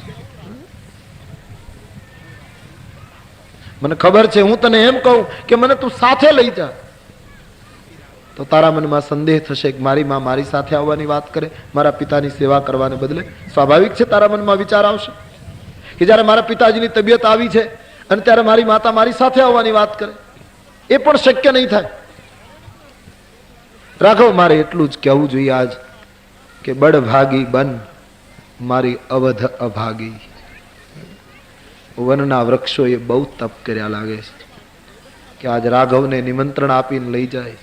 મને ખબર છે હું તને એમ કહું કે મને તું સાથે લઈ જા તો તારા મનમાં સંદેહ થશે કે મારી માં મારી સાથે આવવાની વાત કરે, મારા પિતાની સેવા કરવાને બદલે. સ્વાભાવિક છે તારા મનમાં વિચાર આવશે કે જયારે મારા પિતાજીની તબિયત આવી છે અને ત્યારે મારી માતા મારી સાથે આવવાની વાત કરે. એ પણ શક્ય નહીં થાય. રાઘવ, મારે એટલું જ કહેવું જોઈએ આજ કે બડ ભાગી બન મારી અવધ અભાગી. વનના વૃક્ષોએ બહુ તપ કર્યા લાગે છે કે આજ રાઘવને નિમંત્રણ આપીને લઈ જાય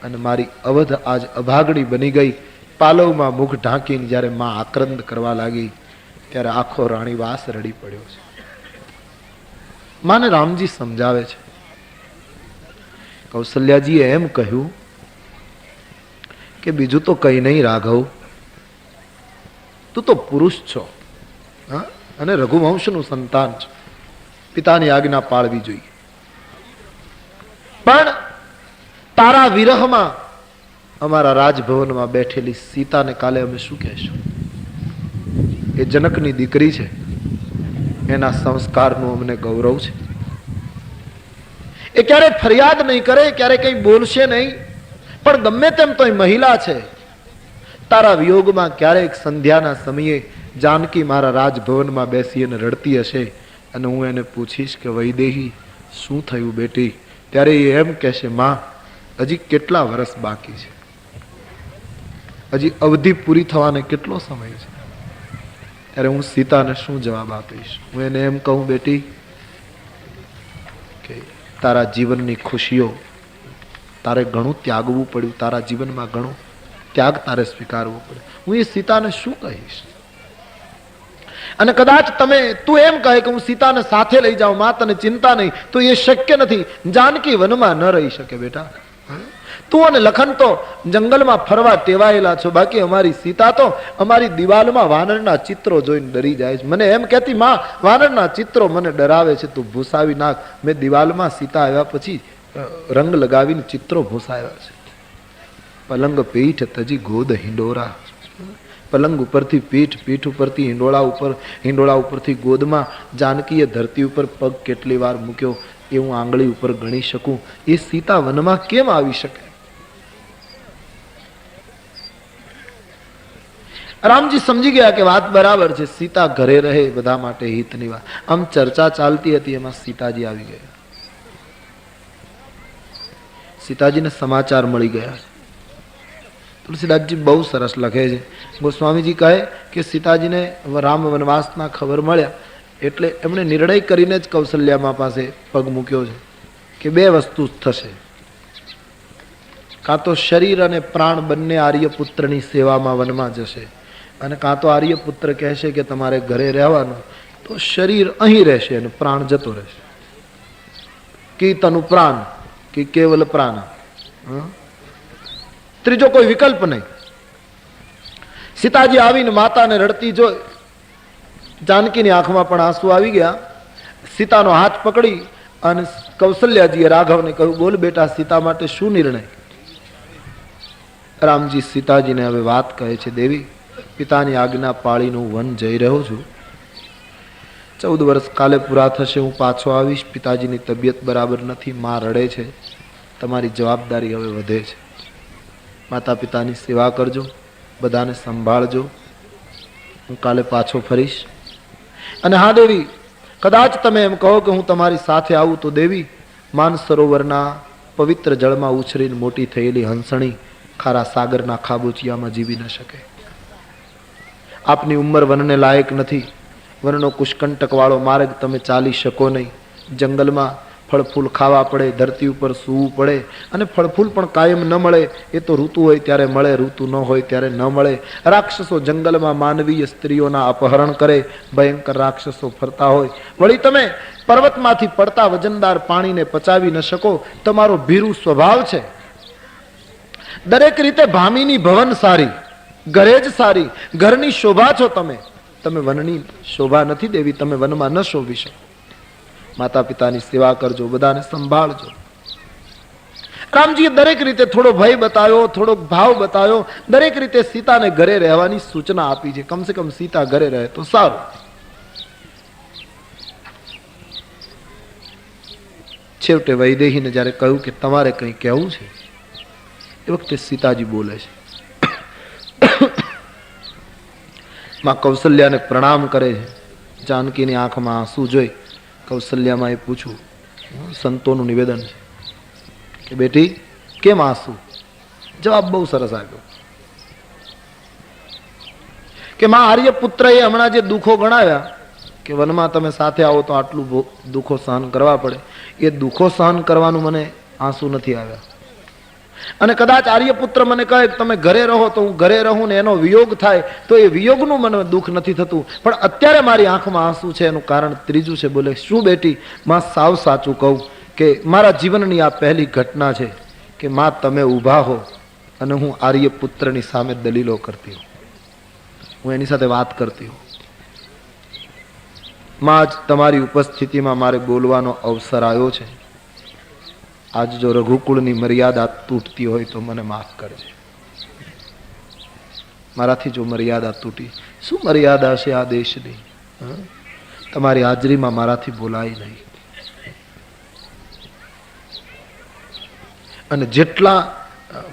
અને મારી અવધ આજ અભાગણી બની ગઈ. પાલવમાં મુખ ઢાંકીને જયારે માં આક્રંદ કરવા લાગી ત્યારે આખો રાણીવાસ રડી પડ્યો છે. માને રામજી સમજાવે છે. કૌશલ્યાજીએ એમ કહ્યું કે બીજું તો કઈ નહીં રાઘવ, તું તો પુરુષ છો, હા, અને રઘુવંશનું સંતાન છો, પિતાની આજ્ઞા પાળવી જોઈએ. પણ તારા વિરહમાં અમારા રાજભવનમાં બેઠેલી સીતાને કાલે અમે શું કહેશું? એ જનકની દીકરી છે, એના સંસ્કારનું અમને ગૌરવ છે. એ ક્યારેય ફરિયાદ નહીં કરે, ક્યારે કંઈ બોલશે નહીં, પણ ગમે તેમ તો એ મહિલા છે. તારા વિયોગમાં ક્યારેક સંધ્યાના સમયે જાનકી મારા રાજભવનમાં બેસી અને રડતી હશે, અને હું એને પૂછીશ કે વૈદેહી શું થયું બેટી, ત્યારે એ એમ કહેશે, માં હજી કેટલા વર્ષ બાકી છે, હજી અવધિ પૂરી થવાને કેટલો સમય છે. ત્યારે હું સીતાને શું જવાબ આપીશ? હું એને એમ કહું, બેટી કે તારા જીવનની ખુશીઓ તારે ઘણું ત્યાગવું પડ્યું, તારા જીવનમાં ઘણો ત્યાગ તારે સ્વીકારવો પડે. હું એ સીતાને શું કહીશ? અને કદાચ તું એમ કહે કે હું સીતાને સાથે લઈ જાઉં, માં તને ચિંતા નહીં, તો એ શક્ય નથી. જાનકી વનમાં ન રહી શકે બેટા. તું અને લખન તો જંગલમાં ફરવા ટેવાયેલા છો, બાકી અમારી સીતા તો અમારી દિવાલમાં વાનરના ચિત્રો જોઈને ડરી જાય છે. મને એમ કહેતી, માં વાનરના ચિત્રો મને ડરાવે છે, તું ભૂસાવી નાખ. મેં દિવાલમાં સીતા આવ્યા પછી રંગ લગાવીને ચિત્રો ભૂસાવ્યા છે. પલંગ પીઠ તજી ગોદ હિંડોરા, પલંગ ઉપરથી પીઠ, પીઠ ઉપરથી હિંડોળા ઉપરથી ગોદમાં જાનકીએ ધરતી ઉપર પગ કેટલી વાર મૂક્યો એ હું આંગળી ઉપર ગણી શકું. એ સીતા વનમાં કેમ આવી શકે? રામજી સમજી ગયા કે વાત બરાબર છે, સીતા ઘરે રહે બધા માટે હિતની વાત. આમ ચર્ચા ચાલતી હતી, એમાં સીતાજી આવી ગયા. સીતાજીને સમાચાર મળી ગયા. તુલસીદાસજી બહુ સરસ લખે છે. ગોસ્વામીજી કહે કે સીતાજીને રામ વનવાસના ખબર મળ્યા એટલે એમણે નિર્ણય કરીને જ કૌશલ્યામાં પાસે પગ મૂક્યો છે કે બે વસ્તુ થશે, કાં તો શરીર અને પ્રાણ બંને આર્યપુત્રની સેવામાં વનમાં જશે, અને કાં તો આર્યપુત્ર કહેશે કે તમારે ઘરે રહેવાનું, તો શરીર અહીં રહેશે અને પ્રાણ જતો રહેશે. કી તનુ પ્રાણ, કે કેવલ પ્રાણ, ત્રીજો કોઈ વિકલ્પ નહીં. સીતાજી આવીને માતાને રડતી જોઈ, જાનકીની આંખમાં પણ આંસુ આવી ગયા. સીતાનો હાથ પકડી અને કૌશલ્યાજીએ રાઘવને કહ્યું, બોલ બેટા, સીતા માટે શું નિર્ણય? રામજી સીતાજીને હવે વાત કહે છે, દેવી પિતાની આજ્ઞા પાળીને હું વન જઈ રહ્યો છું. 14 વર્ષ કાલે પૂરા થશે, હું પાછો આવીશ. પિતાજીની તબિયત બરાબર નથી, માં રડે છે, તમારી જવાબદારી હવે વધે છે. માતા પિતાની સેવા કરજો, બધાને સંભાળજો, હું કાલે પાછો ફરીશ. અને હા દેવી, કદાચ તમે એમ કહો કે હું તમારી સાથે આવું, તો દેવી માન સરોવરના પવિત્ર જળમાં ઉછરીને મોટી થયેલી હંસણી ખારા સાગરના ખાબોચિયામાં જીવી ન શકે. આપની ઉંમર વનને લાયક નથી, વનનો કુશકંટક વાળો માર્ગ તમે ચાલી શકો નહીં. જંગલમાં ફળ ફૂલ ખાવા પડે, ધરતી ઉપર સૂવું પડે, અને ફળ ફૂલ પણ કાયમ ન મળે. એ તો ઋતુ હોય ત્યારે મળે, ઋતુ ન હોય ત્યારે ન મળે. રાક્ષસો જંગલમાં માનવીય સ્ત્રીઓના અપહરણ કરે, ભયંકર રાક્ષસો ફરતા હોય. વળી તમે પર્વતમાંથી પડતા વજનદાર પાણીને પચાવી ન શકો. તમારો ભીરુ સ્વભાવ છે. દરેક રીતે ભામીની ભવન સારી, ઘરે જ સારી, ઘરની શોભા છો તમે. તમે વનની શોભા નથી દેવી, તમે વનમાં ન શોભી શકો. માતા પિતાની સેવા કરજો, બધાને સંભાળજો. રામજીએ દરેક રીતે થોડો ભય બતાવ્યો, થોડો ભાવ બતાવ્યો, દરેક રીતે સીતાને ઘરે રહેવાની સૂચના આપી છે. કમસે કમ સીતા ઘરે રહે તો સારું. છેવટે વૈદેહીને જયારે કહ્યું કે તમારે કંઈ કહેવું છે, એ વખતે સીતાજી બોલે છે. માં કૌશલ્યાને પ્રણામ કરે છે. જાનકીની આંખમાં આંસુ જોઈ કૌશલ્યામાં એ પૂછ્યું, સંતોનું નિવેદન છે કે બેટી કેમ આંસુ? જવાબ બહુ સરસ આપ્યો કે માં આર્યપુત્રએ હમણાં જે દુઃખો ગણાવ્યા કે વનમાં તમે સાથે આવો તો આટલું દુઃખો સહન કરવા પડે, એ દુઃખો સહન કરવાનું મને આંસુ નથી આવ્યા. અને કદાચ આર્યપુત્ર મને કહે કે તમે ઘરે રહો તો હું ઘરે રહું, ને એનો વિયોગ થાય તો એ વિયોગનું મને દુઃખ નથી થતું. પણ અત્યારે મારી આંખમાં આંસુ છે, એનું કારણ ત્રીજું છે. બોલે, શું બેટી? માં સાવ સાચું કહું કે મારા જીવનની આ પહેલી ઘટના છે કે માં તમે ઊભા હો અને હું આર્યપુત્રની સામે દલીલો કરતી હોઉં. હું એની સાથે વાત કરતી હોઉં. માં જ તમારી ઉપસ્થિતિમાં મારે બોલવાનો અવસર આવ્યો છે. આજ જો રઘુકુળની મર્યાદા તૂટતી હોય તો મને માફ કરજે. મારાથી જો મર્યાદા તૂટી, શું મર્યાદા છે આ દેશની? તમારી હાજરીમાં મારાથી બોલાય નહીં. અને જેટલા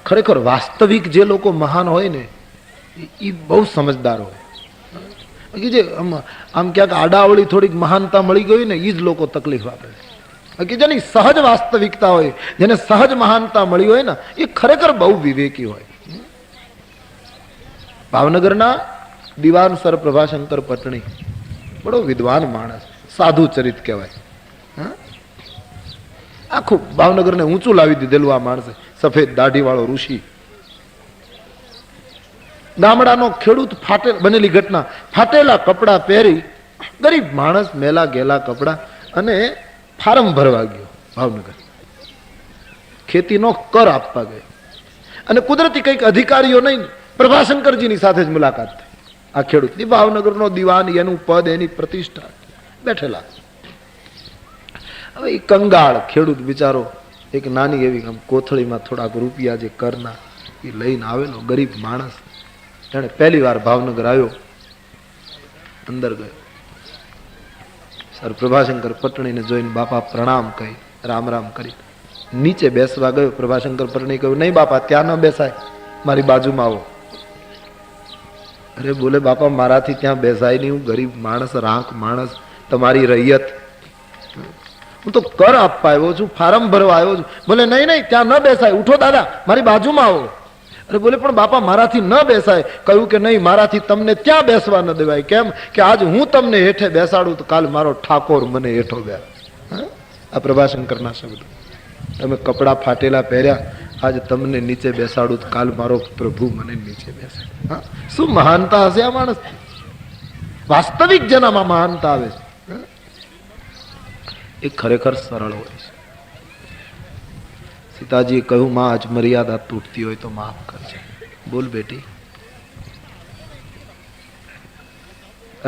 ખરેખર વાસ્તવિક જે લોકો મહાન હોય ને એ બહુ સમજદાર હોય. જે આમ ક્યાંક આડાવળી થોડીક મહાનતા મળી ગઈ ને એ જ લોકો તકલીફ આપે. કે જેની સહજ વાસ્તવિકતા હોય, જેને સહજ મહાનતા મળી હોય ને એ ખરેખર બહુ વિવેકી હોય. ભાવનગરના દિવાન સર પ્રભાશંકર પટણી બડો વિદ્વાન માણસ, સાધુ ચરિત કહેવાય. આખું ભાવનગરને ઊંચું લાવી દીધેલું આ માણસે. સફેદ દાઢી વાળો ઋષિ, ગામડાનો ખેડૂત, બનેલી ઘટના, ફાટેલા કપડા પહેરી, ગરીબ માણસ, મેલા ગેલા કપડા, અને ફાર્મ ભરવા ગયો ભાવનગર. ખેતીનો કર આપવા ગયો અને કુદરતી કંઈક અધિકારીઓ નહીં, પ્રભાશંકરજીની સાથે જ મુલાકાત થઈ. આ ખેડૂત ભાવનગરનો દિવાન, એનું પદ, એની પ્રતિષ્ઠા, બેઠેલા. હવે એ કંગાળ ખેડૂત બિચારો એક નાની એવી કોથળીમાં થોડાક રૂપિયા જે કરના એ લઈને આવેલો ગરીબ માણસ. એને પહેલી વાર ભાવનગર આવ્યો, અંદર ગયો. સર પ્રભાશંકર પટણીને જોઈને બાપા પ્રણામ કહી, રામ રામ કરી નીચે બેસવા ગયો. પ્રભાશંકર પટણી કહ્યું, નહીં બાપા ત્યાં ન બેસાય, મારી બાજુમાં આવો. અરે બોલે બાપા મારાથી ત્યાં બેસાય નહીં, હું ગરીબ માણસ, રાંક માણસ, તમારી રૈયત, હું તો કર આપવા આવ્યો છું, ફાર્મ ભરવા આવ્યો છું. બોલે નહીં નહીં ત્યાં ન બેસાય, ઉઠો દાદા, મારી બાજુમાં આવો. અરે બોલે પણ બાપા મારાથી ન બેસાય. કહ્યું કે નહીં, મારાથી તમને ત્યાં બેસવા ન દેવાય. કેમ કે આજ હું તમને હેઠે બેસાડું તો કાલ મારો ઠાકોર મને હેઠો બે. આ પ્રભાશંકરના શબ્દ. તમે કપડા ફાટેલા પહેર્યા, આજ તમને નીચે બેસાડું તો કાલ મારો પ્રભુ મને નીચે બેસાડે. શું મહાનતા હશે આ માણસ! વાસ્તવિક જેનામાં મહાનતા આવે છે એ ખરેખર સરળ હોય છે. સીતાજીએ કહ્યું, માં આજ મર્યાદા તૂટતી હોય તો માફ કરજે. બોલ બેટી.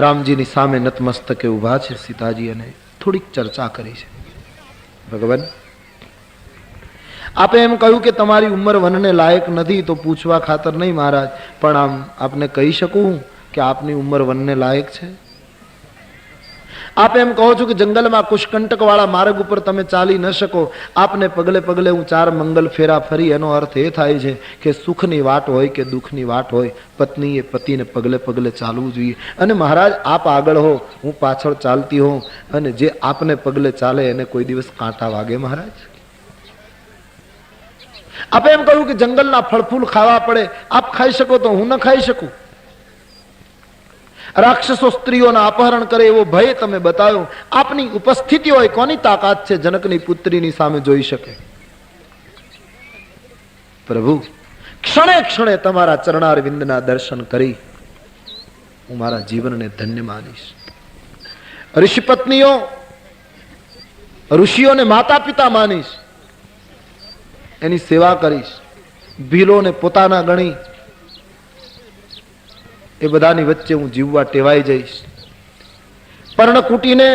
રામજીની સામે નતમસ્તકે ઉભા છે સીતાજી, અને થોડીક ચર્ચા કરી છે. ભગવાન, આપે એમ કહ્યું કે તમારી ઉંમર વનને લાયક નથી, તો પૂછવા ખાતર નહીં મહારાજ, પણ આમ આપને કહી શકું કે આપની ઉંમર વનને લાયક છે? આપ એમ કહો છો કે જંગલમાં કુશકંટક વાળા માર્ગ ઉપર તમે ચાલી ન શકો, આપને પગલે પગલે હું 4 મંગલ ફેરા ફરી. એનો અર્થ એ થાય છે કે સુખની વાટ હોય કે દુઃખની વાટ હોય, પત્નીએ પતિને પગલે પગલે ચાલવું જોઈએ. અને મહારાજ આપ આગળ હો, હું પાછળ ચાલતી હોઉં, અને જે આપને પગલે ચાલે એને કોઈ દિવસ કાંટા વાગે મહારાજ? આપે એમ કહ્યું કે જંગલના ફળફૂલ ખાવા પડે, આપ ખાઈ શકો તો હું ન ખાઈ શકું. રાક્ષસો સ્ત્રીઓના અપહરણ કરે એવો ભય તમે બતાવ્યો. આપની ઉપસ્થિતિ હોય, કોની તાકાત છે જનકની પુત્રીની સામે જોઈ શકે? પ્રભુ, ક્ષણે ક્ષણે તમારા ચરણારવિંદના દર્શન કરી હું મારા જીવનને ધન્ય માનીશ. ઋષિ પત્નીઓ, ઋષિઓને માતા પિતા માનીશ, એની સેવા કરીશ. ભીલોને પોતાના ગણી એ બધાની વચ્ચે હું જીવવા ટેવાઈ જઈશ. પર્ણકુટીને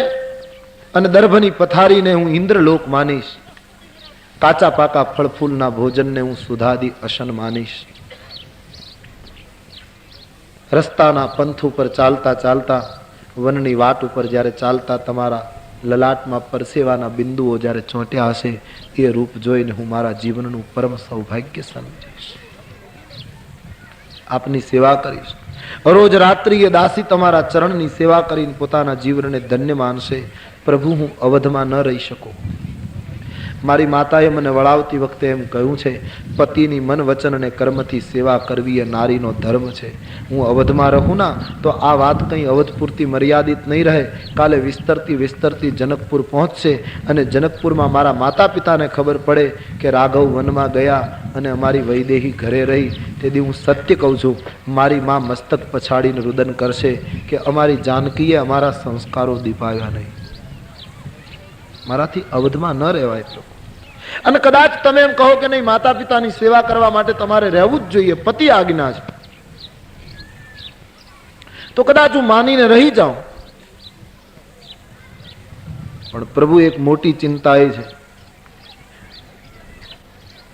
અને દર્ભની પથારીને હું ઇન્દ્રલોક માનીશ. કાચા પાકા ફળફૂલના ભોજનને હું સુધાદી અશન માનીશ. રસ્તાના પંથ ઉપર ચાલતા ચાલતા, વનની વાટ ઉપર જ્યારે ચાલતા તમારા લલાટમાં પરસેવાના બિંદુઓ જ્યારે ચોંટ્યા હશે, એ રૂપ જોઈને હું મારા જીવનનું પરમ સૌભાગ્ય સમજીશ. આપની સેવા કરીશ. રોજ રાત્રિએ દાસી તમારા ચરણની સેવા કરીને પોતાના જીવનને ધન્ય માનશે. પ્રભુ, હું અવધમાં ન રહી શકું. મારી માતાએ મને વળાવતી વખતે એમ કહ્યું છે, પતિની મન વચન અને કર્મથી સેવા કરવી એ નારીનો ધર્મ છે. હું અવધમાં રહું ના તો આ વાત કંઈ અવધ પૂરતી મર્યાદિત નહીં રહે. કાલે વિસ્તરતી વિસ્તરતી જનકપુર પહોંચશે, અને જનકપુરમાં મારા માતા પિતાને ખબર પડે કે રાઘવ વનમાં ગયા અને અમારી વૈદેહી ઘરે રહી. તેથી હું સત્ય કહું છું, મારી મા મસ્તક પછાડીને રુદન કરશે કે અમારી જાનકીએ અમારા સંસ્કારો દીપાવ્યા નહીં. મારાથી અવધમાં ન રહેવાય પ્રભુ. અને કદાચ તમે એમ કહો કે નહીં, માતા પિતાની સેવા કરવા માટે તમારે રહેવું જ જોઈએ, પતિ આજ્ઞા છે. તો કદાચ હું માનીને રહી જાઉં, પણ પ્રભુ એક મોટી ચિંતા એ છે,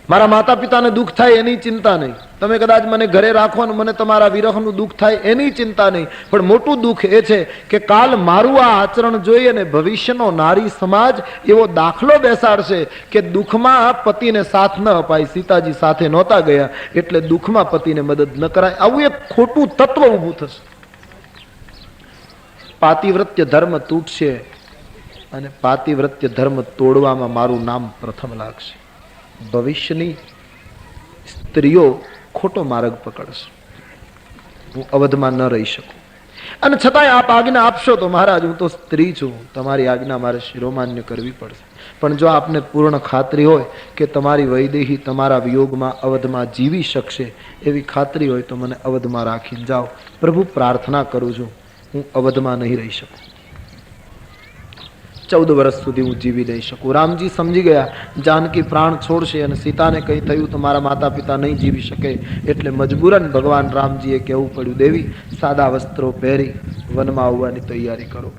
મારા માતા પિતાને દુઃખ થાય એની ચિંતા નહીં, તમે કદાચ મને ઘરે રાખો ને મને તમારા વિરહનું દુઃખ થાય એની ચિંતા નહીં, પણ મોટું દુઃખ એ છે કે કાલ મારું આ આચરણ જોઈ અને ભવિષ્યનો નારી સમાજ એવો દાખલો બેસાડશે કે દુઃખમાં પતિને સાથ ન અપાય. સીતાજી સાથે નહોતા ગયા એટલે દુઃખમાં પતિને મદદ ન કરાય. આવું એક ખોટું તત્વ ઊભું થશે. પાતિવ્રત્ય ધર્મ તૂટશે અને પાતિવ્રત્ય ધર્મ તોડવામાં મારું નામ પ્રથમ લાગશે. ભવિષ્યની સ્ત્રીઓ ખોટો માર્ગ પકડશે. હું અવધમાં ન રહી શકું. અને છતાંય આપ આજ્ઞા આપશો તો મહારાજ હું તો સ્ત્રી છું, તમારી આજ્ઞા મારે શિરોમાન્ય કરવી પડશે. પણ જો આપને પૂર્ણ ખાતરી હોય કે તમારી વૈદેહી તમારા વિયોગમાં અવધમાં જીવી શકશે એવી ખાતરી હોય તો મને અવધમાં રાખીને જાઓ. પ્રભુ પ્રાર્થના કરું છું, હું અવધમાં નહીં રહી શકું. 14 વર્ષ સુધી હું જીવી નહીં શકું. રામજી સમજી ગયા જાનકી પ્રાણ છોડશે અને સીતાને કંઈ થયું તો મારા માતા પિતા નહીં જીવી શકે, એટલે મજબૂરન ભગવાન રામજીએ કહેવું પડ્યું, દેવી સાદા વસ્ત્રો પહેરી વનમાં આવવાની તૈયારી કરો.